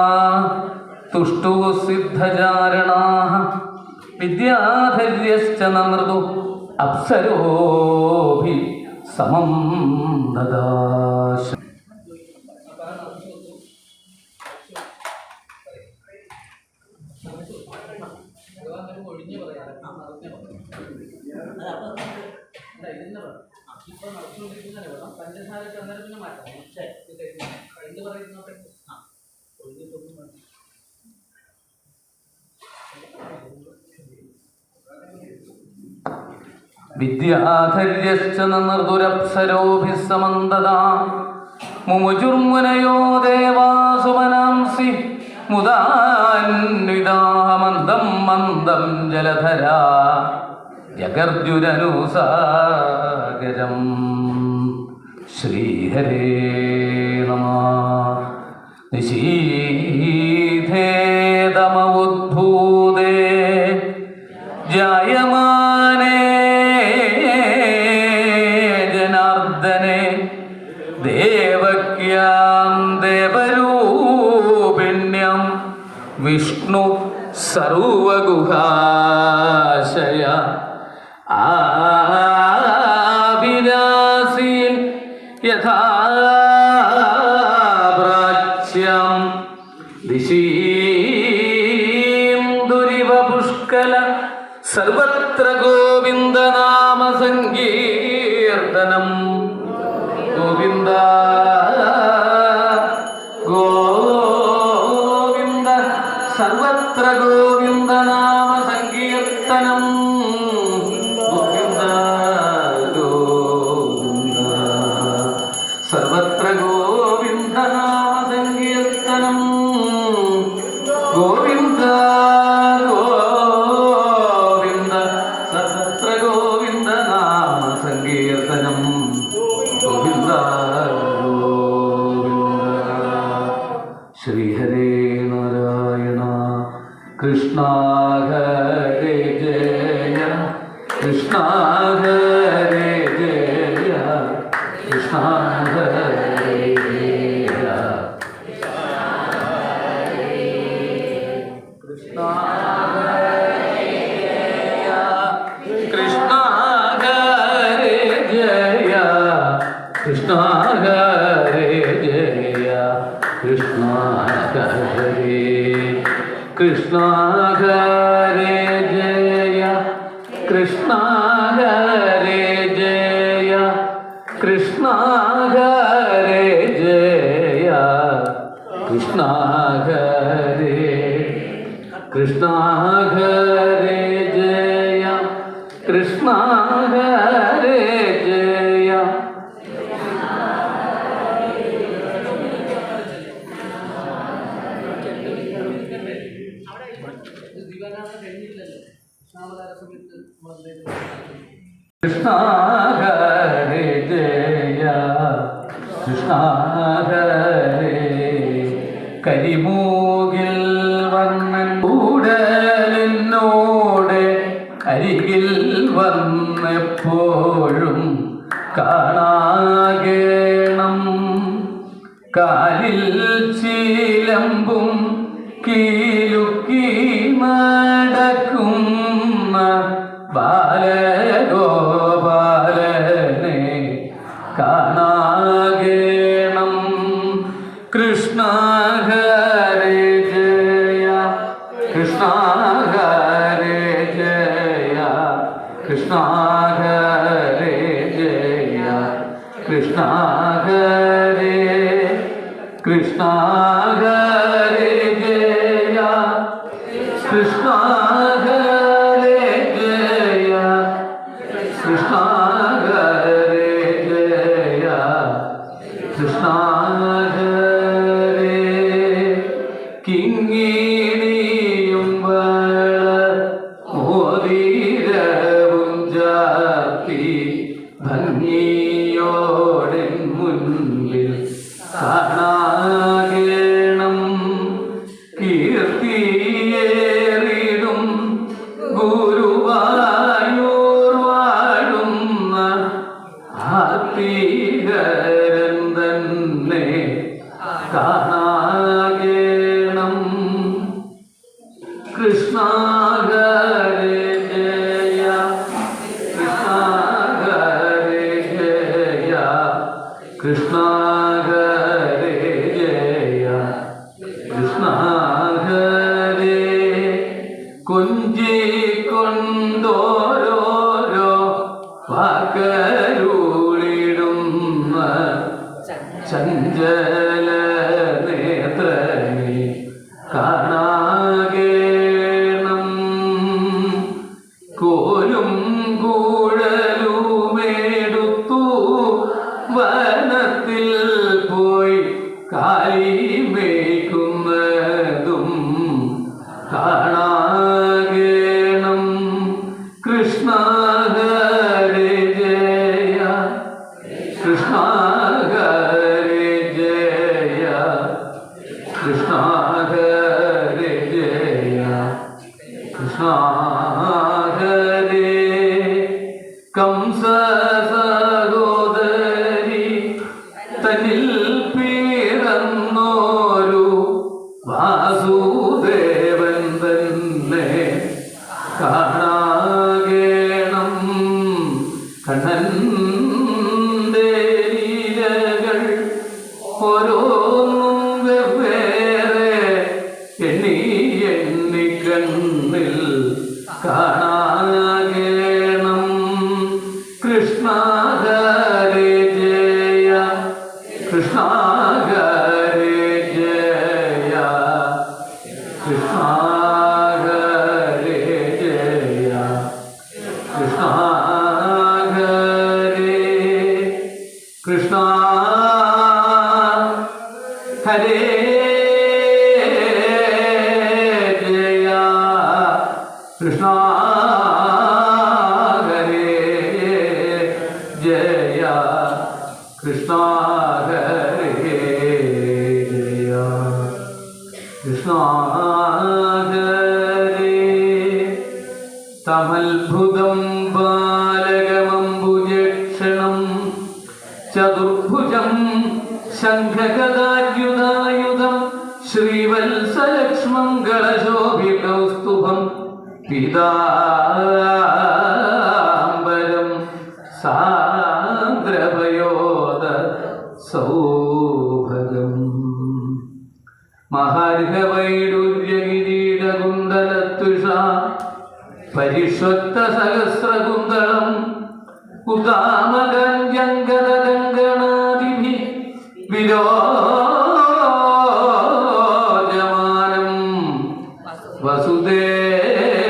[SPEAKER 2] തുഷ്ടു സിദ്ധചാരണാഃ വിദ്യാധര്യശ്ച നമൃദു അപ്സരോഭി സമം ദദാശ. വിദ്യാധര്യശ്ച നർദുരപ്സരോഭിഃ സമന്തദാ മുമുജുർമുനയോ ദേവാസുമനാംസി മുദാന്വിതാഃ മന്ദം മന്ദം ജലധരാ ജഗർജുരനുസാഗരം. ശ്രീഹരേ നമഃ. നിശീഥേ തമവുദ്ഭൂതേ ജായമാനേ ജനാർദ്ദനെ ദേവക്യാം ദേവരൂപിണ്യം വിഷ്ണു സർവഗുഹാശയ ആവിരാസീൻ യഥാ പ്രാച്യം ദിശീം ദുരിവ പുഷ്കല സർവത്ര ഗോവിന്ദനാമ സങ്കീർത്തനം. ഗോവിന്ദ ഗോവിന്ദ സർവത്ര ഗോവിന്ദനാമ സങ്കീർത്തനം. ഗോവിന്ദ ഗോവിന്ദ സർവത്ര ഗോവിന്ദനാമ സങ്കീർത്തനം. ഗോവിന്ദ ഗോവിന്ദ സർവത്ര ഗോവിന്ദനാമ സങ്കീർത്തനം. ഗോവിന്ദ ഗോവിന്ദ. ശ്രീഹരേ നാരായണ കൃഷ്ണ ഹരേ ജയ കൃഷ്ണ ഹരേ ജയ കൃഷ്ണ ഹരേ ജയ കൃഷ്ണ കൃഷ്ണ ഹരേ ജയ കൃഷ്ണ ഹരേ ജയ കൃഷ്ണ ഹരേ കൃഷ്ണ ഹരേ ജയ കൃഷ്ണ ഹരേ ജയ കൃഷ്ണ ഹരേ ജയ കൃഷ്ണ ഹരേ കൃഷ്ണ ഹരേ ജയ കൃഷ്ണ ഹരേ ജയ. കൃഷ്ണ ഹരേ ജയ കൃഷ്ണ ഹരേ. കരിമൂകിൽ വന്നൻ കൂടലിനോട് അരികിൽ വന്നെപ്പോഴും കാണാകേണം. കാലിൽ ചീലമ്പും കീലുക്കി നടക്കുന്ന ബാലഗോപാലനെ കാണാകേണം. കൃഷ്ണ ഹരേ ജയ കൃഷ്ണ ഹരേ ജയ കൃഷ്ണ ഹരേ ജയ കൃഷ്ണ ഹരേ കൃഷ്ണ ഹരേ ജയ കൃഷ്ണ ഹരേ ജയ കൃഷ്ണ ഹരേ ജയ കൃഷ്ണ ഹരേ. കിങ്ങിണിയും വള മോതിരവും ചാർത്തി ഭംഗിയോടെ മുൻപിൽ കാണാകേണം. കീർത്തിയേറിടും ഗുരുവായൂർ വാഴുന്ന കാണാകേണം. കൃഷ്ണ ഹരേ ജയ, കൃഷ്ണ ഹരേ ജയ, കൃഷ്ണ ഹരേ ജയ, കൃഷ്ണ ഹരേ. കൊഞ്ചിക്കൊണ്ടോരോരോ വാക്കരുളിടുന്ന ചഞ്ചല നേത്രനെ കാണാകേണം. കോലും കൂഴലുമേടുത്തു വനത്തിൽ പോയി കാലിമേക്കുന്നതും കാണാകേണം. കൃഷ്ണ ഹരേ ജയ, കൃഷ്ണ ഹരേ ജയ, കൃഷ്ണ ഹരേ ജയ, കൃഷ്ണ ഹരേ. കംസ സഹോദരി തന്നിൽ പിറന്നോരു വാസുദേവൻ തന്നെ കാണാകേണം. കണ്ണന്റെ ലീലകൾ ഓരോന്നും വെവ്വേറെ എണ്ണി എണ്ണി കണ്ണിൽ കാണാകേണം. കൃഷ്ണ ഹരേ ജയ, കൃഷ്ണ ഹരേ ജയ, കൃഷ്ണ ഹരേ ജയ, കൃഷ്ണ ഹരേ. കൃഷ്ണ ഹരേ ജയ, കൃഷ്ണ ഹരേ ജയ, കൃഷ്ണ ഹരേ ജയ, കൃഷ്ണ ഹരേ. തമത്ഭുതം ബാലകമംബുജക്ഷണം ചതുർഭുജം ശംഖഗദായുധായുധം ശ്രീവത്സലക്ഷ്മംഗളശോഭികൗസ്തുഭം പീതാംബരം സാന്ദ്രഭയോദ സൗഭഗം. മഹാർഹവൈഡൂര്യകിരീടകുണ്ടലത്തുഷ പരിഷ്വക്ത സഹസ്രകുന്തളം ഉദാമഗഞ്ജങ്കദങ്കണാദിഭി വിരോജമാനം വസുദേവ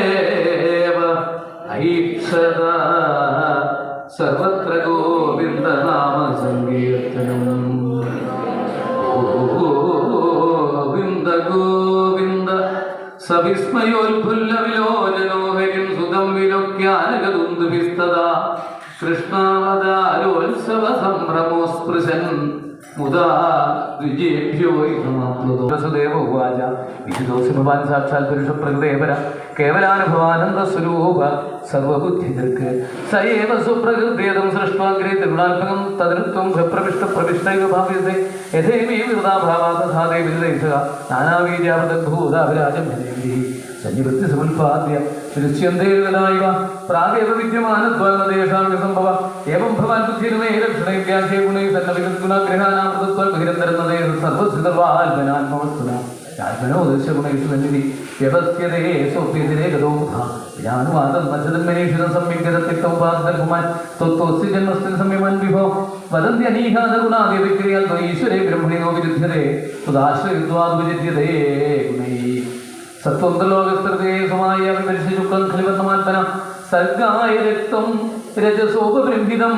[SPEAKER 2] ഐക്ഷത. സർവത്ര ഗോവിന്ദ നാമ സങ്കീർത്തനം. ഗോവിന്ദ ഗോവിന്ദ സവിസ്മയോത്ഫുല്ല വിലോചനോഹരിം സുതം വിലോക്യാനകദുന്ദുഭിസ്തദാ കൃഷ്ണാവതാരോത്സവ സംഭ്രമോസ്പൃശൻ മുദാ ദ്വിജേഭ്യോ ഇഹമാപ്ലുതോ. വസുദേവ ഉവാച വിഹിതോऽസി ഭവാൻ സാക്ഷാൽ പുരുഷ പ്രകൃതേപര കേവലാനുഭവാനന്ദ സ്വരൂപ സർവബുദ്ധികൾക്ക് സ ഏവ സുപ്രകൃതേദം സൃഷ്ട്വാഗ്രേ ത്രിഗുണാത്മകം തദനുത്വം പ്രവിഷ്ട പ്രവിഷ്ടൈവ ഭാവ്യത്തെ യഥേമേ വിവൃതാഭാവാ തഥാ ദേവിതൈഷ നാനാബീജാപദഭൂതാഭിരാജം ഹരേന്ദ്രിഃ സന്നിവൃത്തി സമുൽപാദ്യ ദൃശ്യന്തേവ പ്രാഗേവ വിദ്യമാനദ്വാൽമദേശാം വിസംഭവ ഏവം ഭവാൻ ബുദ്ധിരുമേ ലക്ഷണൈവ്യാഖ്യേ ഗുണൈ സന്നവിഗുണാഗ്രഹാനാമൃതത്വം ബഹിരന്തരന്നതേ സർവസ്ഥിതർവാത്മനാത്മവസ്തുന ആത്മനോ ദൃശ്യഗുണൈഷു സന്നിധി വ്യവസ്ഥ്യതേ സ്വപ്യതിരേ ഗതോമുഖ ജ്ഞാനുവാദം മജന്മനീഷിതം സംവിഗ്രതത്തിക്തമുപാസതൽകുമാൻ ത്വസ്യ ജന്മസ്ഥിതി സംയമാൻ വിഭോ വദന്ത്യനീഹാദഗുണാദി വിക്രിയാൽ ഈശ്വരേ ബ്രഹ്മണിനോ വിരുദ്ധ്യതേ തദാശ്രയദ്വാദ്വിരുദ്ധ്യതേ ഗുണൈ. സത്വന്തലോകസ്തൃതേ സമായ വിമർശി ശുക്ലം ഖലിവർണ്ണമാത്മന സർഗായ രക്തം രജസോപബൃംഹിതം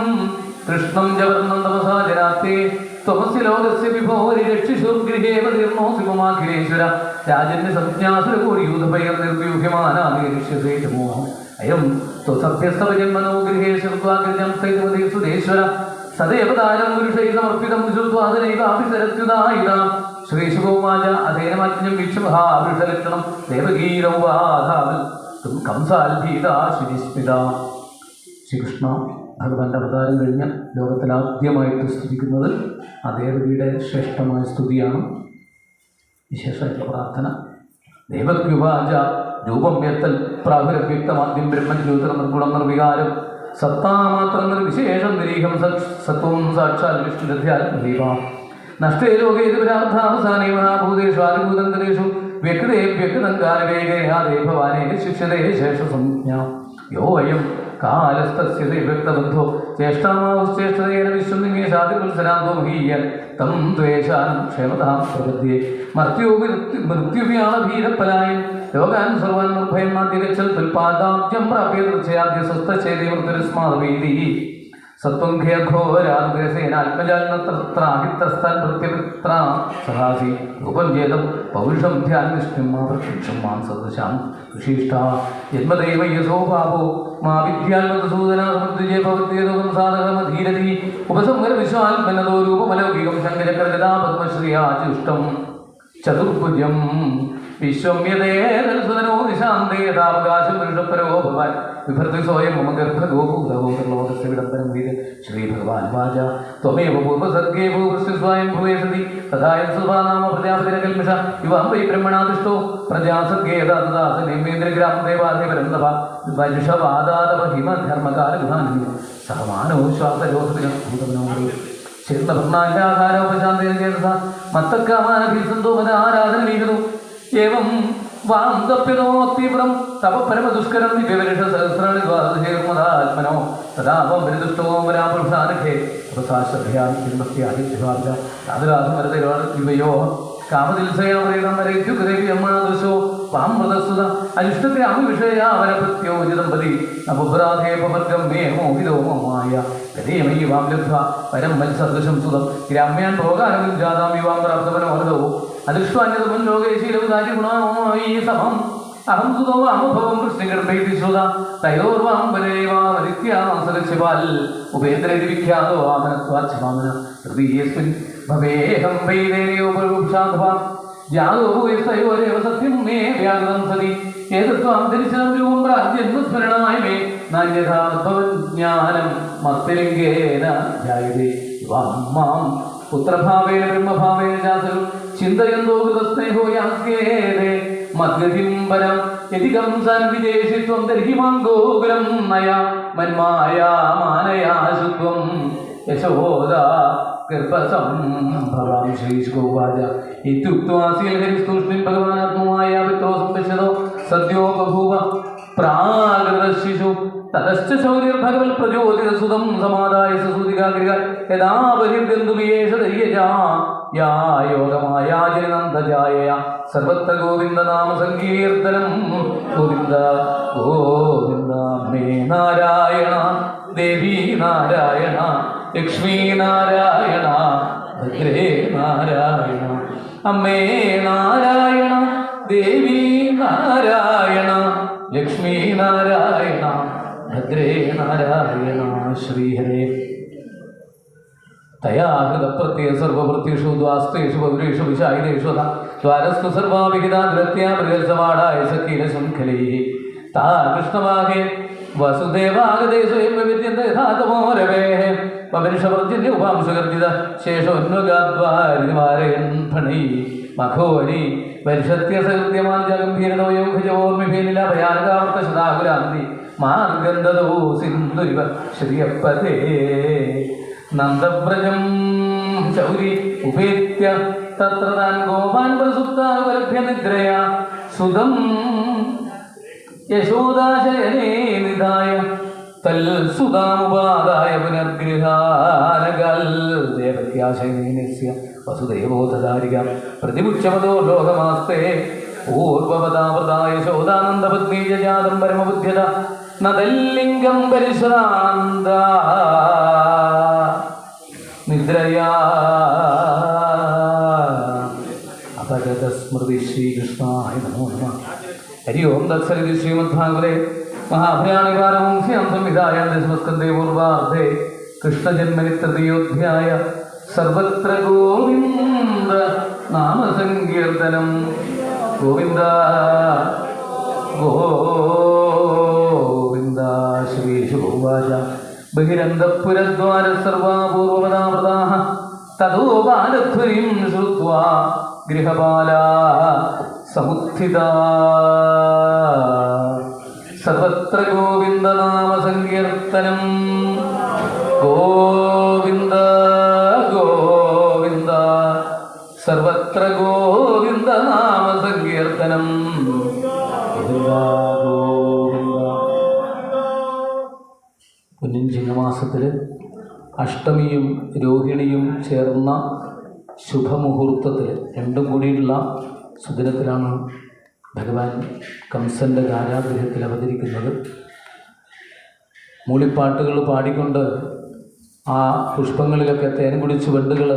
[SPEAKER 2] കൃഷ്ണം ജവർണം തമസാ ജനാത്തേ ത്വമസ്യ ലോകസ്യ വിഭോരി രക്ഷിഷുർഗൃഹേവ തീർണോऽസി മമാഖിലേശ്വര രാജന്യ സംജ്ഞാസുരകൂടിയൂഥഭയം നിർവ്യൂഹ്യമാനാനിരിഷ്യസേ മോഹം അയം ത്വസഭ്യസ്തവ ജന്മനോ ഗൃഹേ ശ്രുത്വാകൃജം സ്ഥൈതവതേ സുധേശ്വര സദേവതാരം പുരുഷൈ സമർപ്പിതം ശ്രുത്വാദനൈകാഭിസരത്യുദായിതാം ശ്രീശുഭോവാച അധേനമാജ്ഞം വീക്ഷമഹാവൃഷലക്ഷണം ദേവഗീരൗവാധാവൽ കംസാൽഭീതാ ശ്രീസ്മിത. ശ്രീകൃഷ്ണ ഭഗവാന്റെ അവതാരം കഴിഞ്ഞ് ലോകത്തിൽ ആദ്യമായിട്ട് സ്തുതിക്കുന്നത് ആ ദേവതയുടെ ശ്രേഷ്ഠമായ സ്തുതിയാണ്. വിശേഷമായിട്ടുള്ള പ്രാർത്ഥന. ദേവത്യുവാച രൂപം എത്തൽ പ്രാഗുരവ്യക്തമാദ്യം ബ്രഹ്മൻ ജ്യോതിർ നിർഗുണം നിർവികാരം സത്താമാത്രം നിർവിശേഷം നിരീഹം സത്വം സാക്ഷാൽ വിഷ്ണുരഥ്യാത്മദീപ നഷ്ടേ ലോകേ ദുരാർത്ഥാവസാനേ മഹാഭൂതേഷു ആദിഭൂതന്തരേഷു വ്യക്തേ വ്യക്തം കാലവേഗേയാദേ ഭവാനേ ശിഷ്യതേ ശേഷസംജ്ഞ യോ വയം കാലസ്തസ്യ വ്യക്തബന്ധോ ചേഷ്ടാമാവുശ്ചേഷ്ടതേന വിശ്വം നിമേഷാദിപുത്സരാന്തോ മഹീയൻ തം ദ്വേഷാൻ ക്ഷേമതാം പ്രപദ്യേ മൃത്യുവ്യാളഭീരപ്പലായൻ ലോകാൻ സർവാൻ നിർഭയം നാദ്യഗച്ഛൽ തുൽപാദാബ്ജം പ്രാപ്യ തീർച്ചയാദ്യ സ്വസ്ഥചേതേ മൃത്യുരസ്മാദീതി സത്വം ഖേഘോരാഗ്രസേനാത്മജാലനത്രാഹിത്രസ്ഥാൻ പ്രത്യപിത്ര സഹാസി രൂപം ചേതം പൗരുഷം ധ്യാനനിഷ്ഠം മാ പ്രത്യക്ഷം മാം സദൃശാം വിശിഷ്ട ജന്മദൈവ യശോഭാവോ മാ വിദ്യാത്മസൂദനാസമുദ്വിജയ ഭവത്യേതോകം സാധകമധീരതി ഉപസംഹര വിശ്വാത്മനതോ രൂപമലൗകികം ശങ്കരകരഗദാ പദ്മശ്രിയാചുഷ്ടം ചതുർഭുജം വിശ്വം യഥേതൽസുതനോ നിശാന്തേതാവകാശം പുരുഷപരോ ഭവാൻ വിഭർത്തി സ്വയം മമ ഗർഭഗോപൂതഗോപർലോകസ്യ വിടംബരം വീര് ശ്രീഭഗവാൻ വാച ത്വമേവ പൂർവസർഗേ ഭൂപസ്യ സ്വയം ഭുവേസതി തഥായം സുഭാനാമ പ്രജാപതിരകൽമിഷ യുവാം വൈ ബ്രഹ്മണാദിഷ്ടോ പ്രജാസർഗേ ദാസനേമേന്ദ്രഗ്രാമം ദേവാദേവരന്തഭ വൈഷവാദാദവ ഹിമധർമ്മകാലഗുഹാനി സഹമാനോ ശ്വാസരോധനോദി ശീർണഭർണാഹാരോപശാന്തേന ചേതസ മത്തക്കാമാനഭീസന്തോ മനാരാധനീകൃതോ ഏവം വാം തപ്യതോക്തീവ്രം തപ പരമദുഷ്കരം ദിവ്യവരിഷ സഹസ്രാണി ദ്വാദശേർമദാത്മനോ തഥാപം പരിദുഷ്ടോ വരാപുരുഷാനഖേ പ്രസാശ്രദ്ധയാദിഭാഗ താതരാധമരതയോ കാമദിൽസയാമരേതം വരേദ്യുഗദേവ്യമ്മാദൃശോ വാം മൃതസ്സുത അനിഷ്ടത്തെ അമിവിഷയാവരപ്രത്യോജിതമ്പതി നവഭ്രാധേപവർഗം മേ മോഹിതോ മമായ ഗതേമയി വാം ലബ്ധ്വ പരം മത്സദൃശം സുതം ഗ്രാമ്യാൻ ഭോഗാനവിൽ ജാതാം യുവാം പ്രാപ്തവനോർദോ അദൃഷ്ടാന്യതമൻ ലോകേശീലവുകാര്യഗുണായി സമം അഹം സുതോ അമുഭവം കൃഷ്ണഗർഭൈതി ശ്രുത തയോർവാം വരേവാമരിത്യാസരശിവാൽ ഉപേന്ദ്രേതി വിഖ്യാതോ വാമനത്വാച്ഛവാമന ഹൃദയേസ്മിൻ ഭവേഹം വൈദേനയോപക്ഷാധവാ ജാതോ ഭൂയസ്തയോരേവ സത്യം മേ വ്യാകൃതം സതി ഏതത്വാം ദർശനം രൂപം പ്രാജ്യന്മസ്മരണായ മേ നാന്യഥാഭവൻ ജ്ഞാനം മസ്തിലിംഗേന ജായതേ മാം പുത്രഭാവേന ബ്രഹ്മഭാവേന ചാസലും ചിന്തയന്തോ കൃതസ്നേഹോ യാസ്യേതേ മദ്ഗതിം പരം യതികം സൻവിദേശിത്വം തർഹി മാം ഗോകുലം മയാ മന്മായാ മാനയാ ശുത്വം യശോദ ഗർഭസംഭവാം ശ്രീശുകോവാച ഇത്യുക്ത്വാസീൽഹരിസ്തൂഷ്ണിം ഭഗവാനാത്മമായ പിത്രോസം പശ്യതോ സദ്യോ ബഭൂവ പ്രാകൃതശിശു തതശ്ച ശൗര്യർഭഗവൽ പ്രചോദിതസുതം സമാദായ സസൂതികാഗ്രിക യഥാ ബഹിർഗന്ധുമിയേഷ ദയ്യജാ യാ യോഗമായാജനന്ദജായ സർവത്ര ഗോവിന്ദനാമ സങ്കീർത്തനം ഗോവിന്ദ ഗോവിന്ദ മേ നാരായണ ദേവി നാരായണ ലക്ഷ്മീ നാരായണ ഭദ്രേ നാരായണ അമ്മേ നാരായണ ദേവി നാരായണ ലക്ഷ്മീ നാരായണ ഭദ്രേ നാരായണ ശ്രീഹരേ തയാ ഹൃദപ്രത്യ സർവവൃത്തിഷു ദ്വാസ്തേഷു പൗരേഷു വിശായിദേഷു ദ്വാരസ്തു സർവാവിഹിതാദ്രത്യാ ബൃഹത്സമാടായ സഖീലശൃംഖലേ താ കൃഷ്ണവാഹേ വസുദേവാഗതേ സ്വയം വിദ്യന്തമോരവേ പവരിഷവർജ്യന്യ ഉപാംശുഗർജിത ശേഷോന്വഗാദ്വാരിമാരയൻ ഫണൈ മഖോരി പരിഷത്യസകൃത്യമാൻ ജഗംഭീരതോയോ ഭുജോർമിഭീനില ഭയാനകാവർത്ത ശതാകുരാന്തി മാർഗന്ധതോ സിന്ധുരിവ ശ്രിയപ്പതേ നന്ദവ്രജം ചൗരി ഉപേത്യ തത്ര താൻ ഗോപാൻ പ്രസുപ്താനുപലഭ്യ നിദ്രയാ സുതം യശോദാശയനേ നിധായ തൽസുതാമുപാദായ പുനർഗൃഹാനകൽ ദേവത്യാശയനേനസ്യ വസുദേവോദാരിക പ്രതിമുച്യമതോ ലോകമാസ്തേ പൂർവപദാവൃതായ യശോദാനന്ദപത്നീ ജാതം പരമബുദ്ധ്യത നദല്ലിംഗം പരിശ്രാന്ത നിദ്രയാ അപഗത സ്മൃതി ശ്രീകൃഷ്ണായ നമോ നമഃ. ഹരി ഓം തത്സരിതി ശ്രീമദ്ഭാഗവതേ മഹാഭയാണികാരവംശ്യാം സംവിധായ ദശമസ്കന്ധേ പൂർവാർദ്ധേ കൃഷ്ണജന്മനി തൃതീയോധ്യായ സർവത്ര ഗോവിന്ദ നാമസങ്കീർത്തനം ഗോവിന്ദ ഗോവിന്ദ ശ്രീശുവാച ബഹിരന്തപുരദ്വാര സർവാപൂർവപദാമൃതാഃ തതോ ബാലധ്വനിം ശ്രുത്വാ ഗൃഹപാലാ സമുത്ഥിതാ. സർവത്ര ഗോവിന്ദനാമ സങ്കീർത്തനം. ഗോവിന്ദ ഗോവിന്ദ സർവത്ര ഗോവിന്ദനാമ സങ്കീർത്തനം. പൊന്നിൻ ചിങ്ങമാസത്തിൽ അഷ്ടമിയും രോഹിണിയും ചേർന്ന ശുഭമുഹൂർത്തത്തിൽ രണ്ടും കൂടിയുള്ള സുദിനത്തിലാണ് ഭഗവാൻ കംസൻ്റെ കാരാഗൃഹത്തിൽ അവതരിക്കുന്നത്. മൂളിപ്പാട്ടുകൾ പാടിക്കൊണ്ട് ആ പുഷ്പങ്ങളിലൊക്കെ തേൻ കുടിച്ച് വണ്ടുകൾ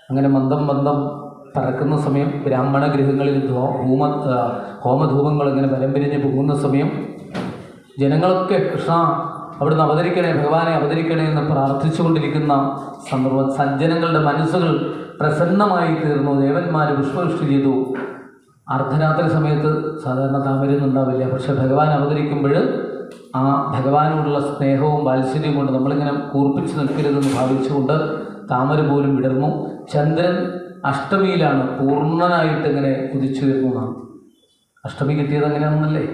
[SPEAKER 2] അങ്ങനെ മന്ദം മന്ദം പറക്കുന്ന സമയം, ബ്രാഹ്മണ ഗൃഹങ്ങളിൽ ഹോമധൂപങ്ങൾ ഇങ്ങനെ ബലം പിരിഞ്ഞ് പോകുന്ന സമയം ജനങ്ങളൊക്കെ കൃഷ്ണ അവിടുന്ന് അവതരിക്കണേ, ഭഗവാനെ അവതരിക്കണേ എന്ന് പ്രാർത്ഥിച്ചുകൊണ്ടിരിക്കുന്ന സന്ദർഭം സജ്ജനങ്ങളുടെ മനസ്സുകൾ പ്രസന്നമായി തീർന്നു. ദേവന്മാർ പുഷ്പവൃഷ്ടി ചെയ്തു. അർദ്ധരാത്രി സമയത്ത് സാധാരണ താമരയൊന്നും ഉണ്ടാവില്ല. പക്ഷെ ഭഗവാൻ അവതരിക്കുമ്പോൾ ആ ഭഗവാനോടുള്ള സ്നേഹവും വാത്സല്യവും കൊണ്ട് നമ്മളിങ്ങനെ കൂർപ്പിച്ച് നിൽക്കരുതെന്ന് ഭാവിച്ചുകൊണ്ട് താമര പോലും വിടർന്നു. ചന്ദ്രൻ അഷ്ടമിയിലാണ് പൂർണ്ണനായിട്ട് ഇങ്ങനെ കുതിച്ചുയർന്നതാണ്. അഷ്ടമി കിട്ടിയത് എങ്ങനെയാണെന്നല്ലേ,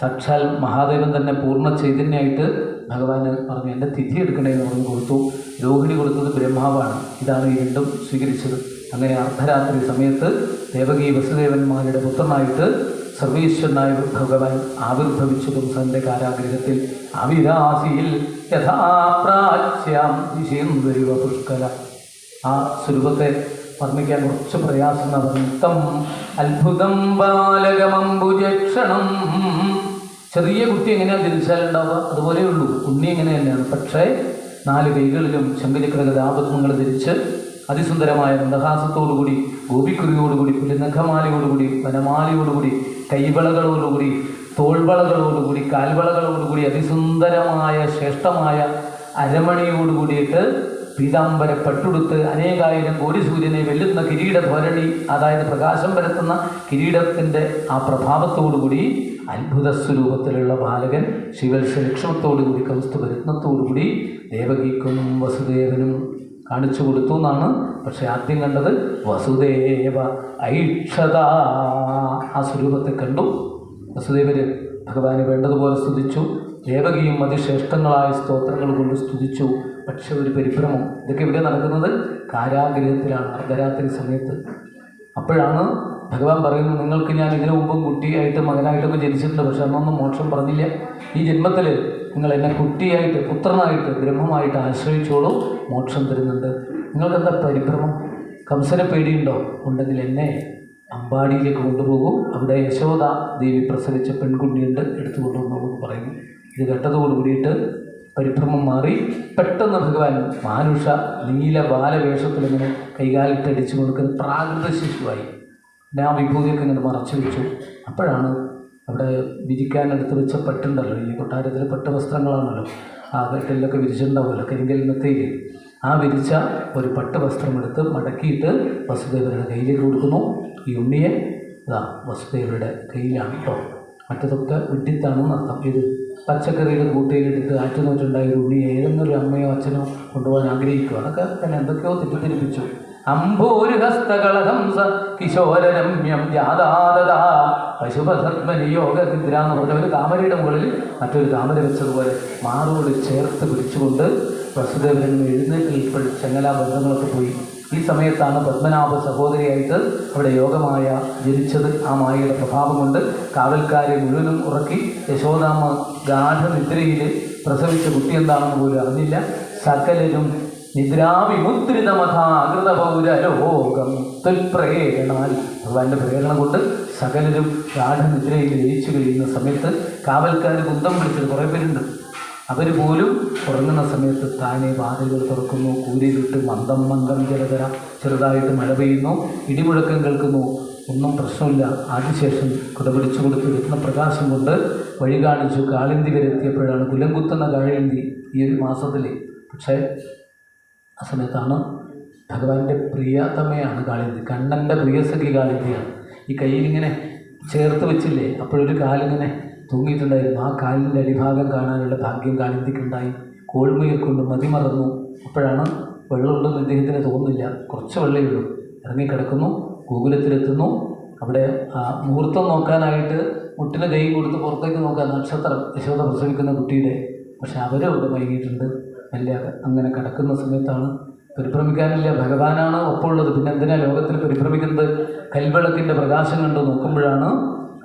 [SPEAKER 2] സാക്ഷാൽ മഹാദേവൻ തന്നെ പൂർണ്ണ ചൈതന്യമായിട്ട് ഭഗവാന് പറഞ്ഞു എൻ്റെ തിഥി എടുക്കണേ എന്ന് പറഞ്ഞു കൊടുത്തു. രോഹിണി കൊടുത്തത് ബ്രഹ്മാവാണ്. ഇതാണ് ഈ രണ്ടും സ്വീകരിച്ചത്. അങ്ങനെ അർദ്ധരാത്രി സമയത്ത് ദേവകി വസുദേവന്മാരുടെ പുത്രനായിട്ട് സർവീശ്വരനായ ഭഗവാൻ ആവിർഭവിച്ചു കംസന്റെ കാരാഗൃഹത്തിൽ. അവിരാസിയിൽ യഥാപ്രാച്യാം ദിശേന്ദ്രിവ പുഷ്കല. ആ സ്വരൂപത്തെ വർണ്ണിക്കാൻ കുറച്ച് പ്രയാസം നടത്തം. അത്ഭുതം ബാലകമംബുജക്ഷണം. ചെറിയ കുട്ടി എങ്ങനെയാണ് ജനിച്ചാലുണ്ടാവുക അതുപോലെയുള്ളൂ. ഉണ്ണി എങ്ങനെ തന്നെയാണ്. പക്ഷേ 4 കൈകളിലും ശംഖചക്ര ഗദാപത്മങ്ങൾ ധരിച്ച് അതിസുന്ദരമായ മന്ദഹാസത്തോടുകൂടി, ഗോപിക്കുറിയോടുകൂടി, പുലിനഖമാലയോടുകൂടി, വനമാലയോടുകൂടി, കൈവളകളോടുകൂടി, തോൾവളകളോടുകൂടി, കാൽവളകളോടുകൂടി, അതിസുന്ദരമായ ശ്രേഷ്ഠമായ അരമണിയോടുകൂടിയിട്ട് പീതാംബര പട്ടുടുത്ത് അനേകായിരം കോടി സൂര്യനെ വെല്ലുന്ന കിരീടധോരണി, അതായത് പ്രകാശം പരത്തുന്ന കിരീടത്തിൻ്റെ ആ പ്രഭാവത്തോടുകൂടി അത്ഭുത സ്വരൂപത്തിലുള്ള ബാലകൻ ശിവൽസലക്ഷണത്തോടുകൂടി കൗസ്തുഭരത്നത്തോടുകൂടി ദേവകിക്കും വസുദേവനും കാണിച്ചു കൊടുത്തു എന്നാണ്. പക്ഷെ ആദ്യം കണ്ടത് വസുദേവ ഐക്ഷത. ആ സ്വരൂപത്തെ കണ്ടു. വസുദേവര് ഭഗവാനെ വേണ്ടതുപോലെ സ്തുതിച്ചു. ദേവകിയും അതിശ്രേഷ്ഠങ്ങളായ സ്തോത്രങ്ങൾ കൊണ്ട് സ്തുതിച്ചു. പക്ഷെ ഒരു പരിഭ്രമം. ഇതൊക്കെ ഇവിടെ നടക്കുന്നത് കാരാഗൃഹത്തിലാണ് അർദ്ധരാത്രി സമയത്ത്. അപ്പോഴാണ് ഭഗവാൻ പറയുന്നത്, നിങ്ങൾക്ക് ഞാൻ ഇതിനു മുമ്പും കുട്ടിയായിട്ട് മകനായിട്ടൊക്കെ ജനിച്ചിട്ടുണ്ട്, പക്ഷെ അന്നൊന്നും മോക്ഷം പറഞ്ഞില്ല. ഈ ജന്മത്തിൽ നിങ്ങൾ എന്നെ കുട്ടിയായിട്ട്, പുത്രനായിട്ട്, ബ്രഹ്മമായിട്ട് ആശ്രയിച്ചോളൂ, മോക്ഷം തരുന്നുണ്ട്. നിങ്ങൾക്കെന്താ പരിഭ്രമം? കംസനെ പേടിയുണ്ടോ? ഉണ്ടെങ്കിൽ എന്നെ അമ്പാടിയിലേക്ക് കൊണ്ടുപോകൂ. അവിടെ യശോദ ദേവി പ്രസവിച്ച പെൺകുട്ടിയുണ്ട്, എടുത്തു കൊണ്ടുവന്നു പറയുന്നു. ഇത് കേട്ടതോടുകൂടിയിട്ട് പരിഭ്രമം മാറി. പെട്ടെന്ന് ഭഗവാൻ മാനുഷ നീല ബാലവേഷത്തിലിങ്ങനെ കൈകാലിട്ടടിച്ചു കൊടുക്കുന്ന പ്രാകൃത ശിശുവായി. ആ വിഭൂതിയൊക്കെ ഇങ്ങനെ മറച്ചു വെച്ചു. അപ്പോഴാണ് അവിടെ വിരിക്കാനെടുത്ത് വെച്ച പട്ടുണ്ടല്ലോ, ഈ കൊട്ടാരത്തിൽ പട്ട് വസ്ത്രങ്ങളാണല്ലോ, ആ കെട്ടിലൊക്കെ വിരിച്ചിട്ടുണ്ടാവുമല്ലോ കരിങ്കൽ മെത്തയിൽ. ആ വിരിച്ച ഒരു പട്ട് വസ്ത്രമെടുത്ത് മടക്കിയിട്ട് വസുദേവരുടെ കയ്യിലേക്ക് കൊടുക്കുന്നു. ഈ ഉണ്ണിയെ ഇതാ വസുദേവരുടെ കയ്യിലാണ് കേട്ടോ. മറ്റതൊക്കെ വിഡിത്താണെന്ന് അർത്ഥം. ഇത് പച്ചക്കറിയുടെ കൂട്ടയിലിട്ടിട്ട് ആറ്റുനോറ്റുണ്ടായ ഒരു ഉണ്ണിയെ ഏതെങ്കിലും ഒരു അമ്മയോ അച്ഛനോ കൊണ്ടുപോകാൻ ആഗ്രഹിക്കുക. അതൊക്കെ തന്നെ എന്തൊക്കെയോ തെറ്റിദ്ധരിപ്പിച്ചു. അംഭൂരുഹസ്തകളഹംസ കിശോരരമ്യം ജാതാദ പശുപസത്മനിയോഗ നിദ്ര എന്ന് പറഞ്ഞ ഒരു താമരയുടെ മുകളിൽ മറ്റൊരു താമര വെച്ചതുപോലെ മാറോട് ചേർത്ത് പിടിച്ചുകൊണ്ട് വസുദേവൻ എഴുന്നേറ്റിൽ ചങ്ങലാബന്ധങ്ങളൊക്കെ പോയി. ഈ സമയത്താണ് പത്മനാഭ സഹോദരിയായിട്ട് അവിടെ യോഗമായ ജനിച്ചത്. ആ മായയുടെ പ്രഭാവം കൊണ്ട് കാവൽക്കാരെ മുഴുവനും ഉറക്കി യശോദാമ്മ ഗാഠനിദ്രയിൽ പ്രസവിച്ച കുട്ടി എന്താണെന്ന് പോലും അറിഞ്ഞില്ല. സകലരും നിദ്രാവിമുദ്രിതമഥാകൃതപൗരലോകം തുൽപ്രേരണാൽ ഭഗവാന്റെ പ്രേരണ കൊണ്ട് സകലരും ഗാഠനിദ്രയിൽ ലയിച്ചു കഴിയുന്ന സമയത്ത് കാവൽക്കാർ കുന്തം പിടിച്ചത് കുറേ പേരുണ്ട്. അവർ പോലും ഉറങ്ങുന്ന സമയത്ത് താനെ വാതിലുകൾ തുറക്കുന്നു. കൂരിരുട്ട് മന്ദം മന്ദം ജലധര ചെറുതായിട്ട് മഴ പെയ്യുന്നു. ഇടിമുഴക്കം കേൾക്കുന്നു. ഒന്നും പ്രശ്നമില്ല. അതിനുശേഷം കുടപിടിച്ചു കൊടുത്ത് രത്നപ്രകാശം കൊണ്ട് വഴി കാണിച്ചു കാളിന്തി വരെ എത്തിയപ്പോഴാണ് കുലം കുത്തുന്ന കാളിന്തി ഈ ഒരു മാസത്തിൽ. പക്ഷേ ആ സമയത്താണ് ഭഗവാന്റെ പ്രിയതമയാണ് കാളിന്തി, കണ്ണൻ്റെ പ്രിയസഖി കാളിന്തിയാണ്. ഈ കയ്യിലിങ്ങനെ ചേർത്ത് വെച്ചില്ലേ, അപ്പോഴൊരു കാലിങ്ങനെ തൂങ്ങിയിട്ടുണ്ടായിരുന്നു. ആ കാലിൻ്റെ അടിഭാഗം കാണാനുള്ള ഭാഗ്യം കാളിന്തിക്കുണ്ടായി. കോൾമയിൽ കൊണ്ട് മതിമറന്നു. അപ്പോഴാണ് വെള്ളമുണ്ടെന്ന് ഇദ്ദേഹത്തിന് തോന്നുന്നില്ല. കുറച്ച് വെള്ളമേ ഉള്ളൂ. ഇറങ്ങിക്കിടക്കുന്നു, ഗോകുലത്തിലെത്തുന്നു. അവിടെ ആ മുഹൂർത്തം നോക്കാനായിട്ട് മുട്ടിന് കൈ കൊടുത്ത് പുറത്തേക്ക് നോക്കാൻ നക്ഷത്രം യശോദ പ്രസവിക്കുന്ന കുട്ടിയുടെ. പക്ഷെ അവരവിടെ വൈകിട്ടുണ്ട്. അല്ല, അങ്ങനെ കിടക്കുന്ന സമയത്താണ് പരിഭ്രമിക്കാനില്ല, ഭഗവാനാണ് ഒപ്പമുള്ളത്. പിന്നെ എന്തിനാ ലോകത്തിൽ പരിഭ്രമിക്കുന്നത്? കൽവിളക്കിൻ്റെ പ്രകാശം കണ്ട് നോക്കുമ്പോഴാണ്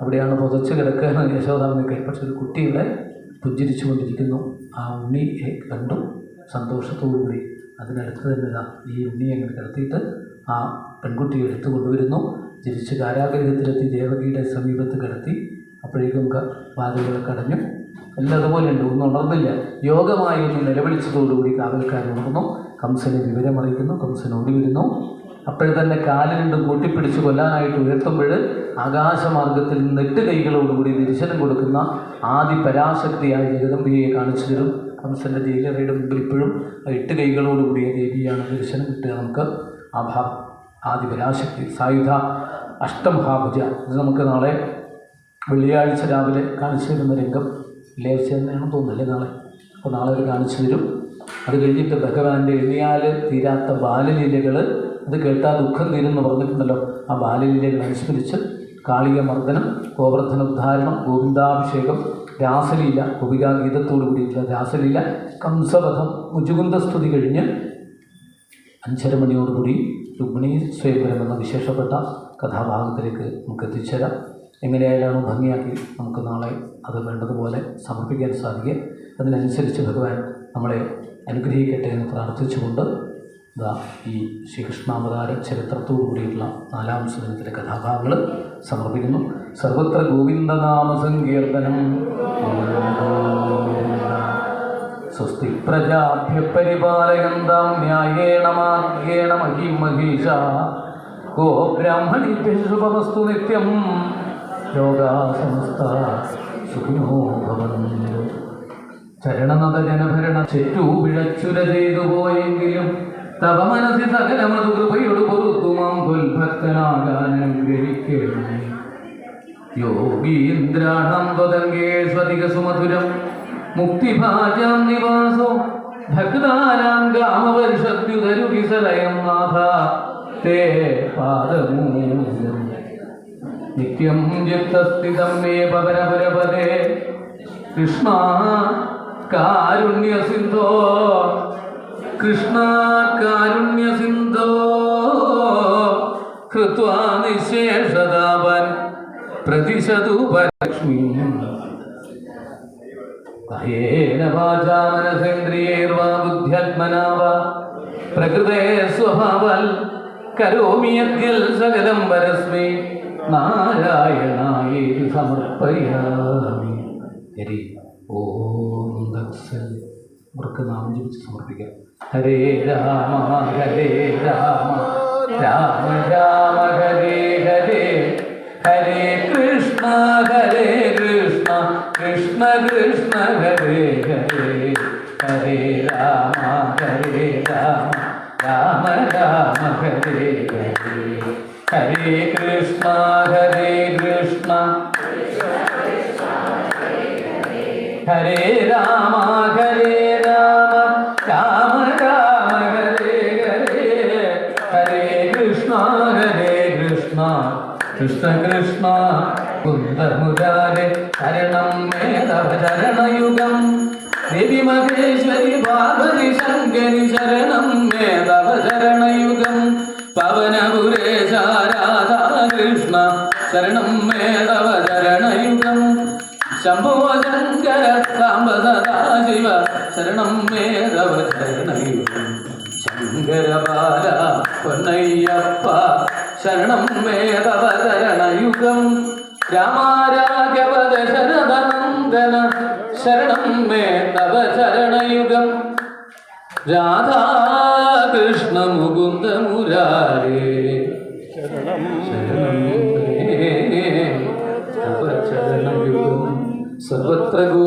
[SPEAKER 2] അവിടെയാണ് പുതച്ച് കിടക്കുകയാണ് യശോദാമ്മയ്ക്ക്. പക്ഷെ ഒരു കുട്ടിയുടെ പുഞ്ചിരിച്ചു കൊണ്ടിരിക്കുന്നു. ആ ഉണ്ണിയെ കണ്ടു സന്തോഷത്തോടുകൂടി അതിനടുത്ത് തന്നെ ഈ ഉണ്ണിയെ അങ്ങനെ കിടത്തിയിട്ട് ആ പെൺകുട്ടിയെ എടുത്തു കൊണ്ടുവരുന്നു. തിരിച്ച് കാരാഗ്രഹത്തിലെത്തി ദേവകിയുടെ സമീപത്ത് കിടത്തി. അപ്പോഴേക്കും വാതിലുകളൊക്കെ അടഞ്ഞു. എല്ലാം അതുപോലെയുണ്ട്, ഒന്നും ഉണർന്നില്ല. യോഗമായി ഒന്ന് നിലവിളിച്ചതോടുകൂടി കാവൽക്കാർ ഉണർന്നു. കംസനെ വിവരമറിയിക്കുന്നു. കംസൻ ഓടി വരുന്നു. അപ്പോഴത്തന്നെ കാല് രണ്ടും കൂട്ടിപ്പിടിച്ച് കൊല്ലാനായിട്ട് ഉയർത്തുമ്പോൾ ആകാശമാർഗത്തിൽ നിന്ന് 8 കൈകളോടുകൂടി ദർശനം കൊടുക്കുന്ന ആദി പരാശക്തിയായ ജഗദംബികയെ കാണിച്ചു തരും. കംസൻ്റെ ജയിലറയുടെ മുമ്പിൽ ഇപ്പോഴും 8 കൈകളോടുകൂടിയ ദേവിയാണ് ദർശനം കിട്ടുക നമുക്ക്. ആദി പരാശക്തി സായുധ അഷ്ടമഹാഭുജ. ഇത് നമുക്ക് നാളെ വെള്ളിയാഴ്ച രാവിലെ കാണിച്ചു തരുന്ന രംഗം. വെള്ളിയാഴ്ച തന്നെയാണെന്ന് തോന്നുന്നില്ലേ നാളെ? അപ്പോൾ നാളെ അവർ കാണിച്ചു തരും. അത് കഴിഞ്ഞിട്ട് ഭഗവാന്റെ എണ്ണിയാൽ തീരാത്ത ബാലലീലകൾ, അത് കേട്ടാൽ ദുഃഖം തീരുമെന്ന് പറഞ്ഞിട്ടുണ്ടല്ലോ. ആ ബാലലീലകൾ അനുസ്മരിച്ച് കാളിക മർദ്ദനം, ഗോവർദ്ധന ഉദ്ധാരണം, ഗോവിന്ദാഭിഷേകം, രാസലീല, ഗോപികാഗീതത്തോടു കൂടിയിട്ടുള്ള രാസലീല, കംസവധം, മുജുകുന്ദസ്തുതി കഴിഞ്ഞ് 5:30 മണിയോടുകൂടി രുക്മിണി സ്വയംവരം എന്ന വിശേഷപ്പെട്ട കഥാഭാഗത്തിലേക്ക് നമുക്ക് എത്തിച്ചേരാം. എങ്ങനെയായാലും ഭംഗിയാക്കി നമുക്ക് നാളെ അത് വേണ്ടതുപോലെ സമർപ്പിക്കാൻ സാധിക്കുക. അതിനനുസരിച്ച് ഭഗവാൻ നമ്മളെ അനുഗ്രഹിക്കട്ടെ എന്ന് പ്രാർത്ഥിച്ചുകൊണ്ട് ഈ ശ്രീകൃഷ്ണാവതാര ചരിത്രത്തോടു കൂടിയിട്ടുള്ള 4ാം ദിനത്തിലെ കഥാഭാഗങ്ങൾ സമർപ്പിക്കുന്നു. സർവത്ര ഗോവിന്ദനാമ സങ്കീർത്തനം. സ്വസ്തി പ്രജാഭ്യ പരിപാലയന്താം ന്യായേണ മാർഗേണ മഹിം മഹീഷാ ഗോ ബ്രാഹ്മണേഭ്യഃ ശുഭമസ്തു നിത്യം. ലോകാ സമസ്താ സുഖിനോ ഭവന്തു. ചരണനത ജനഭരണ ചെറ്റു പിഴച്ചുര ചെയ്തു പോയെങ്കിലും തവ മനസ്സിൽ സകലമതു കൃപയോട് പൊറുത്തുമാം ഭക്തനാകാനുഗ്രഹിക്കണമേ. യോഗീന്ദ്രാണം ത്വതംഗേഷ്വധിക സുമധുരം മുക്തിഭാജാം നിവാസോ ഭക്താനാം കാമവർഷദ്യുതരുവിസലയം നാഥ തേ പാദമൂലം. നിത്യം ചിത്തസ്ഥിതം മേ പവനപുരപദേ കൃഷ്ണ കാരുണ്യസിന്ധോ. കൃഷ്ണ കാരുണ്യസിന്ധോ കൃത്വാ നിശേഷതാപൻ പ്രതിശതു പരലക്ഷ്മീ. കായേന വാചാ മനസേന്ദ്രിയൈർവാ ബുദ്ധ്യാത്മനാ വാ പ്രകൃതേ സ്വഭാവാൽ കരോമി യദ്യൽ സകലം പരസ്മൈ നാരായണായേതി സമർപ്പയാമി. ഹരി ഓം ദത്സൽ. അവർക്ക് നാമം ജപിച്ച് സമർപ്പിക്കാം. ഹരേ രാമ ഹരേ രാമ രാമ രാമ ഹരേ ഹരേ. ഹരേ കൃഷ്ണ കൃഷ്ണ കൃഷ്ണ ഹരേ ഹരേ. ഹരേ രാമ ഹരേ രാമ രാമ രാമ ഹരേ ഹരേ. ഹരേ കൃഷ്ണ ഹരേ രാമ രാമ രാമ ഹരേ ഹരേ. ഹരേ കൃഷ്ണ കൃഷ്ണ കൃഷ്ണ കുന്ദമുരാരേ ശരണം മേ തവ ചരണയുഗം. ദേവി മഹേശ്വരി പാർവതി ശങ്കരി ശരണം മേ തവ ചരണയുഗം. പവനപുരേശ രാധാ കൃഷ്ണ ശരണം മേ തവ ചരണയുഗം. ശംഭോ ശങ്കര സാംബ സദാ ശിവ ശരണം മേ തവ ചരണയുഗം. ശങ്കര ബാല പൊന്നയ്യപ്പ ശരണം മേ തവ ചരണയുഗം. രാമാരാഘവ ദശരഥനന്ദന ശരണം മേ തവ ചരണയുഗം. രാധാകൃഷ്ണ മുകുന്ദ മുരാരേ ശരണം മേ തവ ചരണയുഗം. സർവത്ര ഗോ